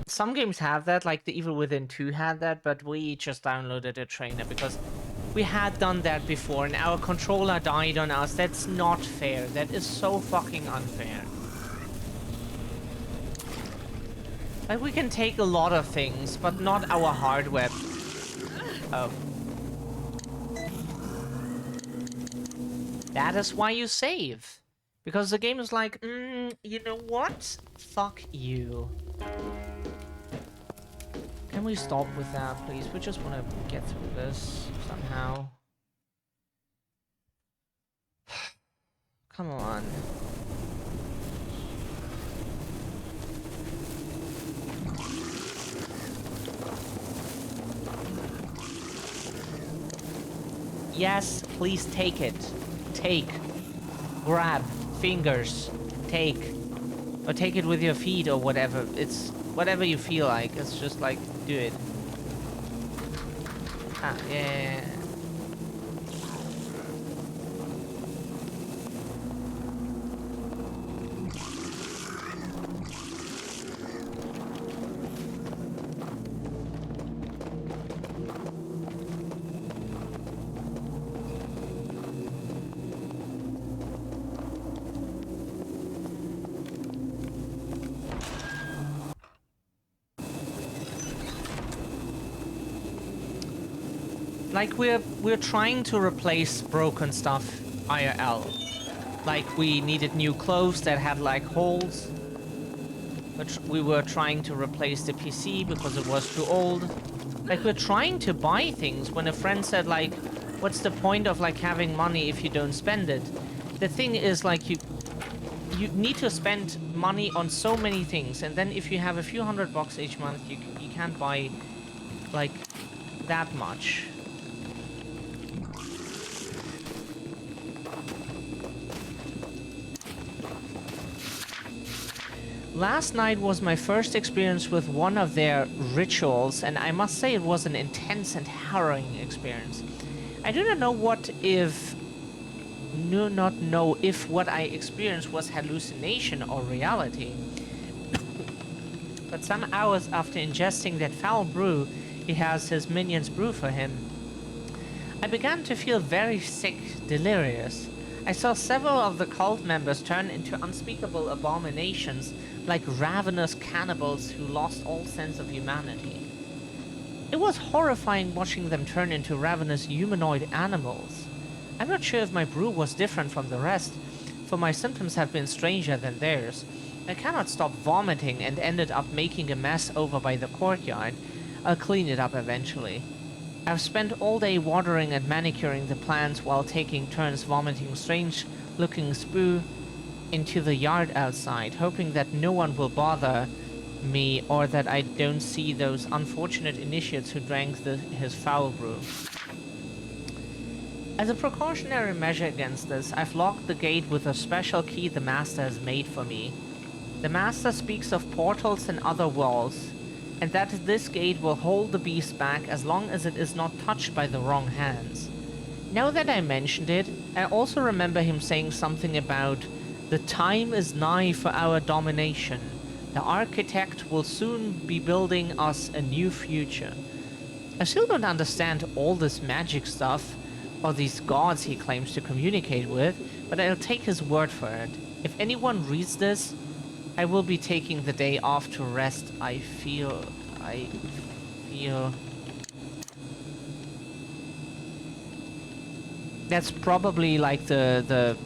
A: Some games have that, like The Evil Within 2 had that, but we just downloaded a trainer because we had done that before and our controller died on us. That's not fair. That is so fucking unfair. Like, we can take a lot of things, but not our hardware. Oh. That is why you save. Because the game is like, you know what? Fuck you. Can we stop with that, please? We just want to get through this somehow. Come on. Yes, please take it. Take. Grab. Fingers. Take. Or take it with your feet or whatever. It's whatever you feel like. It's just like, do it. Ah, yeah. Like, we're trying to replace broken stuff IRL. Like, we needed new clothes that had, like, holes. But we were trying to replace the PC because it was too old. Like, we're trying to buy things when a friend said, like, what's the point of, like, having money if you don't spend it? The thing is, like, you need to spend money on so many things. And then if you have a few $100 each month, you can't buy, like, that much. Last night was my first experience with one of their rituals, and I must say it was an intense and harrowing experience. I do not know what what I experienced was hallucination or reality. But some hours after ingesting that foul brew he has his minions brew for him, I began to feel very sick, delirious. I saw several of the cult members turn into unspeakable abominations, like ravenous cannibals who lost all sense of humanity. It was horrifying watching them turn into ravenous humanoid animals. I'm not sure if my brew was different from the rest, for my symptoms have been stranger than theirs. I cannot stop vomiting and ended up making a mess over by the courtyard. I'll clean it up eventually. I've spent all day watering and manicuring the plants while taking turns vomiting strange-looking spoo into the yard outside, hoping that no one will bother me or that I don't see those unfortunate initiates who drank his foul brew. As a precautionary measure against this, I've locked the gate with a special key the Master has made for me. The Master speaks of portals and other walls, and that this gate will hold the beast back as long as it is not touched by the wrong hands. Now that I mentioned it, I also remember him saying something about the time is nigh for our domination. The architect will soon be building us a new future. I still don't understand all this magic stuff, or these gods he claims to communicate with, but I'll take his word for it. If anyone reads this, I will be taking the day off to rest. I feel... That's probably like the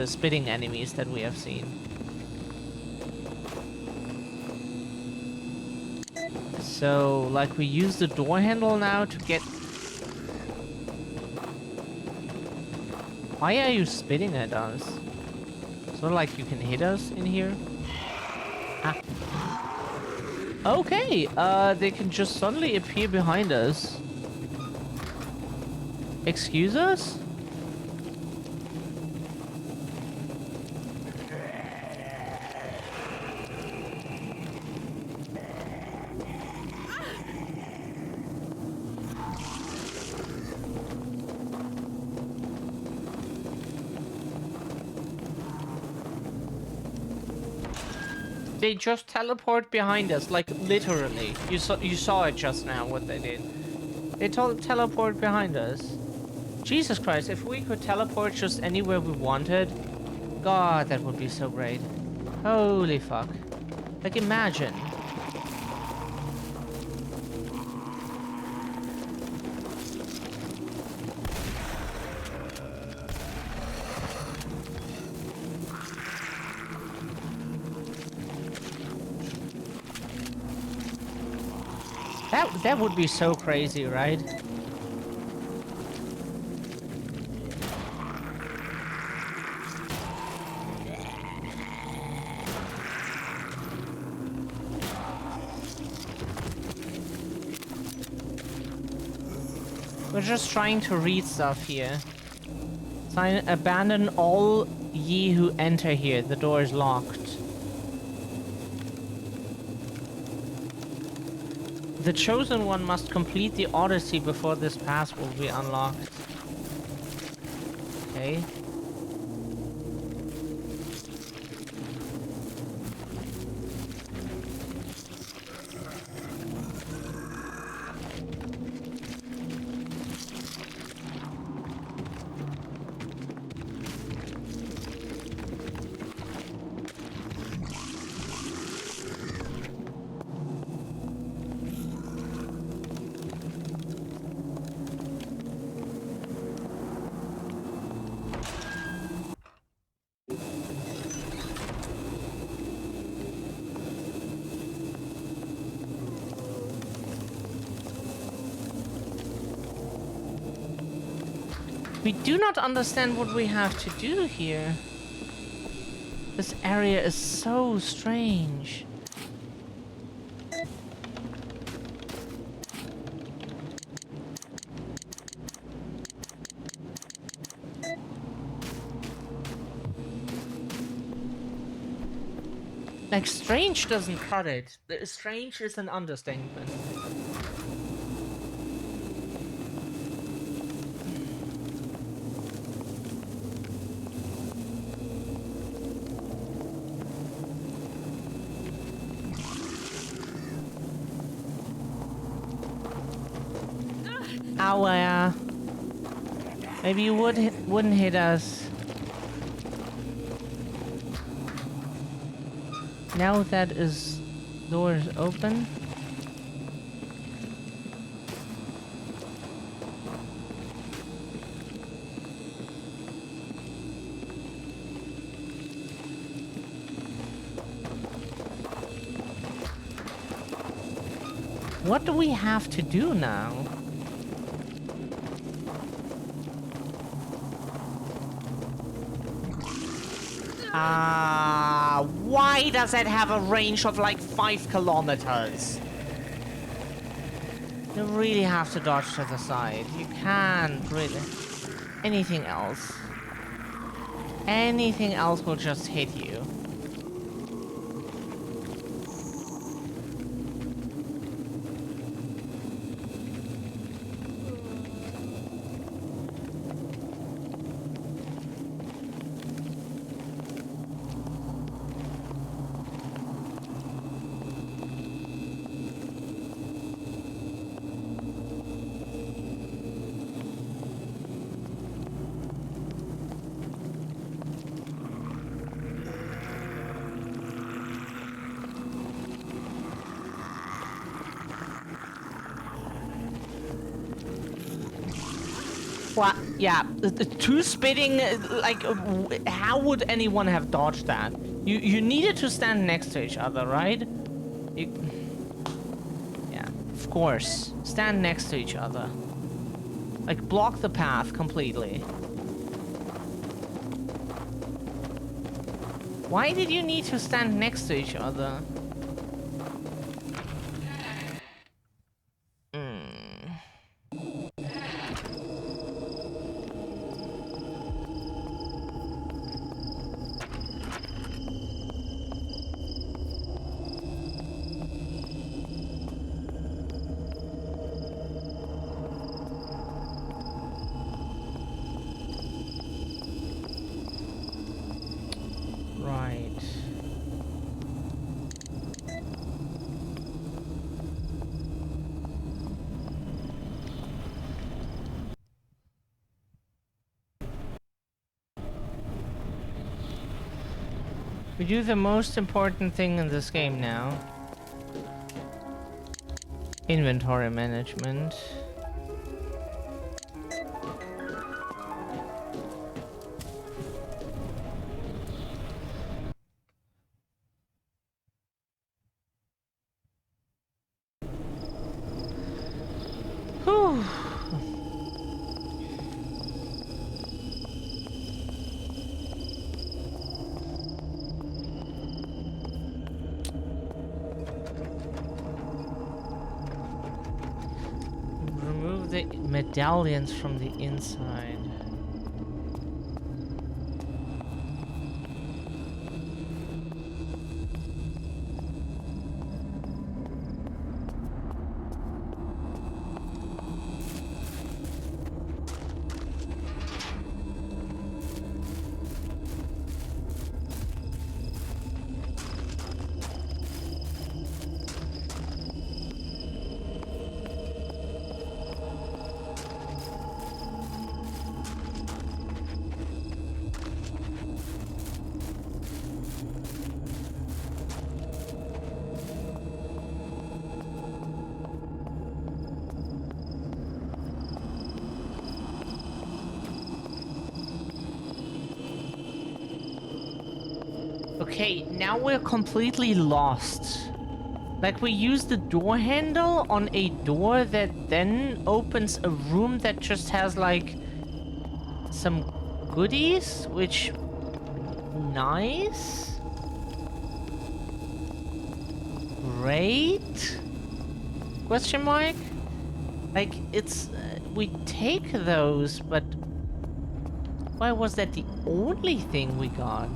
A: spitting enemies that we have seen. So, like, we use the door handle now to get... Why are you spitting at us? So, like, you can hit us in here? Ah. Okay, they can just suddenly appear behind us. Excuse us? They just teleport behind us, like literally. You saw it just now, what they did. They teleport behind us. Jesus Christ, if we could teleport just anywhere we wanted, God, that would be so great. Holy fuck. Like, imagine. That would be so crazy, right? We're just trying to read stuff here. Sign, abandon all ye who enter here. The door is locked. The chosen one must complete the Odyssey before this pass will be unlocked. Okay. We do not understand what we have to do here. This area is so strange. Like, strange doesn't cut it. Strange is an understatement. Ow, maybe you wouldn't hit us. Now that is doors open. What do we have to do now? Why does it have a range of like 5 kilometers? You really have to dodge to the side. You can't really. Anything else? Anything else will just hit you. What? Yeah, the two spitting, like, how would anyone have dodged that? You needed to stand next to each other, right? Yeah, of course. Stand next to each other. Like, block the path completely. Why did you need to stand next to each other? We do the most important thing in this game now. Inventory management. Whew. Remove the medallions from the inside. Okay, now we're completely lost. Like, we use the door handle on a door that then opens a room that just has, like, some goodies, which... nice? Great? Question mark? Like, it's... we take those, but... why was that the only thing we got?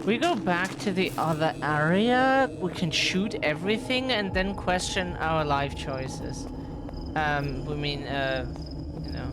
A: We go back to the other area, we can shoot everything and then question our life choices. We mean, you know.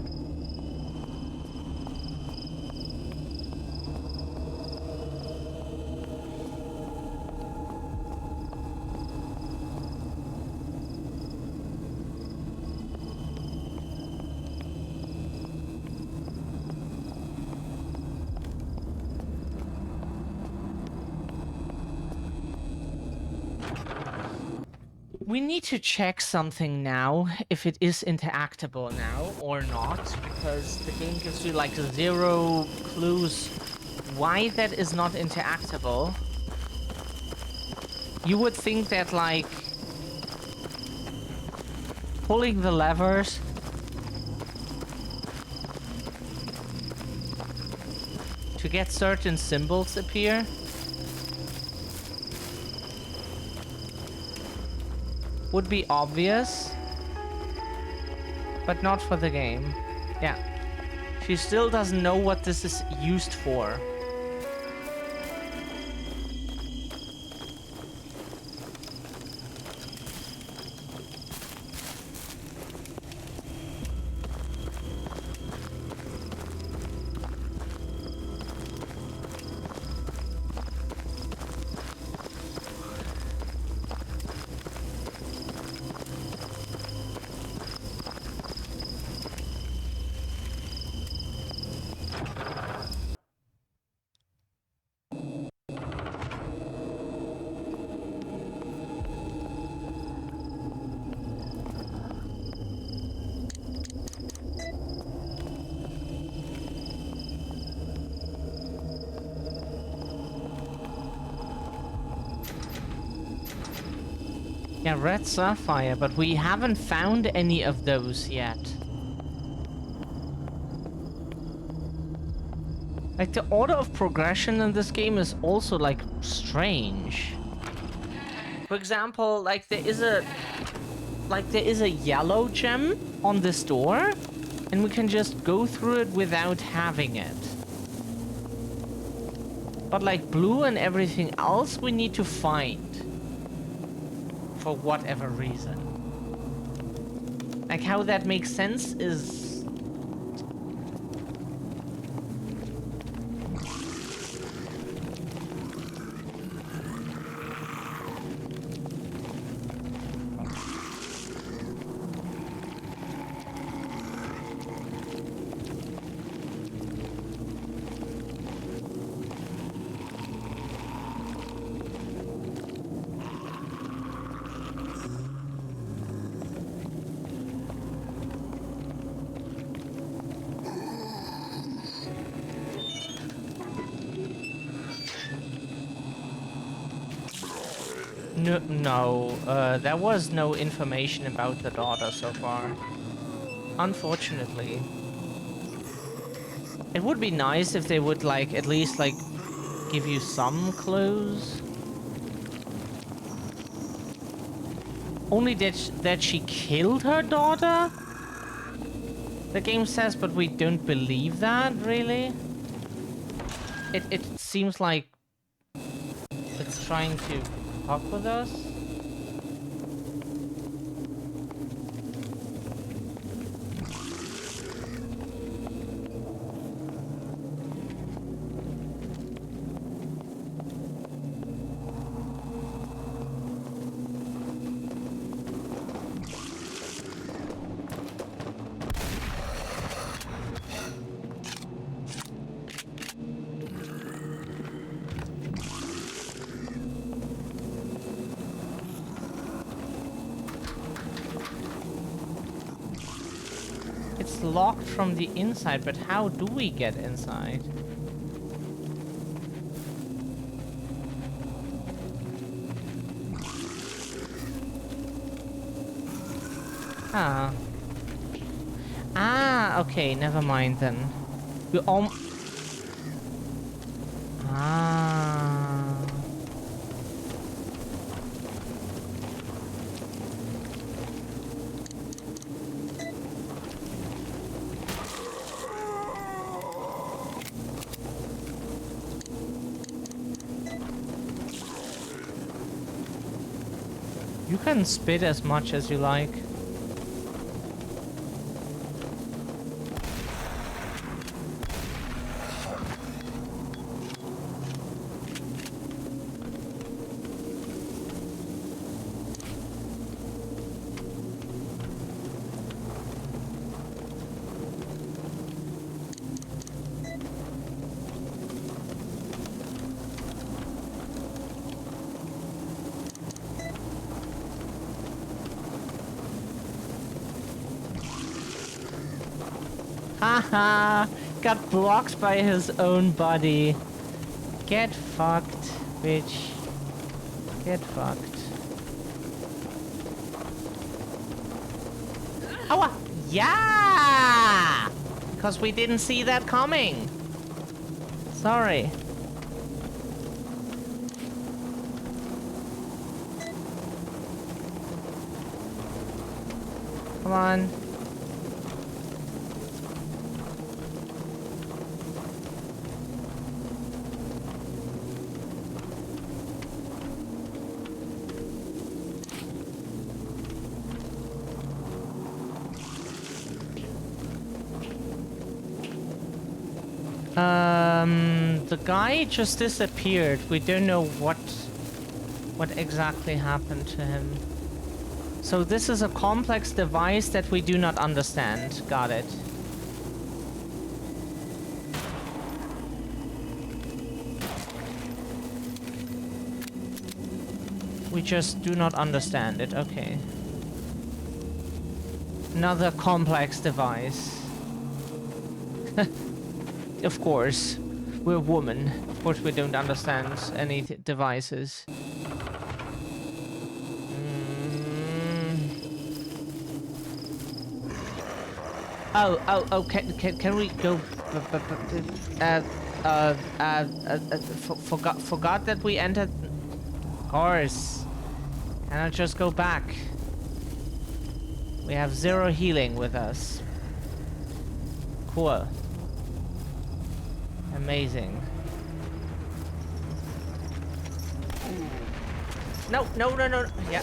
A: We need to check something now, if it is interactable now or not, because the game gives you like 0 clues why that is not interactable. You would think that like pulling the levers to get certain symbols appear would be obvious, but not for the game. Yeah. She still doesn't know what this is used for. Yeah, red sapphire, but we haven't found any of those yet. Like, the order of progression in this game is also, like, strange. For example, like, there is a yellow gem on this door, and we can just go through it without having it. But, like, blue and everything else we need to find. For whatever reason. Like, how that makes sense is... No, there was no information about the daughter so far. Unfortunately. It would be nice if they would, like, at least, like, give you some clues. Only that she killed her daughter? The game says, but we don't believe that, really? It seems like it's trying to fuck with us. It's locked from the inside, but how do we get inside? Ah. Ah, okay, never mind then. We Ah. You can spit as much as you like. Haha! Got blocked by his own body. Get fucked, bitch. Get fucked. Oh, yeah! Because we didn't see that coming. Sorry. Come on. The guy just disappeared. We don't know what exactly happened to him. So this is a complex device that we do not understand. Got it. We just do not understand it. Okay. Another complex device. Of course. We're women. Of course we don't understand any devices. Oh, can we go... forgot that we entered... Of course. Can I just go back? We have 0 healing with us. Cool. Amazing. No. Yeah.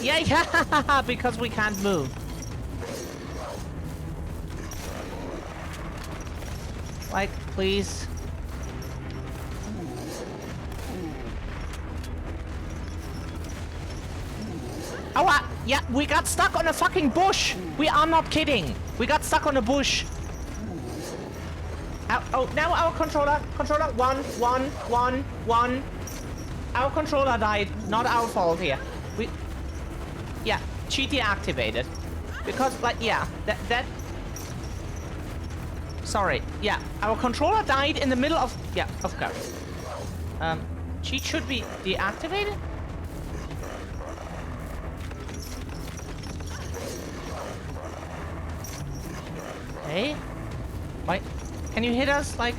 A: Yeah. Because we can't move. Like, please. Oh, yeah, we got stuck on a fucking bush. We are not kidding. We got stuck on a bush. Oh, now our controller, one. Our controller died. Not our fault here. Yeah, cheat deactivated. Because, like, yeah, that... Sorry, yeah, our controller died in the middle of... Yeah, of course. Cheat should be deactivated? Okay. Wait, can you hit us, like...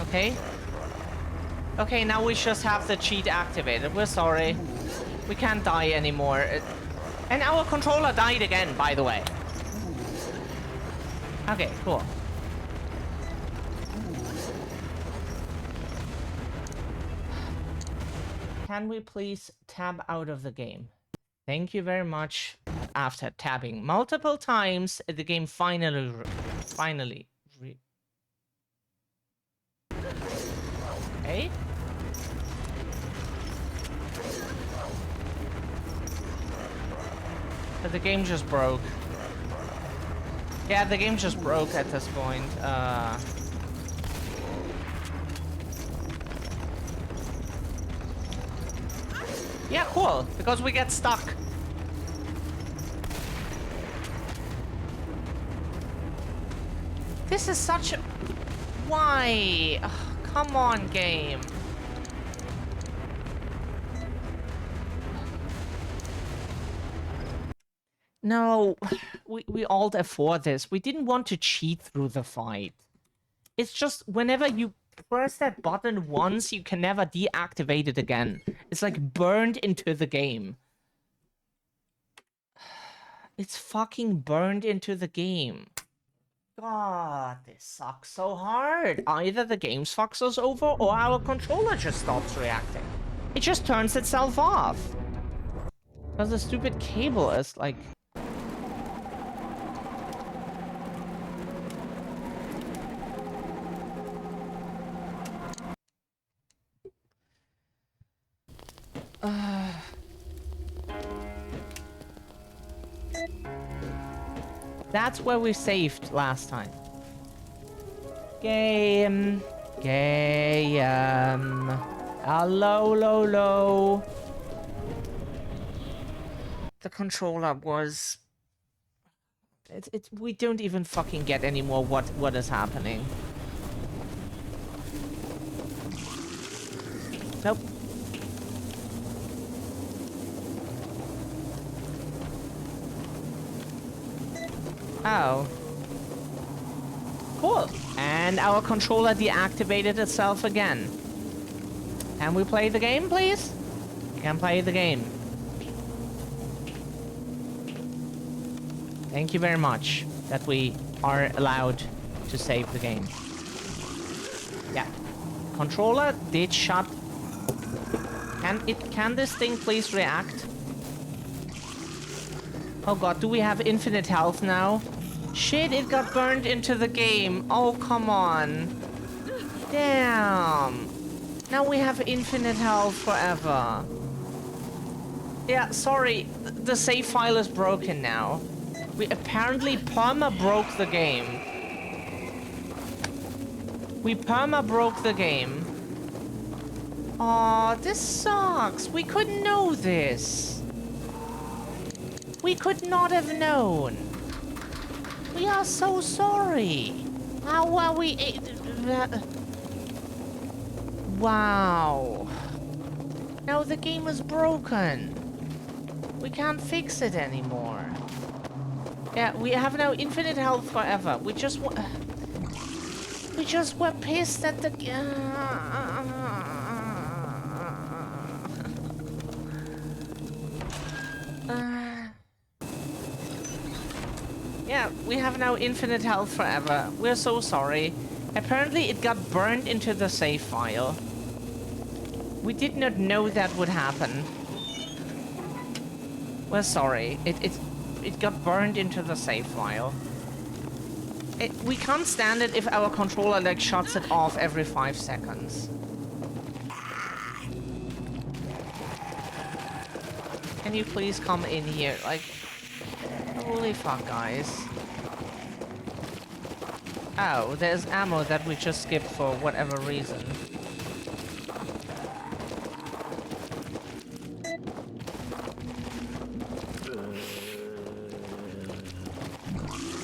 A: Okay. Okay, now we just have the cheat activated. We're sorry. We can't die anymore. And our controller died again, by the way. Okay, cool. Can we please tab out of the game? Thank you very much. After tabbing multiple times, the game finally... Okay. But the game just broke. Yeah, the game just broke at this point. Yeah, cool. Because we get stuck. This is such a... Why? Ugh, come on, game. No, we alt F4 this. We didn't want to cheat through the fight. It's just whenever you press that button once, you can never deactivate it again. It's like burned into the game. It's fucking burned into the game. God, this sucks so hard. Either the game fucks us over or our controller just stops reacting. It just turns itself off. Because the stupid cable is like... That's where we saved last time. Game. Hello, low, low. The controller was... we don't even fucking get anymore what is happening. Nope. Oh. Cool. And our controller deactivated itself again. Can we play the game, please? Can play the game. Thank you very much that we are allowed to save the game. Yeah. Controller did shut. Can this thing please react? Oh god, do we have infinite health now? Shit, it got burned into the game. Oh, come on. Damn. Now we have infinite health forever. Yeah, sorry. The save file is broken now. We apparently perma-broke the game. We perma-broke the game. Aw, this sucks. We couldn't know this. We could not have known. We are so sorry. How are we... Wow. Now the game is broken. We can't fix it anymore. Yeah, we have now infinite health forever. We just were pissed at the... Yeah, we have now infinite health forever. We're so sorry. Apparently it got burned into the save file. We did not know that would happen. We're sorry. It got burned into the save file. We can't stand it if our controller like shuts it off every 5 seconds. Can you please come in here? Like, holy fuck, guys. Oh, there's ammo that we just skipped for whatever reason.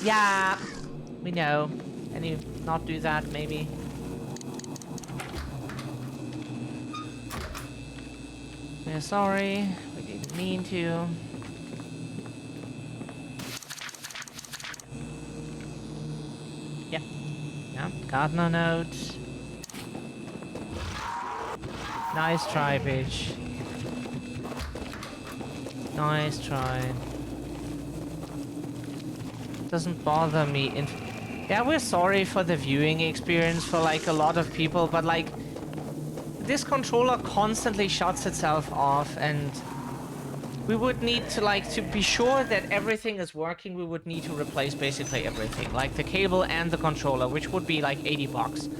A: Yeah, we know. Can you not do that, maybe? We're sorry. We didn't mean to. Yep. Yeah, Gardner note. Nice try, bitch. Nice try. Doesn't bother me. Yeah, we're sorry for the viewing experience for like a lot of people, but like this controller constantly shuts itself off, and we would need to like to be sure that everything is working. We would need to replace basically everything, like the cable and the controller, which would be like $80.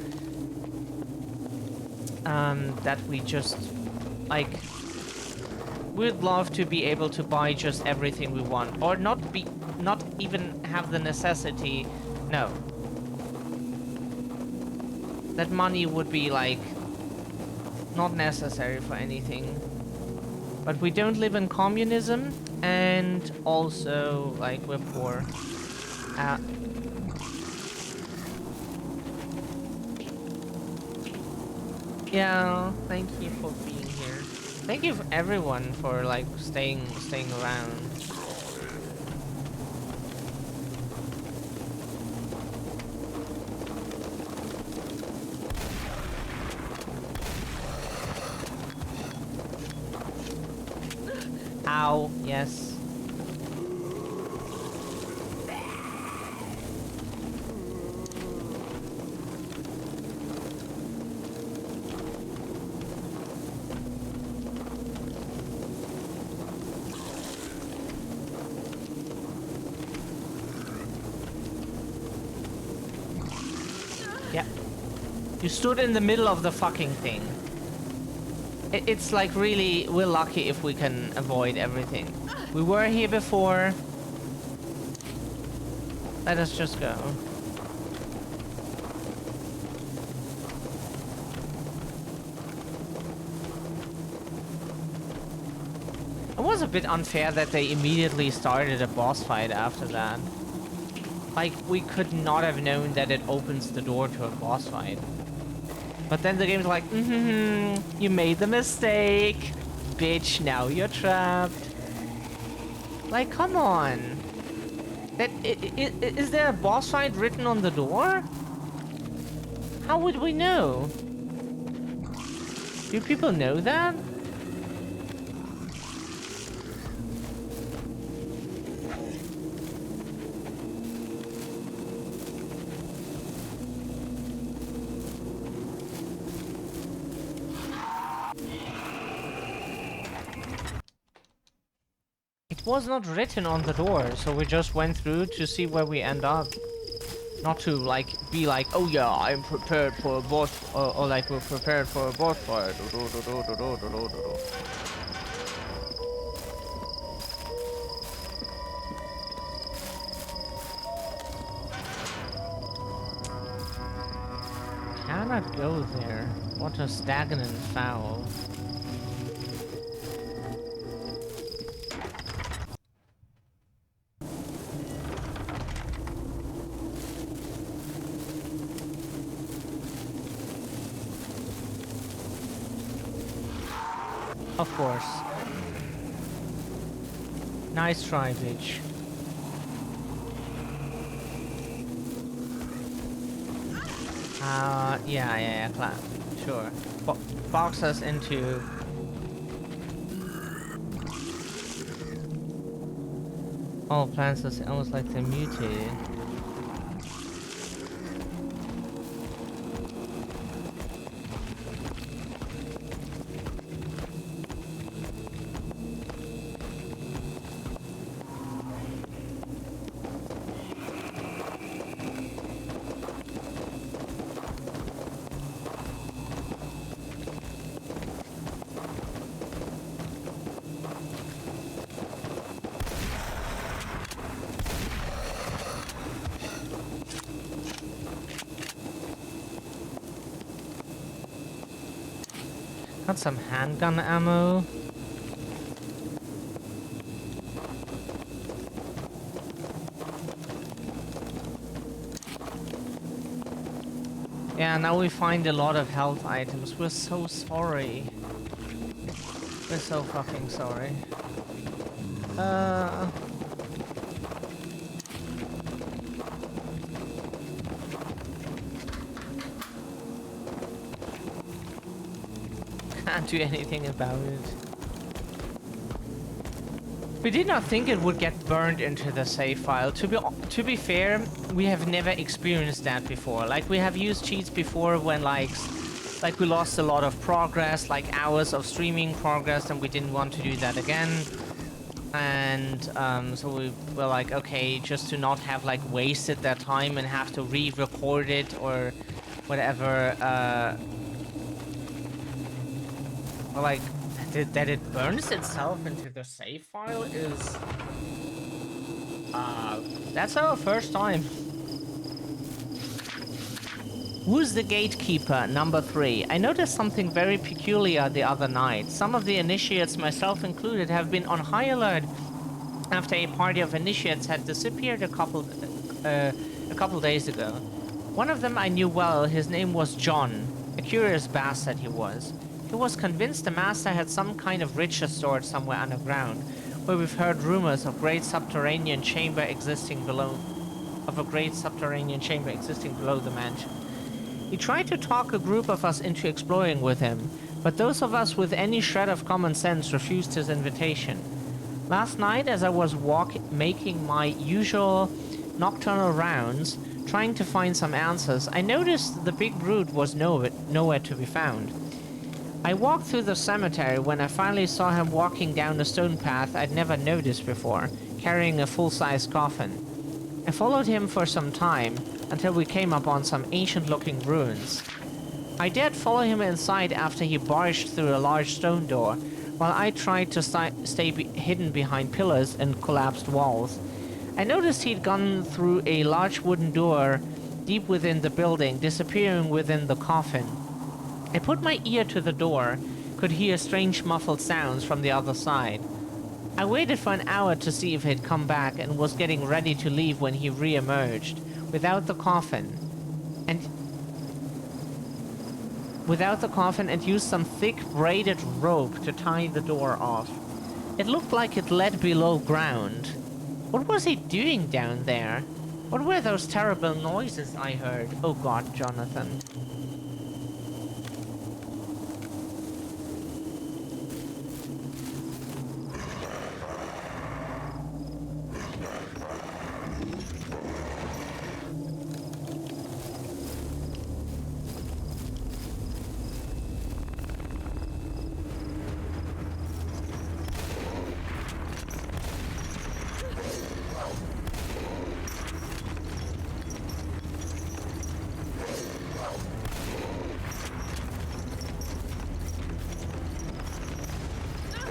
A: That we just like. We'd love to be able to buy just everything we want, or not even have the necessity. No. That money would be like not necessary for anything. But we don't live in communism, and also like we're poor. Yeah, thank you for being here. Thank you everyone for like staying around. Ow, yes. Yeah. You stood in the middle of the fucking thing. It's like really, we're lucky if we can avoid everything. We were here before. Let us just go. It was a bit unfair that they immediately started a boss fight after that. Like, we could not have known that it opens the door to a boss fight. But then the game's like, you made the mistake. Bitch, now you're trapped. Like, come on. Is there a boss fight written on the door? How would we know? Do people know that? It was not written on the door, so we just went through to see where we end up. Not to, like, be like, oh yeah, I'm prepared for a boss, or like, we're prepared for a boss fight. Cannot go there. What a stagnant foul. Of course. Nice try, bitch. Yeah, clap. Sure. Box us into... All plants are almost like they're mutated. Got some handgun ammo. Yeah, now we find a lot of health items. We're so sorry. We're so fucking sorry. Can't do anything about it. We did not think it would get burned into the save file. To be fair, we have never experienced that before. Like, we have used cheats before when like we lost a lot of progress, like hours of streaming progress, and we didn't want to do that again. And so we were like, okay, just to not have like wasted that time and have to re-record it or whatever. Or like that it burns itself into the save file is that's our first time. Who's the gatekeeper? Number 3. I noticed something very peculiar the other night. Some of the initiates, myself included, have been on high alert after a party of initiates had disappeared a couple days ago. One of them I knew well. His name was John. A curious bastard he was. He was convinced the master had some kind of riches stored somewhere underground, where we've heard rumors of a great subterranean chamber existing below the mansion. He tried to talk a group of us into exploring with him, but those of us with any shred of common sense refused his invitation. Last night, as I was making my usual nocturnal rounds, trying to find some answers, I noticed the big brute was nowhere to be found. I walked through the cemetery when I finally saw him walking down a stone path I'd never noticed before, carrying a full-size coffin. I followed him for some time until we came upon some ancient-looking ruins. I dared follow him inside after he barged through a large stone door, while I tried to stay hidden behind pillars and collapsed walls. I noticed he'd gone through a large wooden door deep within the building, disappearing within the coffin. I put my ear to the door, could hear strange muffled sounds from the other side. I waited for an hour to see if he'd come back and was getting ready to leave when he re-emerged, without the coffin, and used some thick braided rope to tie the door off. It looked like it led below ground. What was he doing down there? What were those terrible noises I heard? Oh God, Jonathan.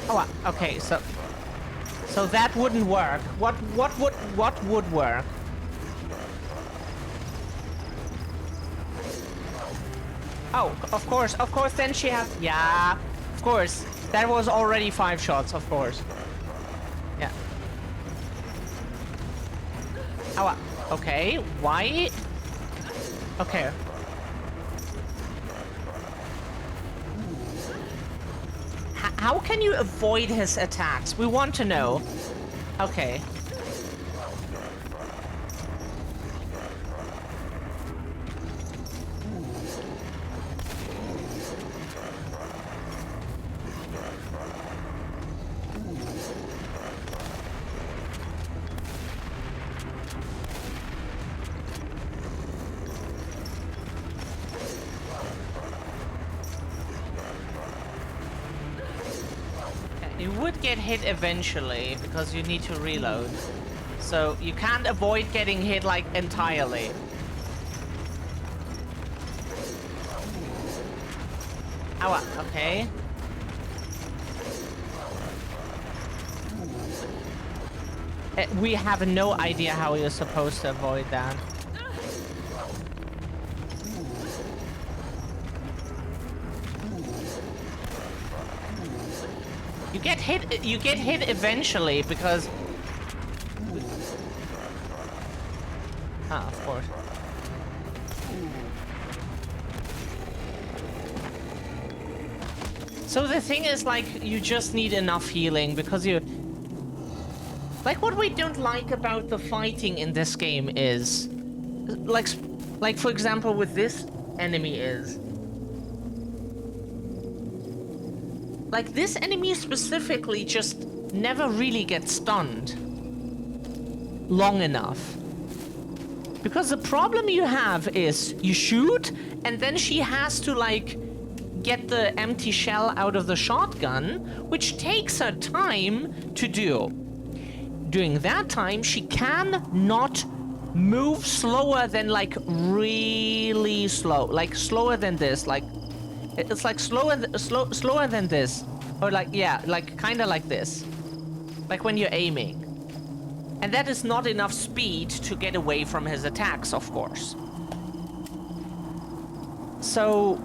A: Oh, okay, so that wouldn't work. What would work? Oh, of course, then she has, yeah, of course. That was already 5 shots, of course. Yeah. Oh, okay, why? Okay. How can you avoid his attacks? We want to know. Okay. You would get hit eventually because you need to reload. So you can't avoid getting hit like entirely. Ow, okay. We have no idea how you're supposed to avoid that. You get hit eventually because... Ah, of course. So the thing is, like, you just need enough healing because you... Like, what we don't like about the fighting in this game is... Like for example, with this enemy is... Like, this enemy specifically just never really gets stunned long enough. Because the problem you have is you shoot, and then she has to, like, get the empty shell out of the shotgun, which takes her time to do. During that time, she cannot move slower than, like, really slow. Like, slower than this, like... It's like slower than this. Or like, yeah, like kind of like this. Like when you're aiming. And that is not enough speed to get away from his attacks, of course. So,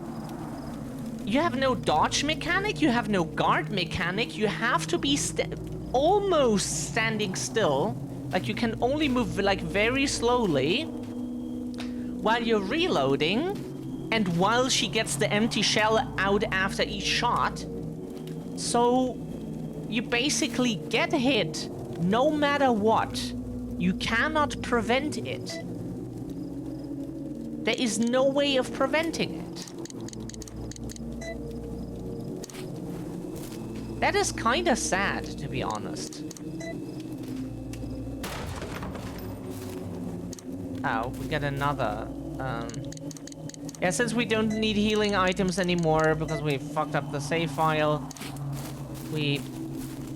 A: you have no dodge mechanic, you have no guard mechanic, you have to be almost standing still. Like you can only move like very slowly while you're reloading. And while she gets the empty shell out after each shot. So you basically get hit no matter what. You cannot prevent it. There is no way of preventing it. That is kind of sad, to be honest. Oh, we got another... Yeah, since we don't need healing items anymore because we fucked up the save file,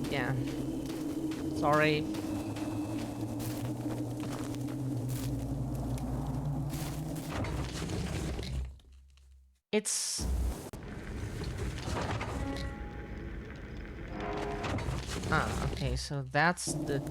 A: yeah. Sorry. It's... Ah, okay, so that's the...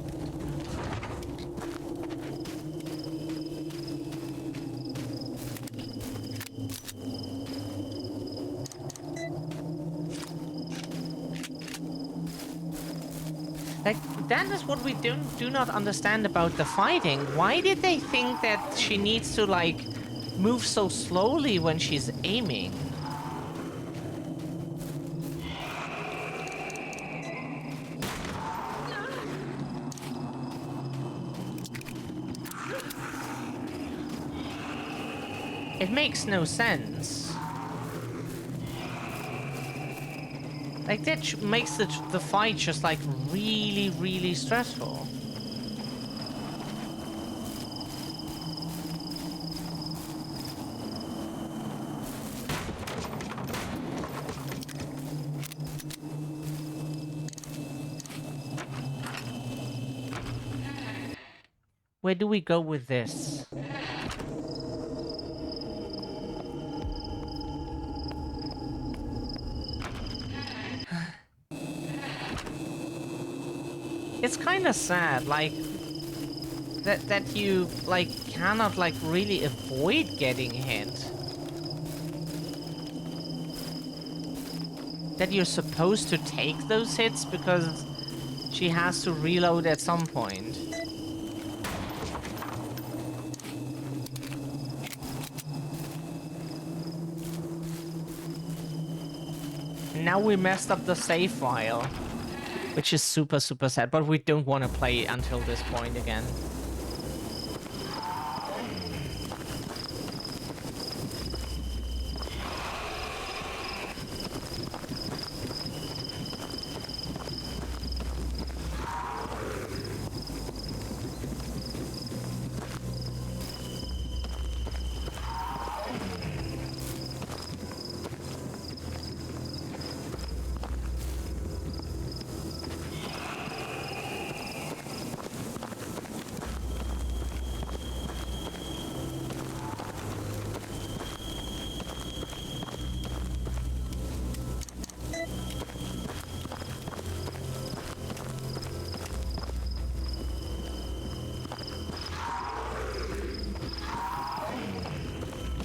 A: Like, that is what we do not understand about the fighting. Why did they think that she needs to, like, move so slowly when she's aiming? It makes no sense. Like, that makes the fight just, like, really, really stressful. Where do we go with this? It's kind of sad, like, that you, like, cannot, like, really avoid getting hit. That you're supposed to take those hits because she has to reload at some point. Now we messed up the save file, which is super, super sad, but we don't want to play until this point again.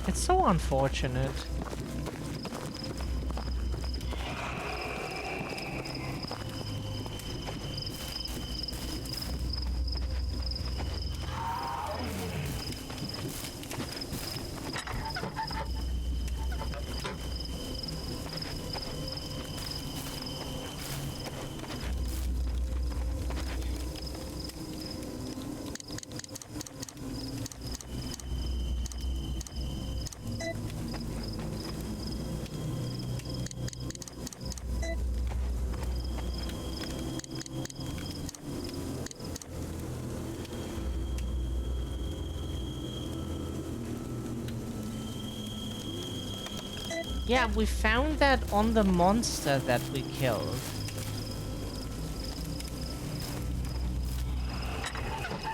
A: It's so unfortunate. Yeah, we found that on the monster that we killed.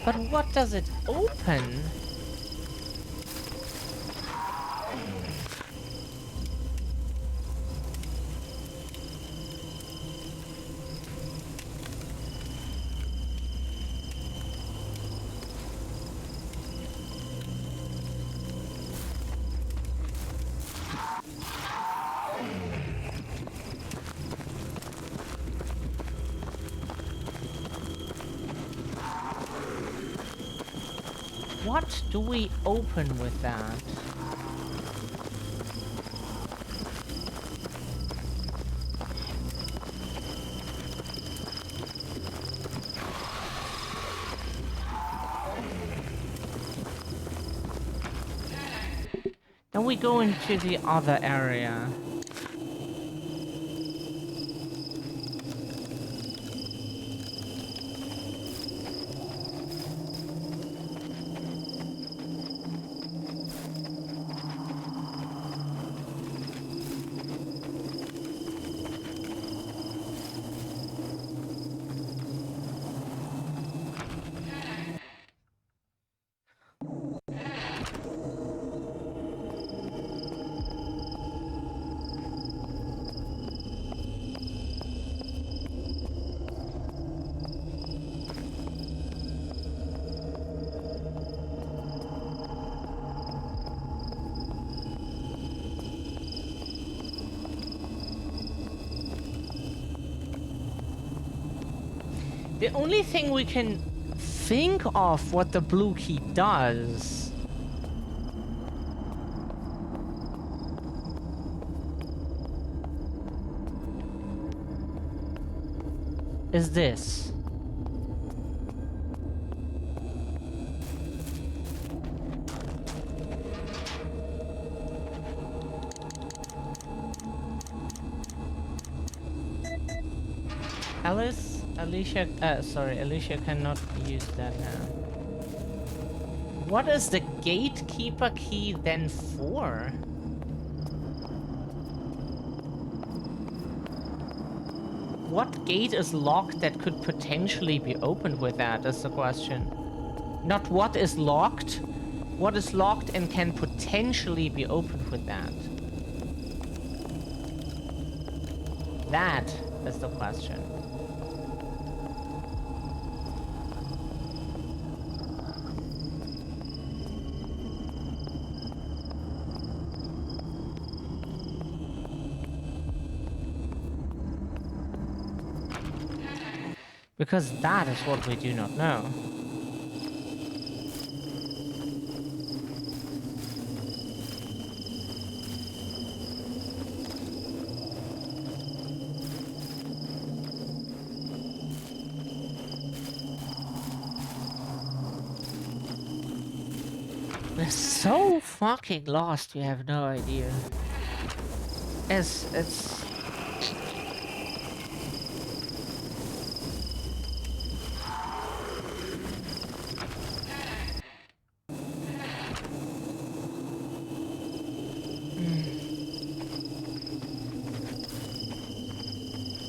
A: But what does it open? What do we open with that? Then we go into the other area. The only thing we can think of what the blue key does is this. Alicia cannot use that now. What is the gatekeeper key then for? What gate is locked that could potentially be opened with that is the question. Not what is locked. What is locked and can potentially be opened with that. That is the question. Because that is what we do not know. We're so fucking lost, we have no idea. It's...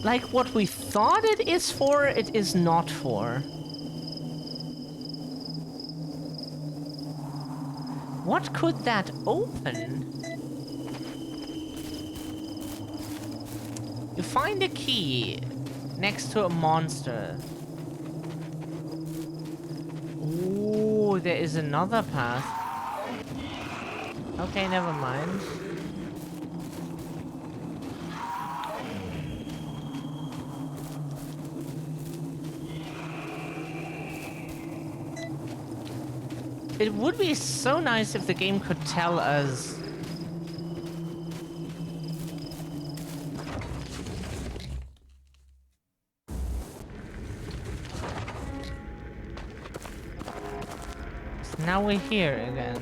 A: Like what we thought it is for, it is not for. What could that open? You find a key next to a monster. Ooh, there is another path. Okay, never mind. It would be so nice if the game could tell us. So now we're here again.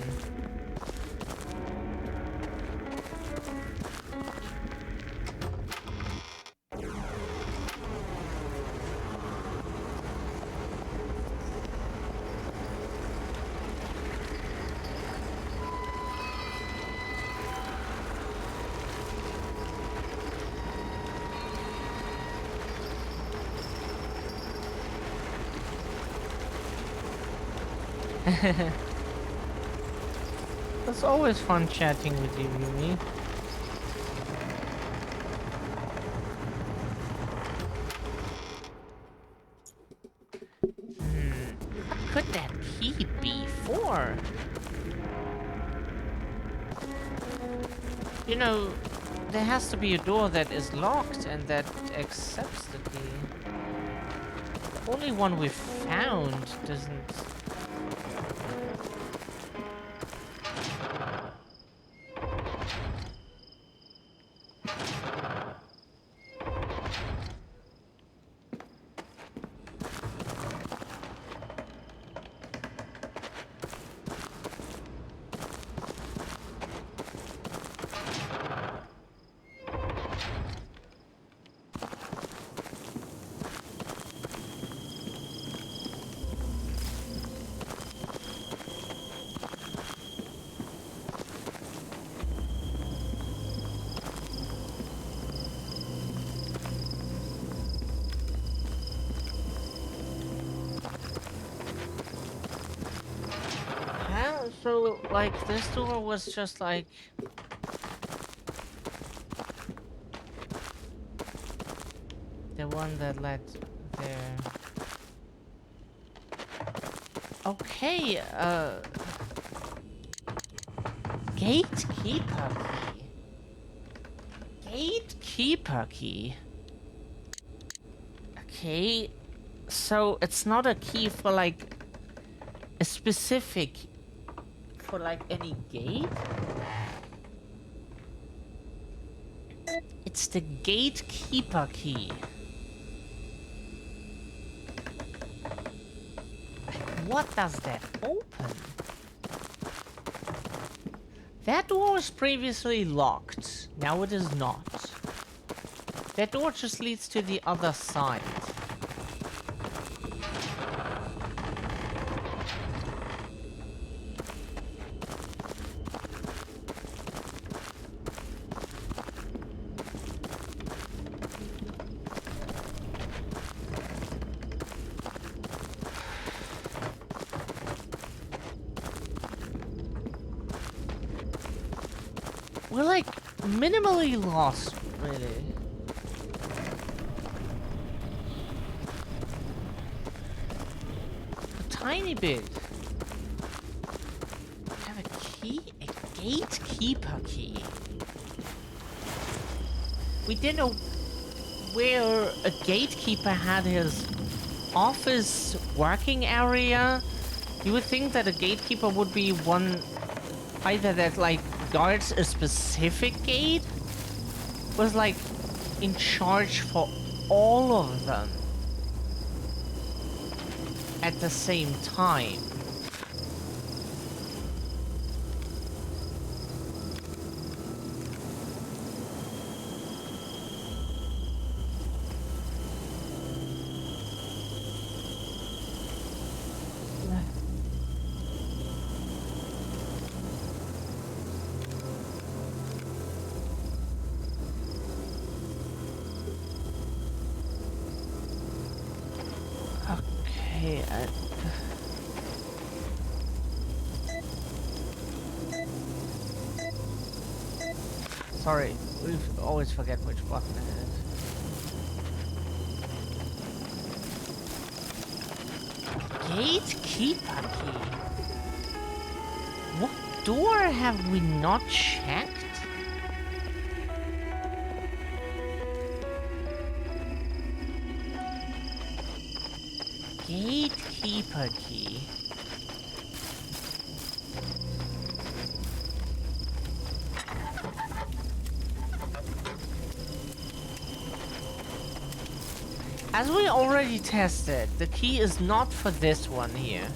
A: It's always fun chatting with you, Yumi. What could that key be for? You know, there has to be a door that is locked and that accepts the key. The only one we've found doesn't... So, like, this door was just like... the one that led there. Okay, gatekeeper key. Gatekeeper key. Okay. So it's not a key for like a specific for like any gate? It's the gatekeeper key. What does that open? That door was previously locked. Now it is not. That door just leads to the other side. We're like minimally lost, really. A tiny bit. We have a key? A gatekeeper key. We didn't know where a gatekeeper had his office working area. You would think that a gatekeeper would be one either that like guards a specific gate, was like in charge for all of them at the same time. Okay, sorry, we always forget which button it is. Gatekeeper key. What door have we not checked? Gatekeeper key. As we already tested, the key is not for this one here.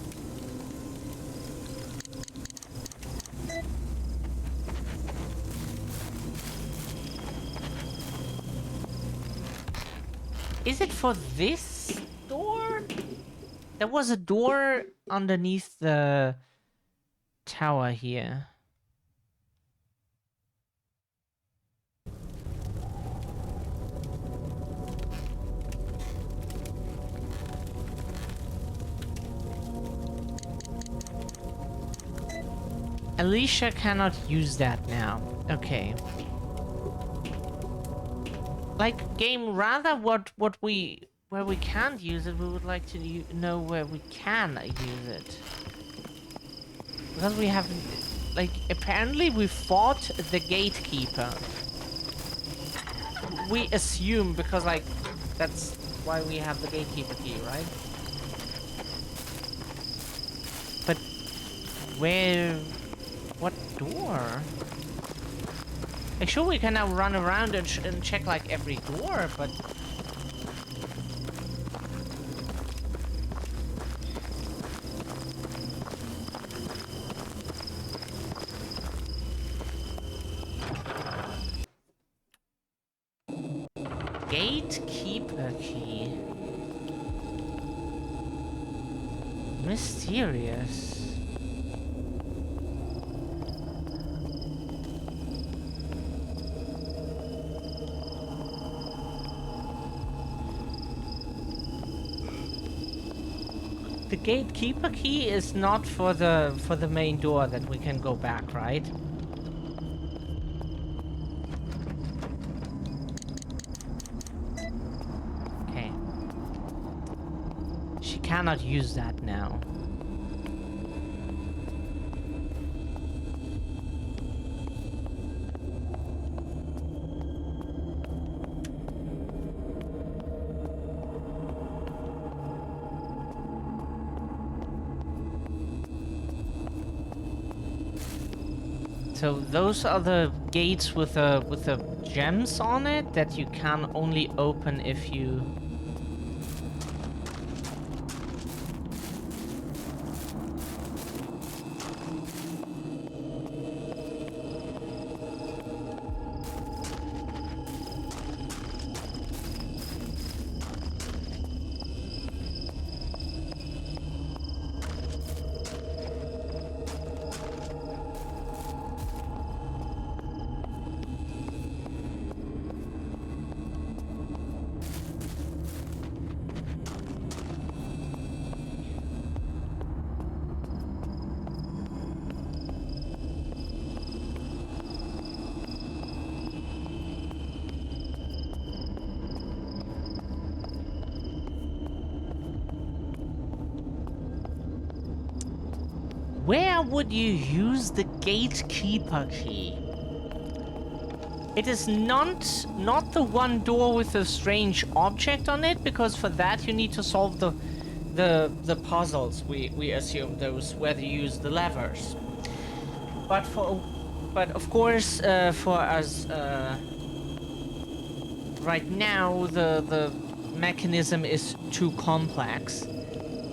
A: Is it for this door? There was a door underneath the tower here. Alicia cannot use that now. Okay. Like, game, rather where we can't use it, we would like to know where we can use it. Because we haven't, like, apparently we fought the gatekeeper. We assume, because, like, that's why we have the gatekeeper key, right? But where, what door? Like, sure, we can now run around and check, like, every door, but... Gatekeeper key. Mysterious. The gatekeeper key is not for the main door that we can go back, right? Okay. She cannot use that now. So those are the gates with the gems on it that you can only open if you... Where would you use the gatekeeper key? It is not the one door with a strange object on it, because for that you need to solve the puzzles. We assume those where you use the levers. But of course for us right now the mechanism is too complex.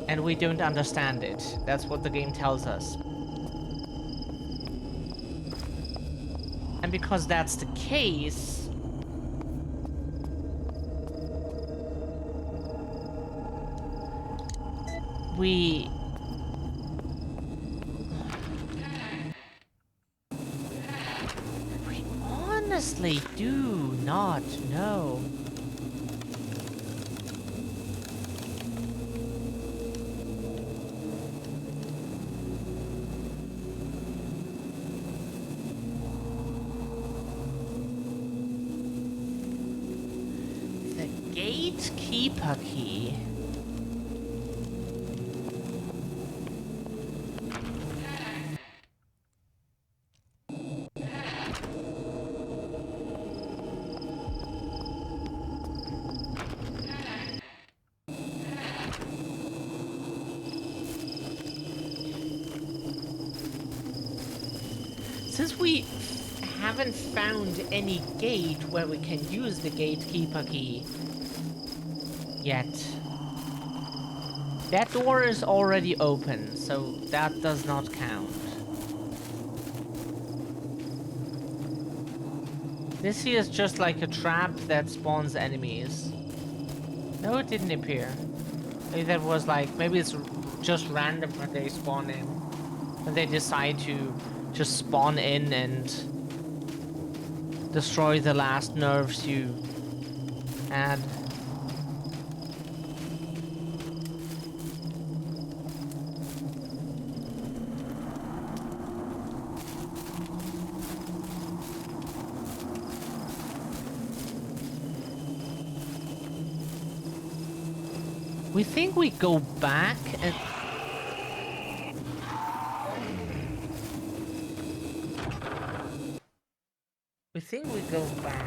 A: And we don't understand it. That's what the game tells us. And because that's the case... We honestly do not know. Gatekeeper key. Since we haven't found any gate where we can use the gatekeeper key yet, that door is already open, so that does not count. This here is just like a trap that spawns enemies. No, it didn't appear. Maybe that was like, maybe it's just random when they spawn in. When they decide to just spawn in and destroy the last nerves you had. We think we go back and... We think we go back.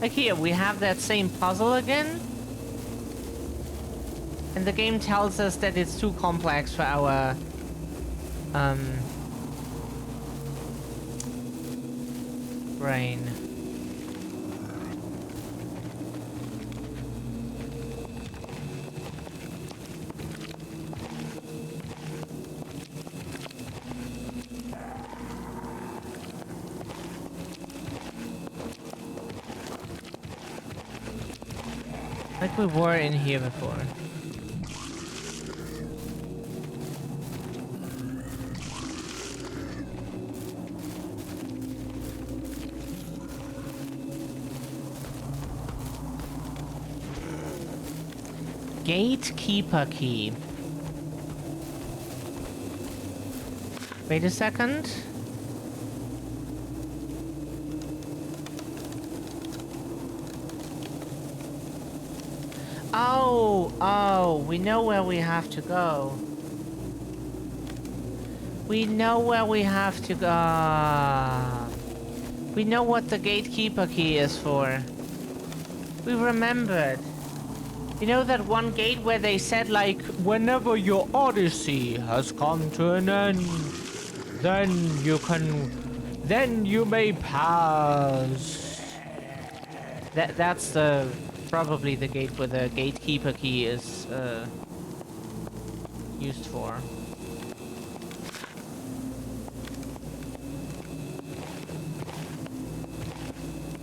A: Like here, we have that same puzzle again. And the game tells us that it's too complex for our... brain. Like we were in here before. Gatekeeper key. Wait a second. Oh, we know where we have to go. We know where we have to go. We know what the gatekeeper key is for. We remembered. You know that one gate where they said, like, whenever your odyssey has come to an end, then you may pass. That's probably the gate where the gatekeeper key is used for.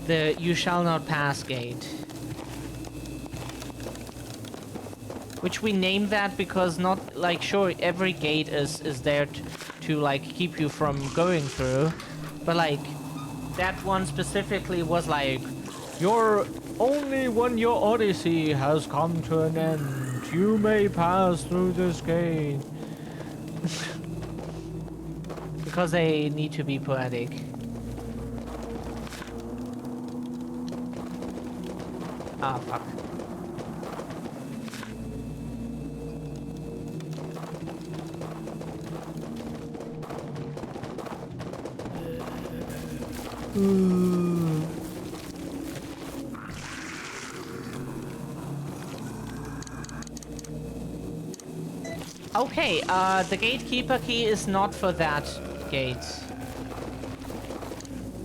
A: The you shall not pass gate. Which we named that because not, like, sure, every gate is there to like, keep you from going through. But, like, that one specifically was like, only when your odyssey has come to an end, you may pass through this gate. Because they need to be poetic. Ah, fuck. Okay, the gatekeeper key is not for that gate.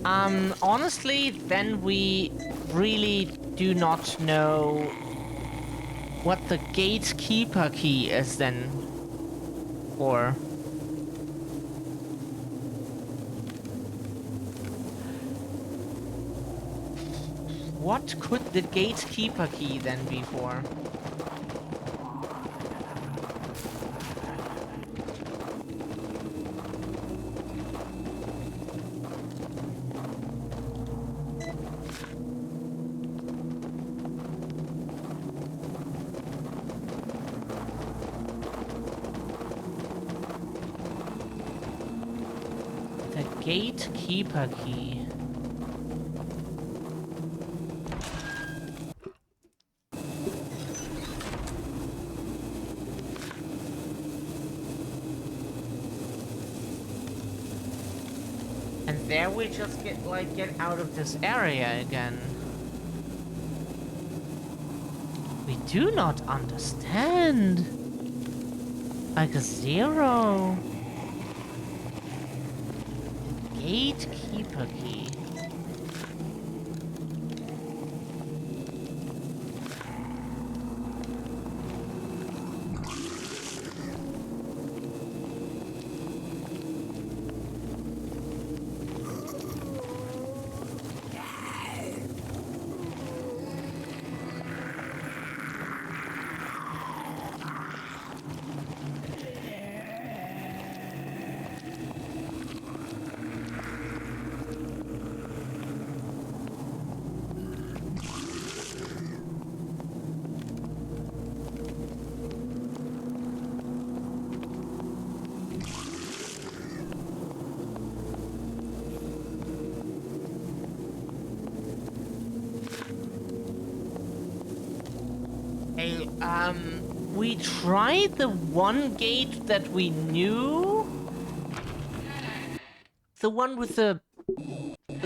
A: Honestly, then we really do not know what the gatekeeper key is then for. What could the gatekeeper key then be for? The gatekeeper key. There we just get out of this area again. We do not understand. Like a zero. Gatekeeper key. We tried the one gate that we knew. The one with the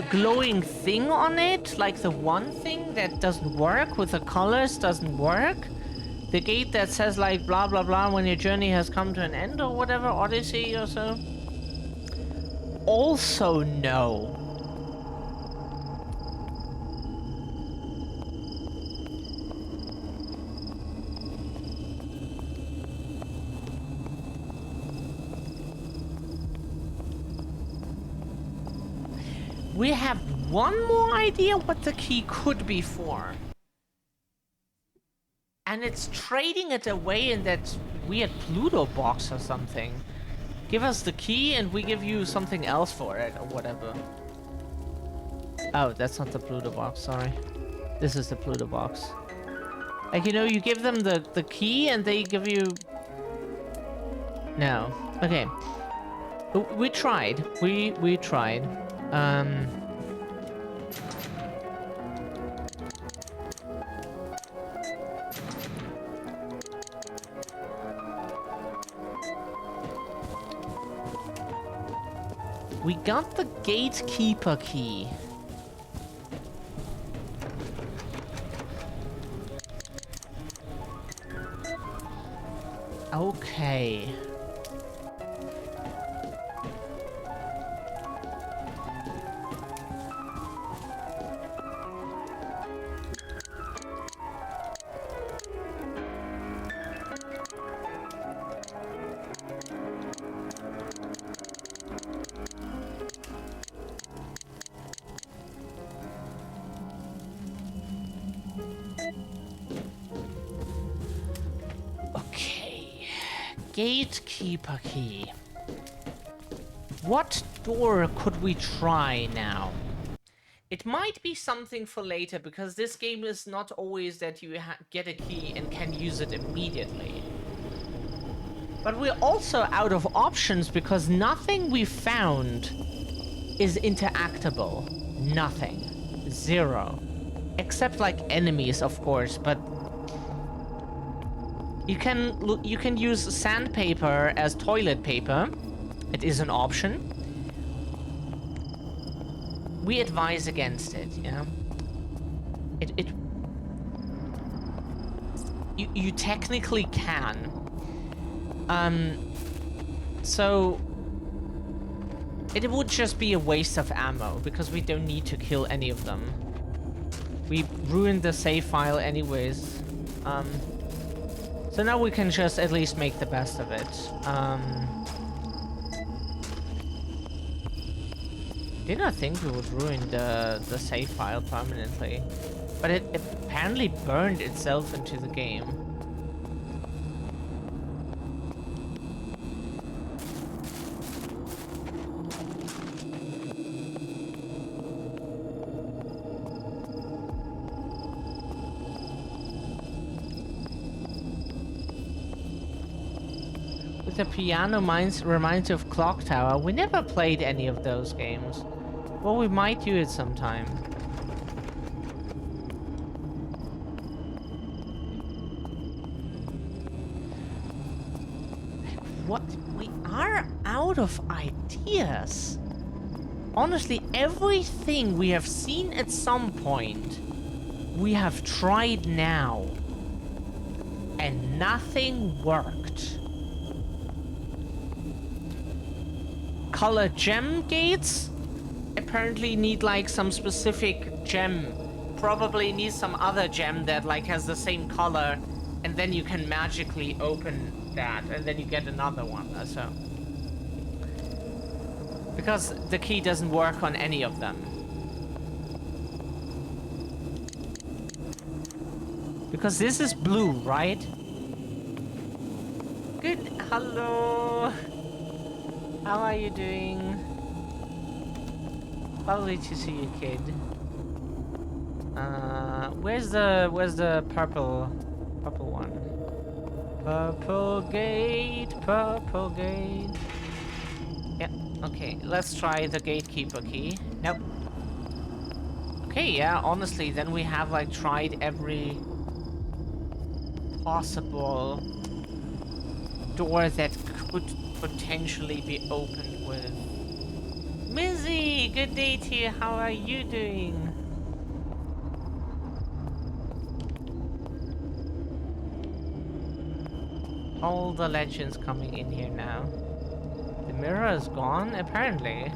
A: glowing thing on it, like the one thing that doesn't work with the colors doesn't work. The gate that says like blah blah blah when your journey has come to an end or whatever, Odyssey or so. Also no. We have one more idea what the key could be for. And it's trading it away in that weird Pluto box or something. Give us the key and we give you something else for it or whatever. Oh, that's not the Pluto box, sorry. This is the Pluto box. Like, you know, you give them the key and they give you... No. Okay. We tried. We tried. We got the gatekeeper key. Okay. Okay. Gatekeeper key. What door could we try now? It might be something for later, because this game is not always that you get a key and can use it immediately. But we're also out of options because nothing we found is interactable. Nothing. Zero. Except like enemies, of course, but you can use sandpaper as toilet paper. It is an option. We advise against it, yeah. You technically can. So it would just be a waste of ammo because we don't need to kill any of them. We ruined the save file anyways. So now we can just at least make the best of it. Did not think we would ruin the save file permanently, but it apparently burned itself into the game. The piano reminds you of Clock Tower. We never played any of those games. Well, we might do it sometime. What? We are out of ideas. Honestly, everything we have seen at some point, we have tried now. And nothing worked. Color gem gates apparently need like some specific gem. Probably need some other gem that like has the same color, and then you can magically open that, and then you get another one. So because the key doesn't work on any of them. Because this is blue, right? Good. Hello. How are you doing? Lovely to see you, kid. Where's the purple one? Purple gate, purple gate. Yeah, okay, let's try the gatekeeper key. Nope. Okay, yeah, honestly, then we have like tried every possible door that could potentially be opened with. Mizzy, good day to you. How are you doing? All the legends coming in here now. The mirror is gone, apparently.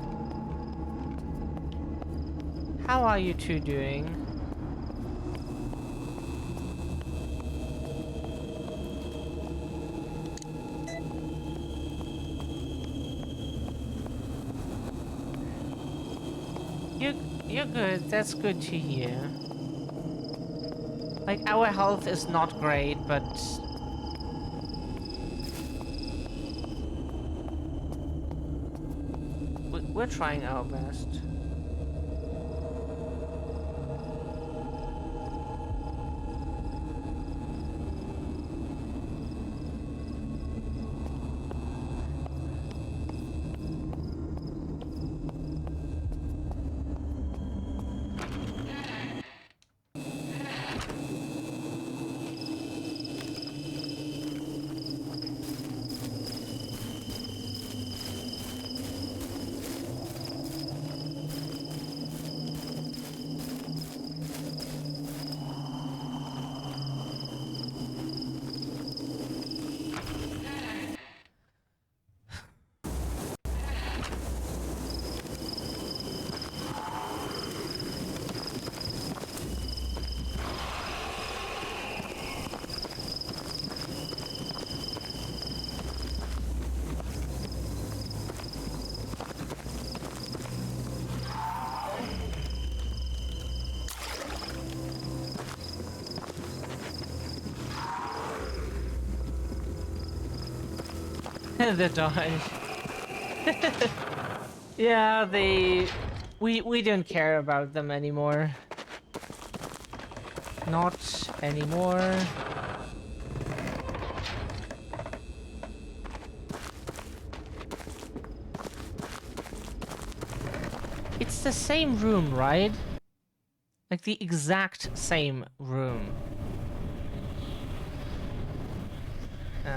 A: How are you two doing? You're good. That's good to hear. Like, our health is not great, but we're trying our best. The Dodge. Yeah, we don't care about them anymore. Not anymore. It's the same room, right? Like the exact same room.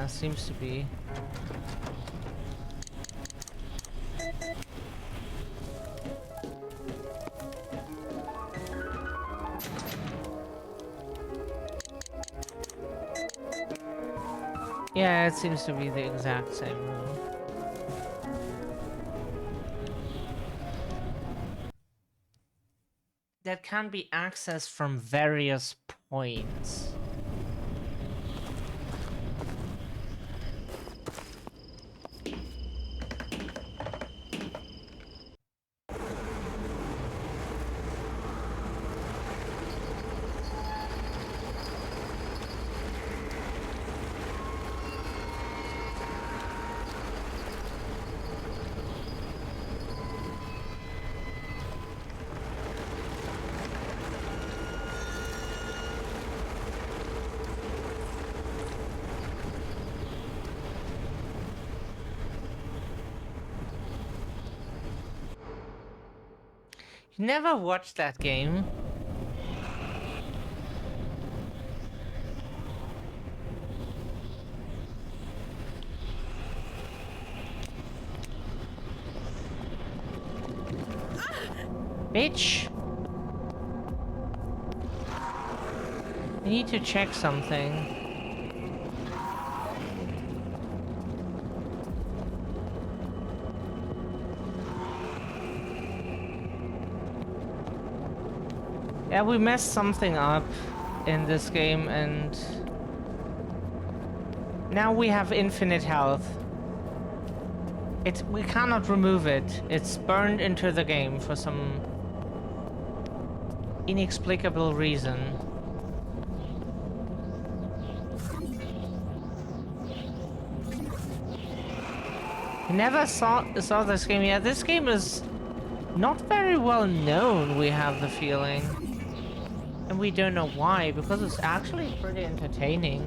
A: Seems to be. Yeah, it seems to be the exact same room. That can be accessed from various points. You never watched that game? Bitch! I need to check something. Yeah, we messed something up in this game and now we have infinite health. We cannot remove it. It's burned into the game for some inexplicable reason. I never saw this game yet. This game is not very well known, we have the feeling. And we don't know why, because it's actually pretty entertaining.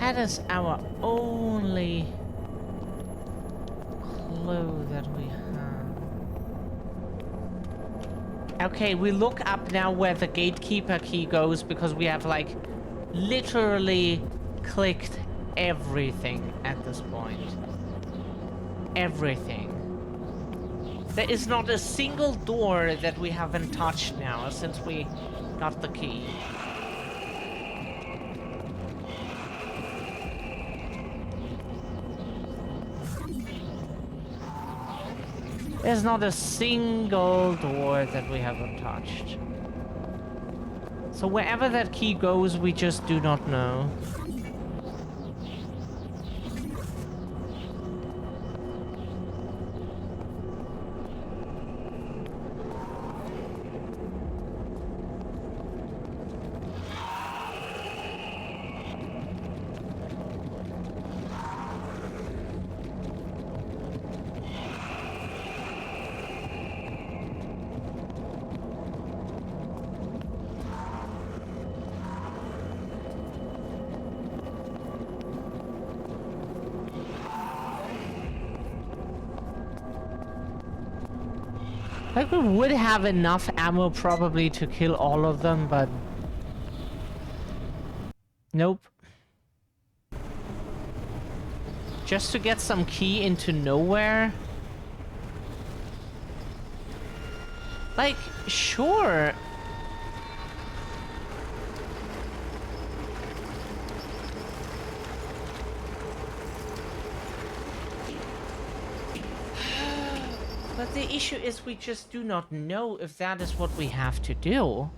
A: That is our only clue that we have. Okay, we look up now where the gatekeeper key goes because we have like literally clicked everything at this point. Everything. There is not a single door that we haven't touched now since we got the key. There's not a single door that we haven't touched. So wherever that key goes, we just do not know. Like we would have enough ammo probably to kill all of them, but nope. Just to get some key into nowhere? Like, sure. But the issue is we just do not know if that is what we have to do.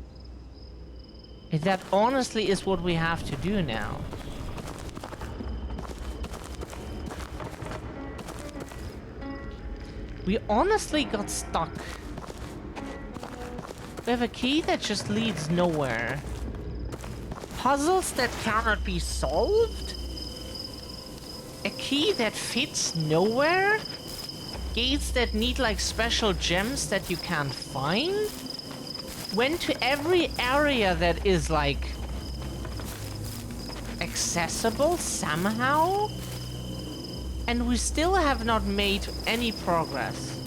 A: If that honestly is what we have to do now. We honestly got stuck. We have a key that just leads nowhere. Puzzles that cannot be solved? A key that fits nowhere? Gates that need like special gems that you can't find? Went to every area that is like accessible somehow? And we still have not made any progress.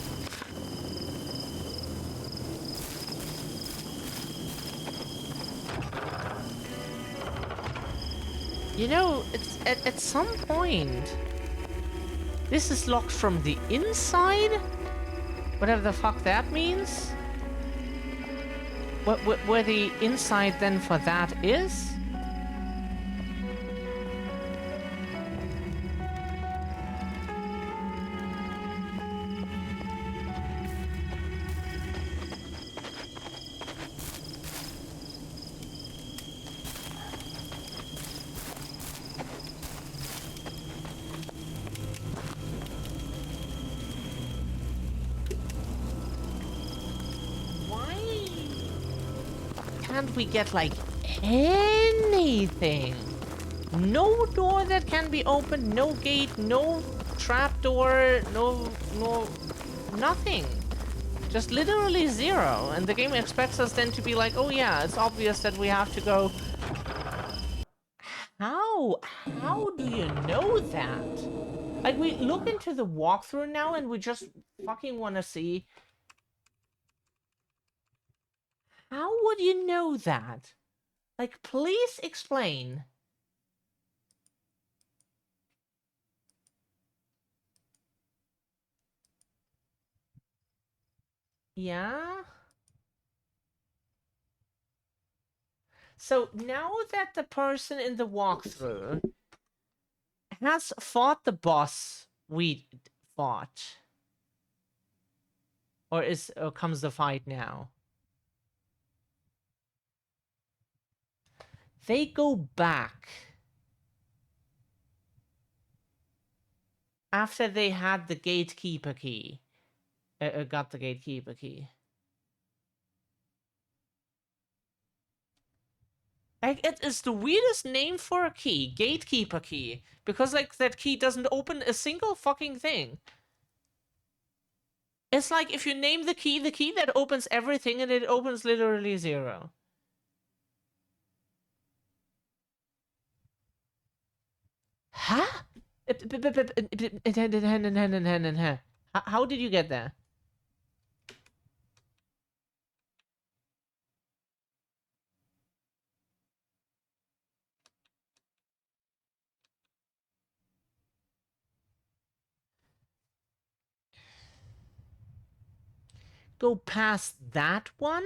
A: You know, it's at some point, this is locked from the inside? Whatever the fuck that means? Where the inside then for that is? Can't we get like anything? No door that can be opened, no gate, no trapdoor, nothing. Just literally zero. And the game expects us then to be like, oh yeah, it's obvious that we have to go. How? How do you know that? Like, we look into the walkthrough now and we just fucking want to see. How would you know that? Like, please explain. Yeah? So now that the person in the walkthrough has fought the boss we fought, or comes the fight now? They go back after they had the gatekeeper key. Got the gatekeeper key. Like, it is the weirdest name for a key, gatekeeper key, because like that key doesn't open a single fucking thing. It's like if you name the key that opens everything, and it opens literally zero. Huh? How did you get there? Go past that one?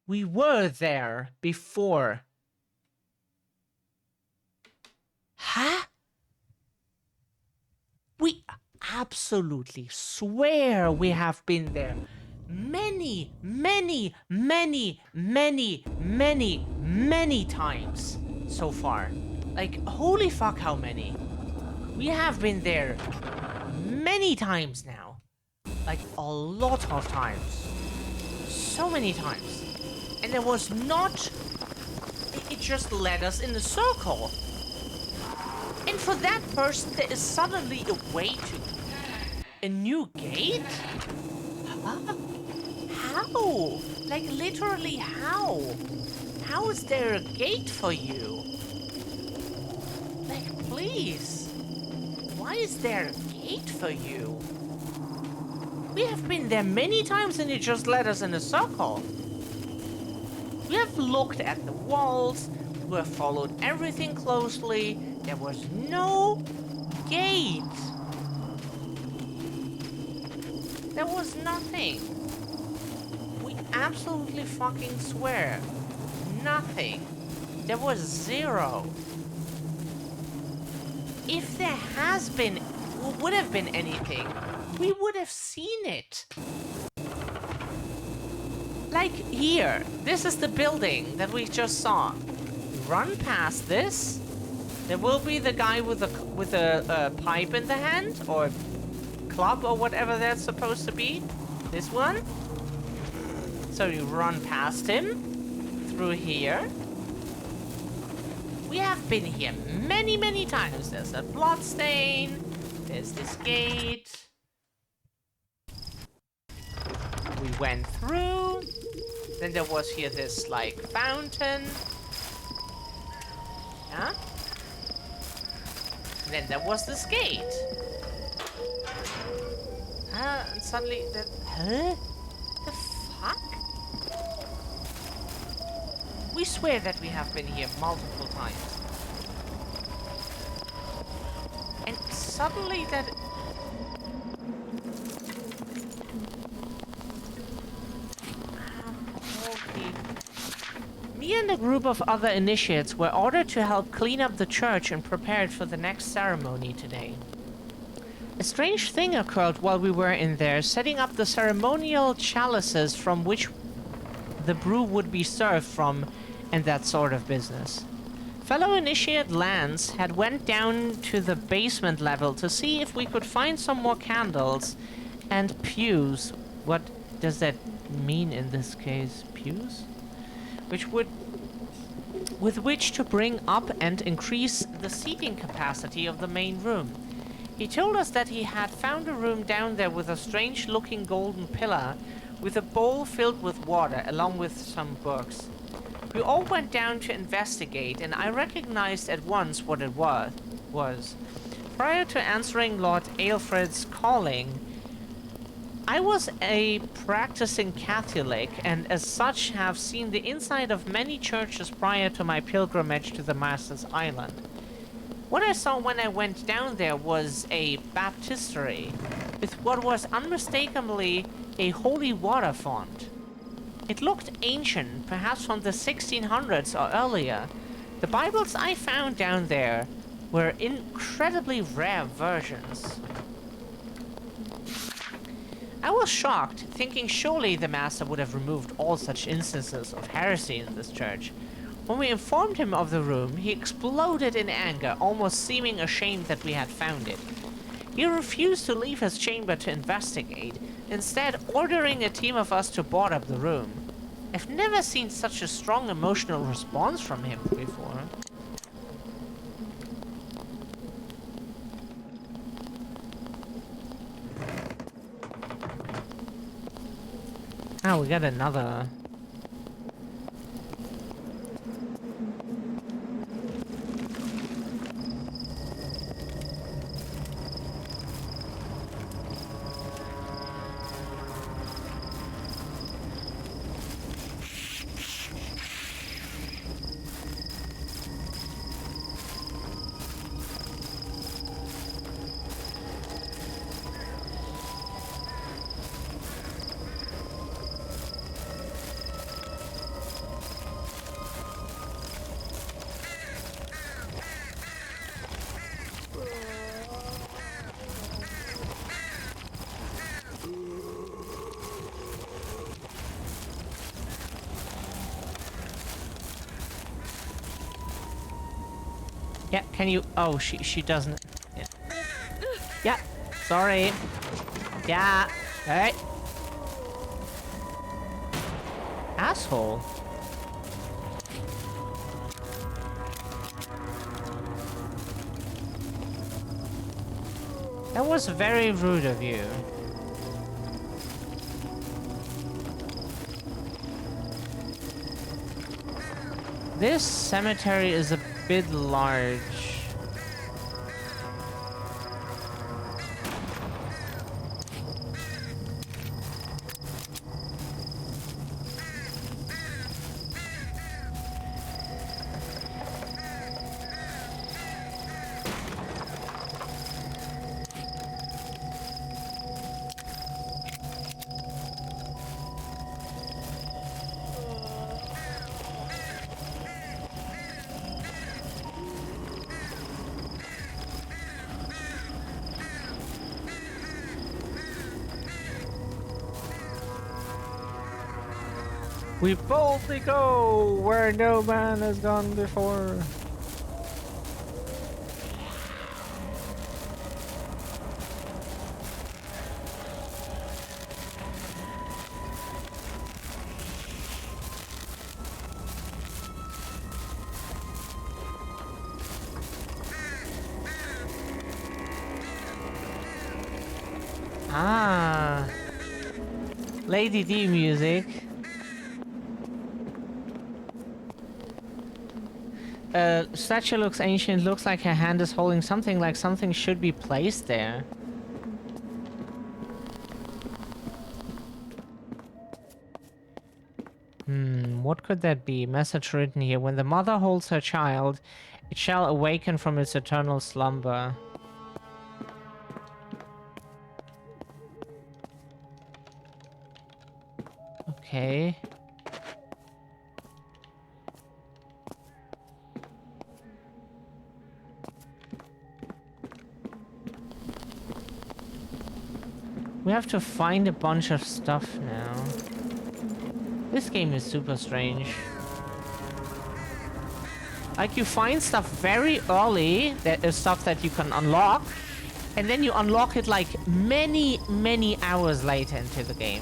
A: We were there before. Huh? We absolutely swear we have been there many, many, many, many, many, many times so far. Like, holy fuck, how many? We have been there many times now. Like, a lot of times. So many times. And there was not... It just led us in a circle. And for that person, there is suddenly a way to... A new gate? Huh? How? Like, literally how? How is there a gate for you? Like, please. Why is there a gate for you? We have been there many times and it just led us in a circle. We have looked at the walls, we have followed everything closely. There was no gate. There was nothing. We absolutely fucking swear. Nothing. There was zero. If there has been, would have been anything, we would have seen it. Like here, this is the building that we just saw. Run past this, There will be the guy with a pipe in the hand, or club, or whatever that's supposed to be. This one. So you run past him through here. We have been here many, many times. There's a blood stain. There's this gate. We went through. Then there was here this, like, fountain. Yeah? And then there was this gate. And suddenly the... Huh? The fuck? We swear that we have been here multiple times. And suddenly that... Okay. Me and a group of other initiates were ordered to help clean up the church and prepare it for the next ceremony today. A strange thing occurred while we were in there, setting up the ceremonial chalices from which the brew would be served from, and that sort of business. Fellow initiate Lance had went down to the basement level to see if we could find some more candles and pews. What does that mean in this case? Pews? With which to bring up and increase the seating capacity of the main room. He told us that he had found a room down there with a strange-looking golden pillar with a bowl filled with water, along with some books. We all went down to investigate, and I recognized at once what it was. Prior to answering Lord Aelfred's calling, I was a practicing Catholic, and as such have seen the inside of many churches prior to my pilgrimage to the Master's Island. What I saw when I went down there was a baptistery, with what was unmistakably a holy water font. It looked ancient, perhaps from the 1600s or earlier. The Bibles I found down there were incredibly rare versions. I was shocked, thinking surely the Master would have removed all such instances of heresy in this church. When we informed him of the room, he exploded in anger, almost seeming ashamed that we had found it. He refused to leave his chamber to investigate, instead ordering a team of us to board up the room. I've never seen such a strong emotional response from him before. Oh, we got another... Yeah, can you... Oh, she doesn't... Yeah. Yeah, sorry. Yeah, hey. Asshole. That was very rude of you. This cemetery is a bit large. We boldly go where no man has gone before. Ah. Lady D music. Statue looks ancient. Looks like her hand is holding something, like something should be placed there. What could that be? Message written here. When the mother holds her child, it shall awaken from its eternal slumber. Okay. We have to find a bunch of stuff now. This game is super strange. Like, you find stuff very early, that is stuff that you can unlock, and then you unlock it like many hours later into the game.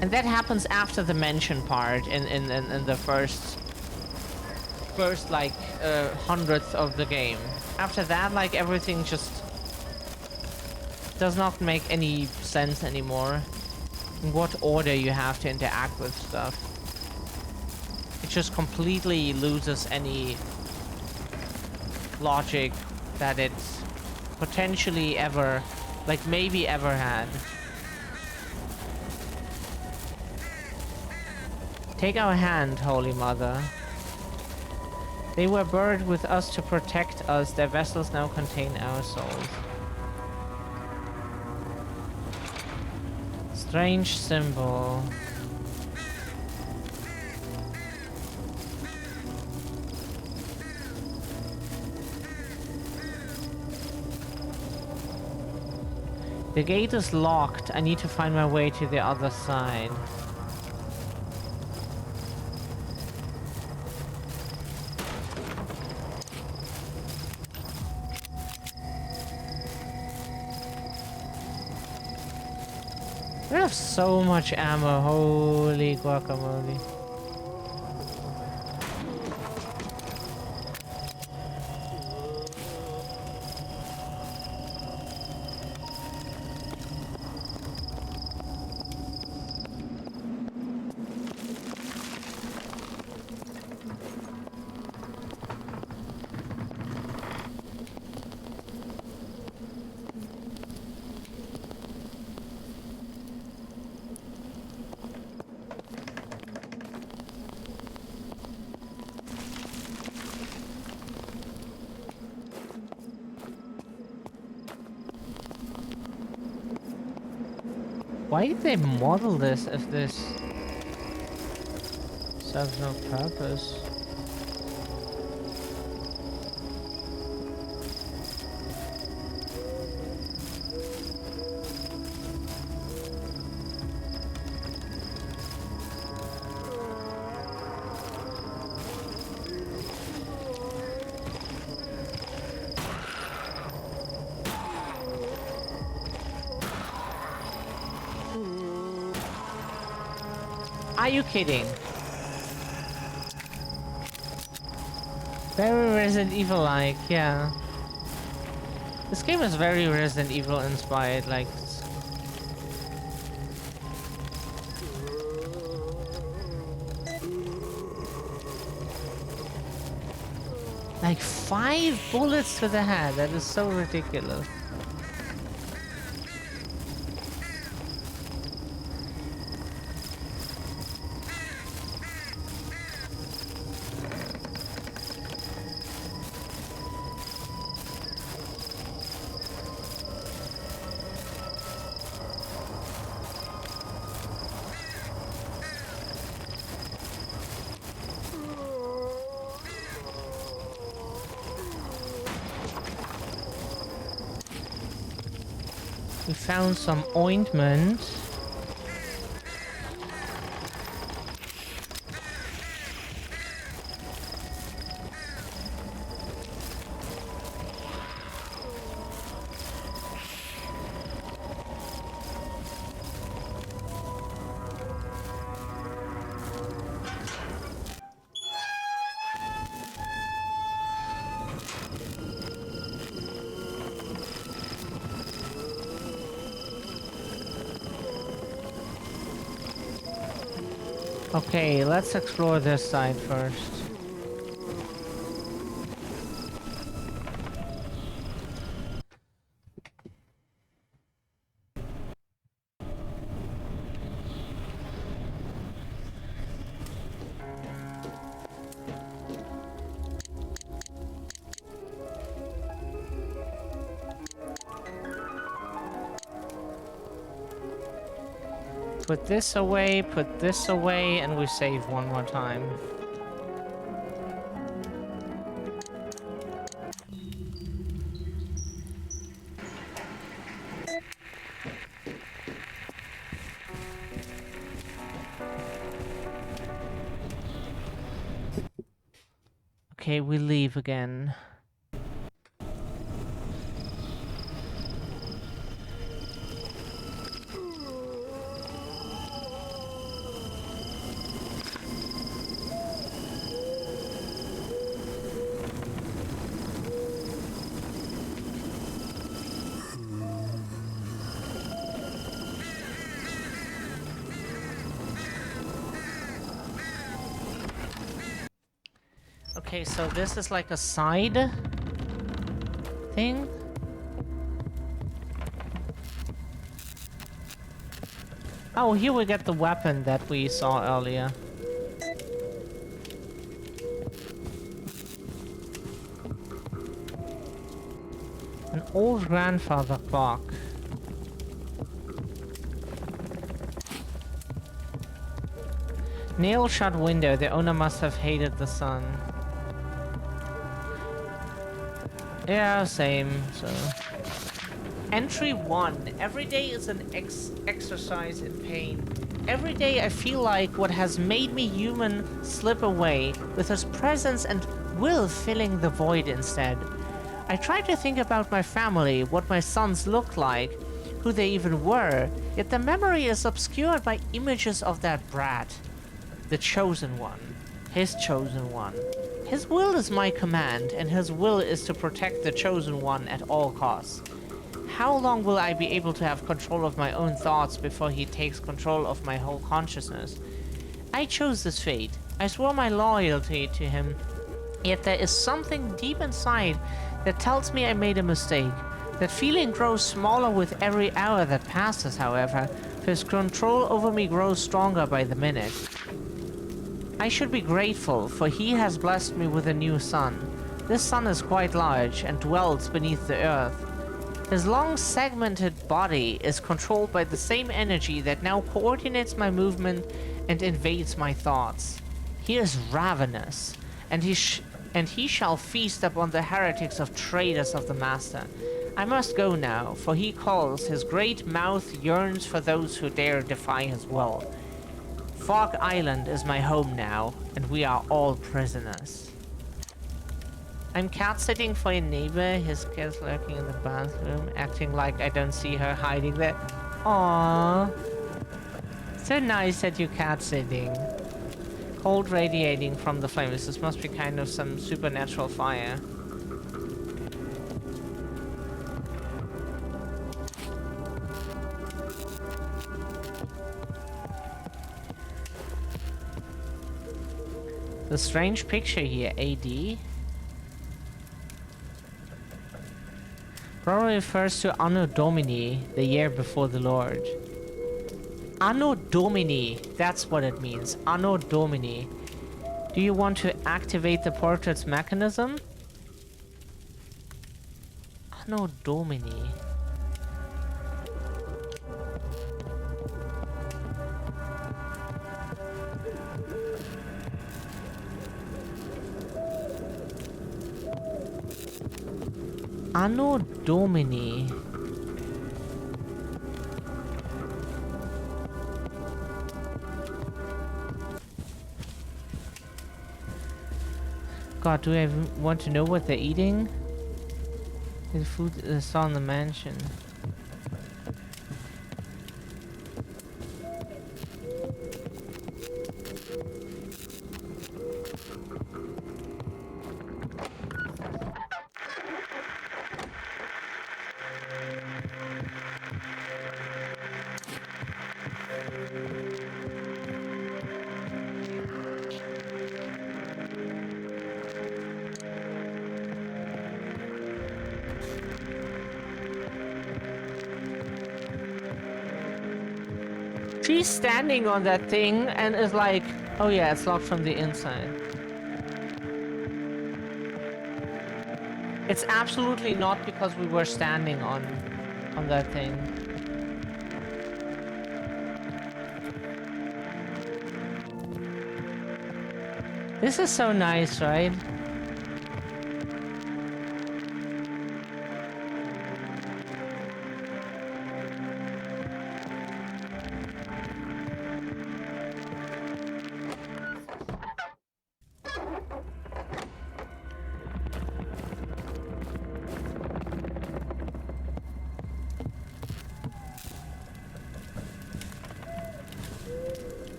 A: And that happens after the mention part in the first like hundredth of the game. After that, like, everything just does not make any sense anymore. In what order you have to interact with stuff. It just completely loses any logic that it potentially ever, like maybe ever had. Take our hand, Holy Mother. They were buried with us to protect us. Their vessels now contain our souls. Strange symbol. The gate is locked. I need to find my way to the other side. We have so much ammo, holy guacamole. Why did they model this if this serves no purpose? Are you kidding? Very Resident Evil-like, yeah. This game is very Resident Evil inspired, like... Like 5 bullets to the head, that is so ridiculous. We found some ointment. Okay, let's explore this side first. Put this away, and we save one more time. Okay, we leave again. Okay, so this is like a side thing. Oh, here we get the weapon that we saw earlier. An old grandfather clock. Nail shut window. The owner must have hated the sun. Yeah, same, so... Entry 1. Every day is an exercise in pain. Every day I feel like what has made me human slip away, with his presence and will filling the void instead. I try to think about my family, what my sons looked like, who they even were, yet the memory is obscured by images of that brat. The chosen one. His chosen one. His will is my command, and his will is to protect the chosen one at all costs. How long will I be able to have control of my own thoughts before he takes control of my whole consciousness? I chose this fate. I swore my loyalty to him. Yet there is something deep inside that tells me I made a mistake. That feeling grows smaller with every hour that passes, however. His control over me grows stronger by the minute. I should be grateful, for he has blessed me with a new son. This son is quite large and dwells beneath the earth. His long segmented body is controlled by the same energy that now coordinates my movement and invades my thoughts. He is ravenous, and he shall feast upon the heretics of traitors of the Master. I must go now, for he calls. His great mouth yearns for those who dare defy his will. Fog Island is my home now, and we are all prisoners. I'm cat-sitting for a neighbor. His cat's lurking in the bathroom, acting like I don't see her hiding there. Aww. So nice that you're cat-sitting. Cold radiating from the flames. This must be kind of some supernatural fire. The strange picture here, AD. Probably refers to Anno Domini, the year before the Lord. Anno Domini, that's what it means. Anno Domini. Do you want to activate the portrait's mechanism? Anno Domini. Anno Domini. God, do I want to know what they're eating? The food is saw in the mansion. She's standing on that thing and is like, oh yeah, it's locked from the inside. It's absolutely not because we were standing on that thing. This is so nice, right?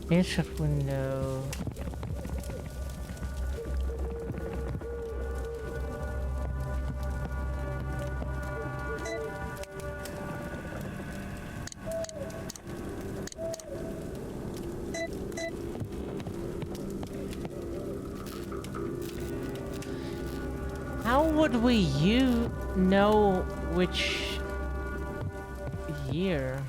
A: Ancient window. How would we know which year?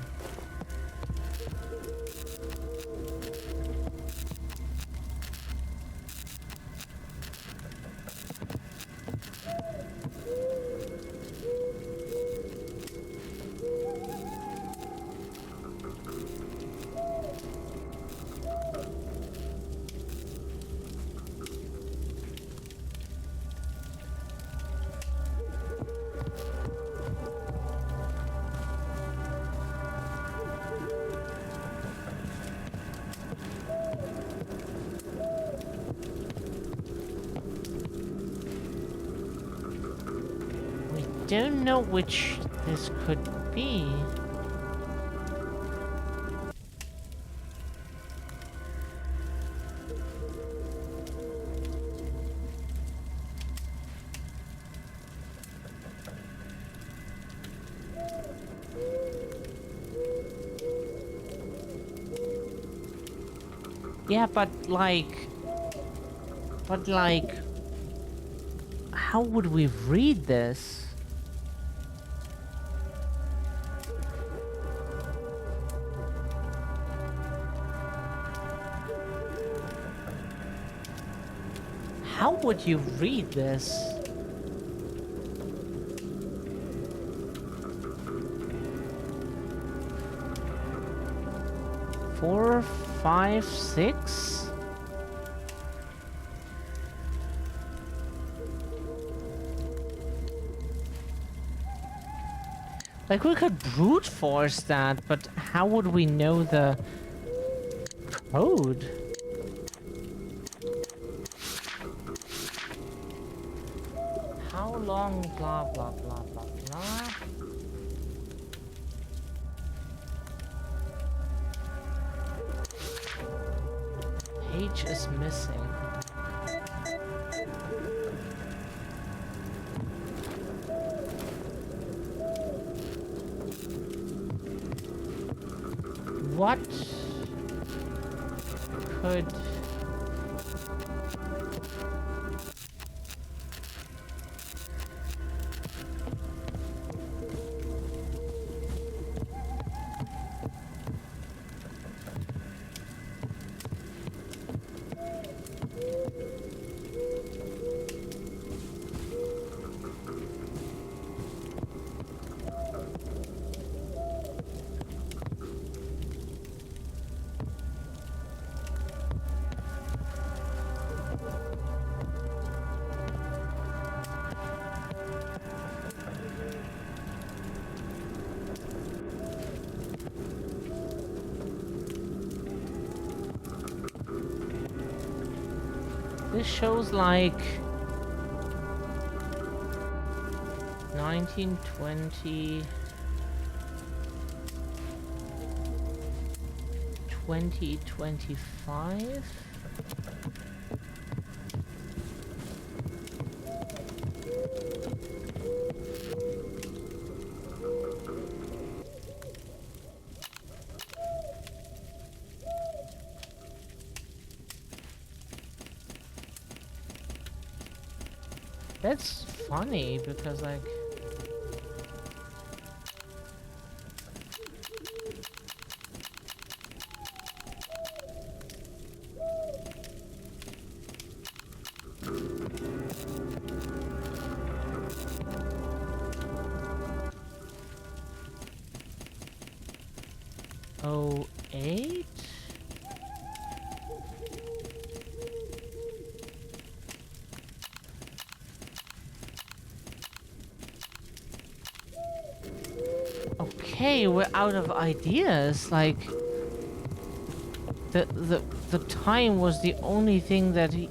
A: Don't know which this could be. Yeah, but like, how would we read this? How would you read this? Four, 5, 6? Like, we could brute force that, but how would we know the code? How long, blah, blah, blah, blah, blah. Page is missing. What could... This shows like 1920, 2025. That's funny because like oh 08? Okay, we're out of ideas. Like the time was the only thing that he.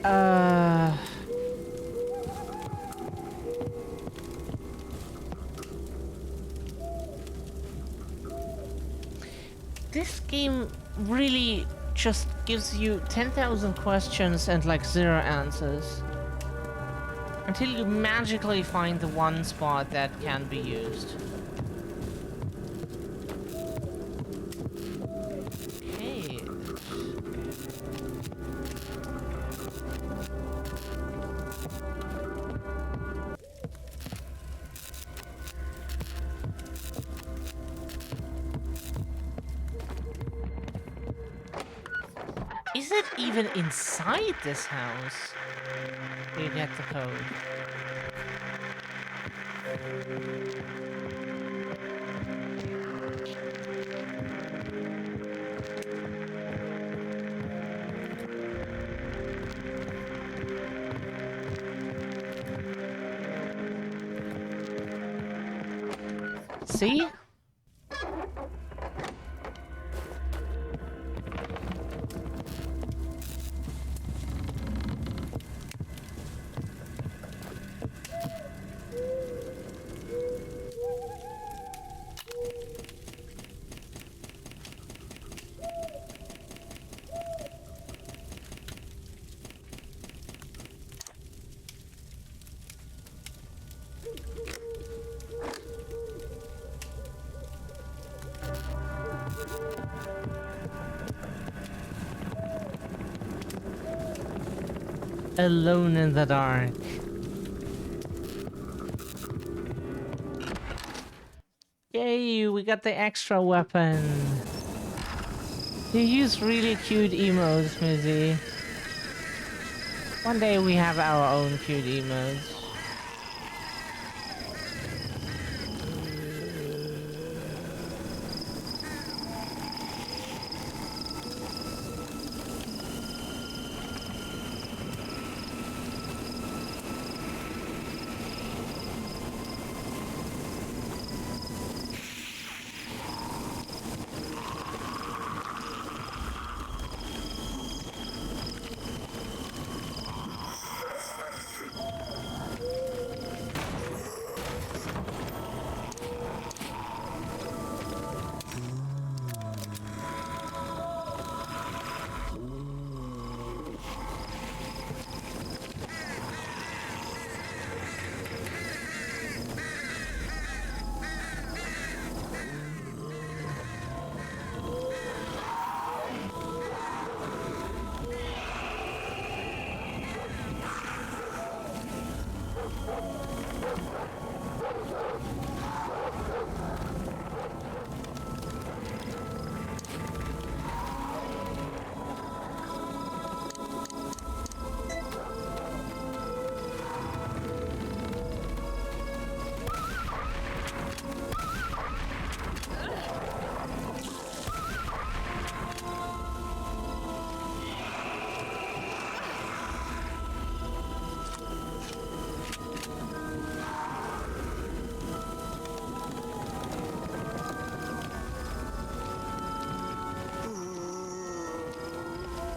A: Uh. This game really just gives you 10,000 questions and like 0 answers. Until you magically find the one spot that can be used. Okay. Is it even inside this house? You get the code. See? Alone in the dark. Yay, we got the extra weapon. You use really cute emotes, Mizzy. One day we have our own cute emotes.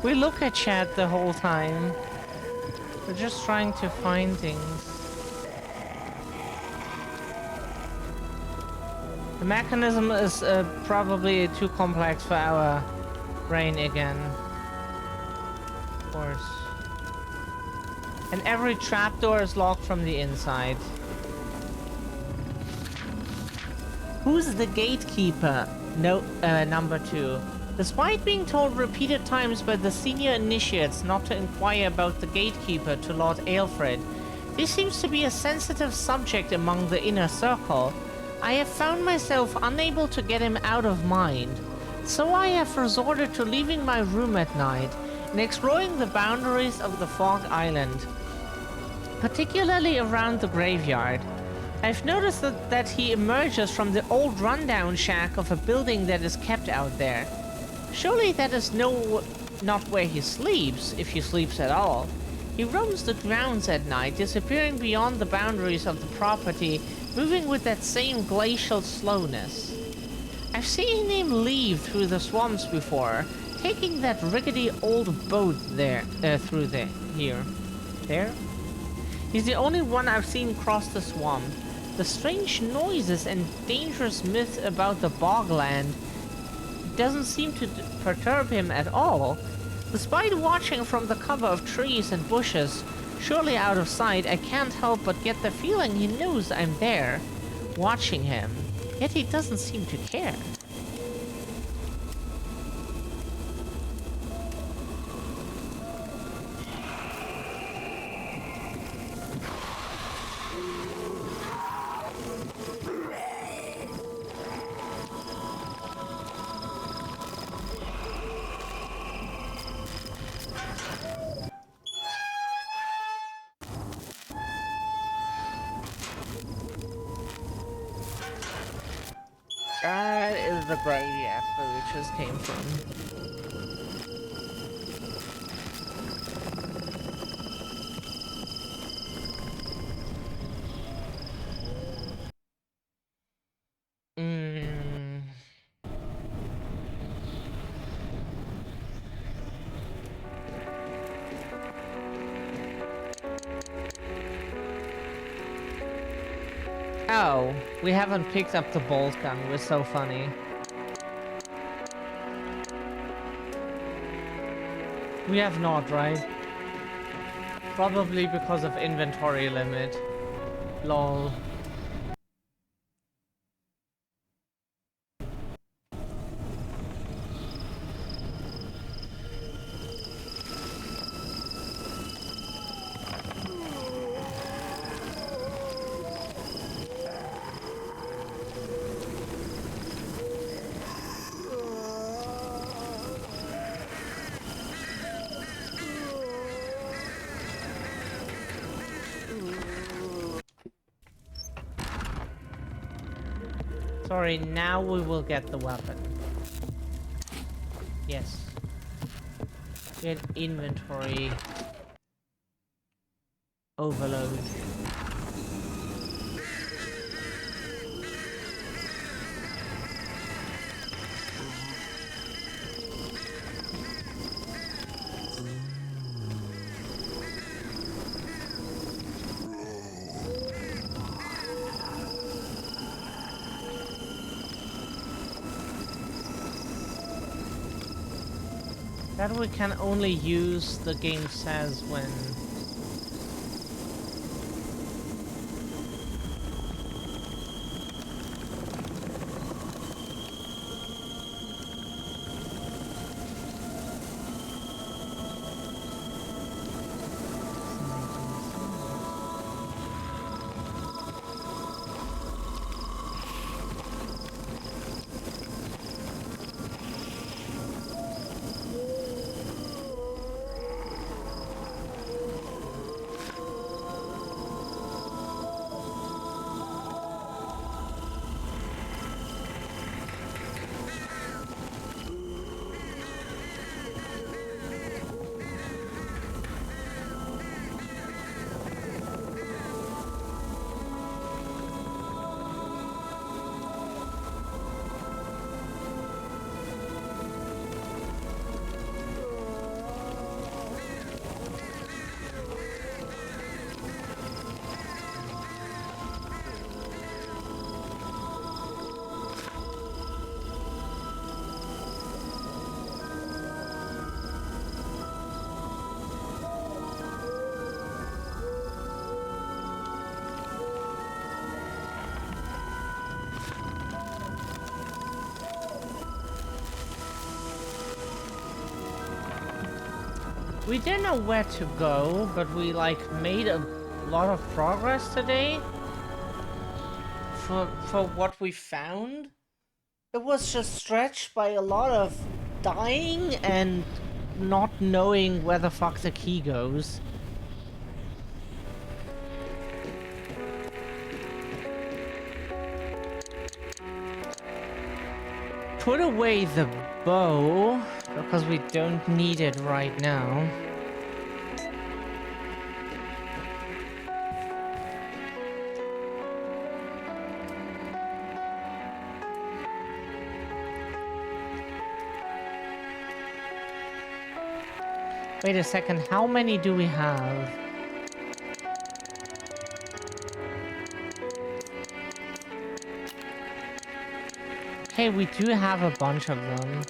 A: We look at chat the whole time. We're just trying to find things. The mechanism is probably too complex for our brain again. Of course. And every trapdoor is locked from the inside. Who's the gatekeeper? No, number 2. Despite being told repeated times by the senior initiates not to inquire about the gatekeeper to Lord Aelfred, this seems to be a sensitive subject among the inner circle. I have found myself unable to get him out of mind, so I have resorted to leaving my room at night and exploring the boundaries of the Fog Island, particularly around the graveyard. I've noticed that he emerges from the old rundown shack of a building that is kept out there. Surely that is not where he sleeps, if he sleeps at all. He roams the grounds at night, disappearing beyond the boundaries of the property, moving with that same glacial slowness. I've seen him leave through the swamps before, taking that rickety old boat there, through there. There? He's the only one I've seen cross the swamp. The strange noises and dangerous myths about the bogland doesn't seem to perturb him at all. Despite watching from the cover of trees and bushes, surely out of sight, I can't help but get the feeling he knows I'm there, watching him, yet he doesn't seem to care. That is the graveyard where we just came from. Oh, we haven't picked up the bolt gun. We're so funny. We have not, right? Probably because of inventory limit. Lol. Sorry, now we will get the weapon. Yes. Get inventory overload. That we can only use, the game says, when... We didn't know where to go, but we like made a lot of progress today. For what we found, it was just stretched by a lot of dying and not knowing where the fuck the key goes. Put away the bow, because we don't need it right now. Wait a second, how many do we have? Hey, we do have a bunch of them.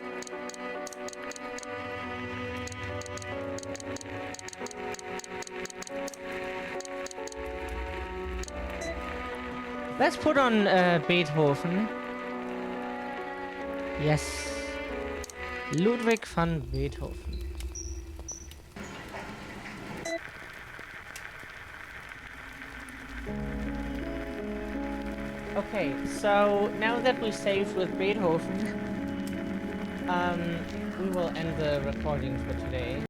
A: Let's put on Beethoven. Yes. Ludwig van Beethoven. Okay, so now that we saved with Beethoven, we will end the recording for today.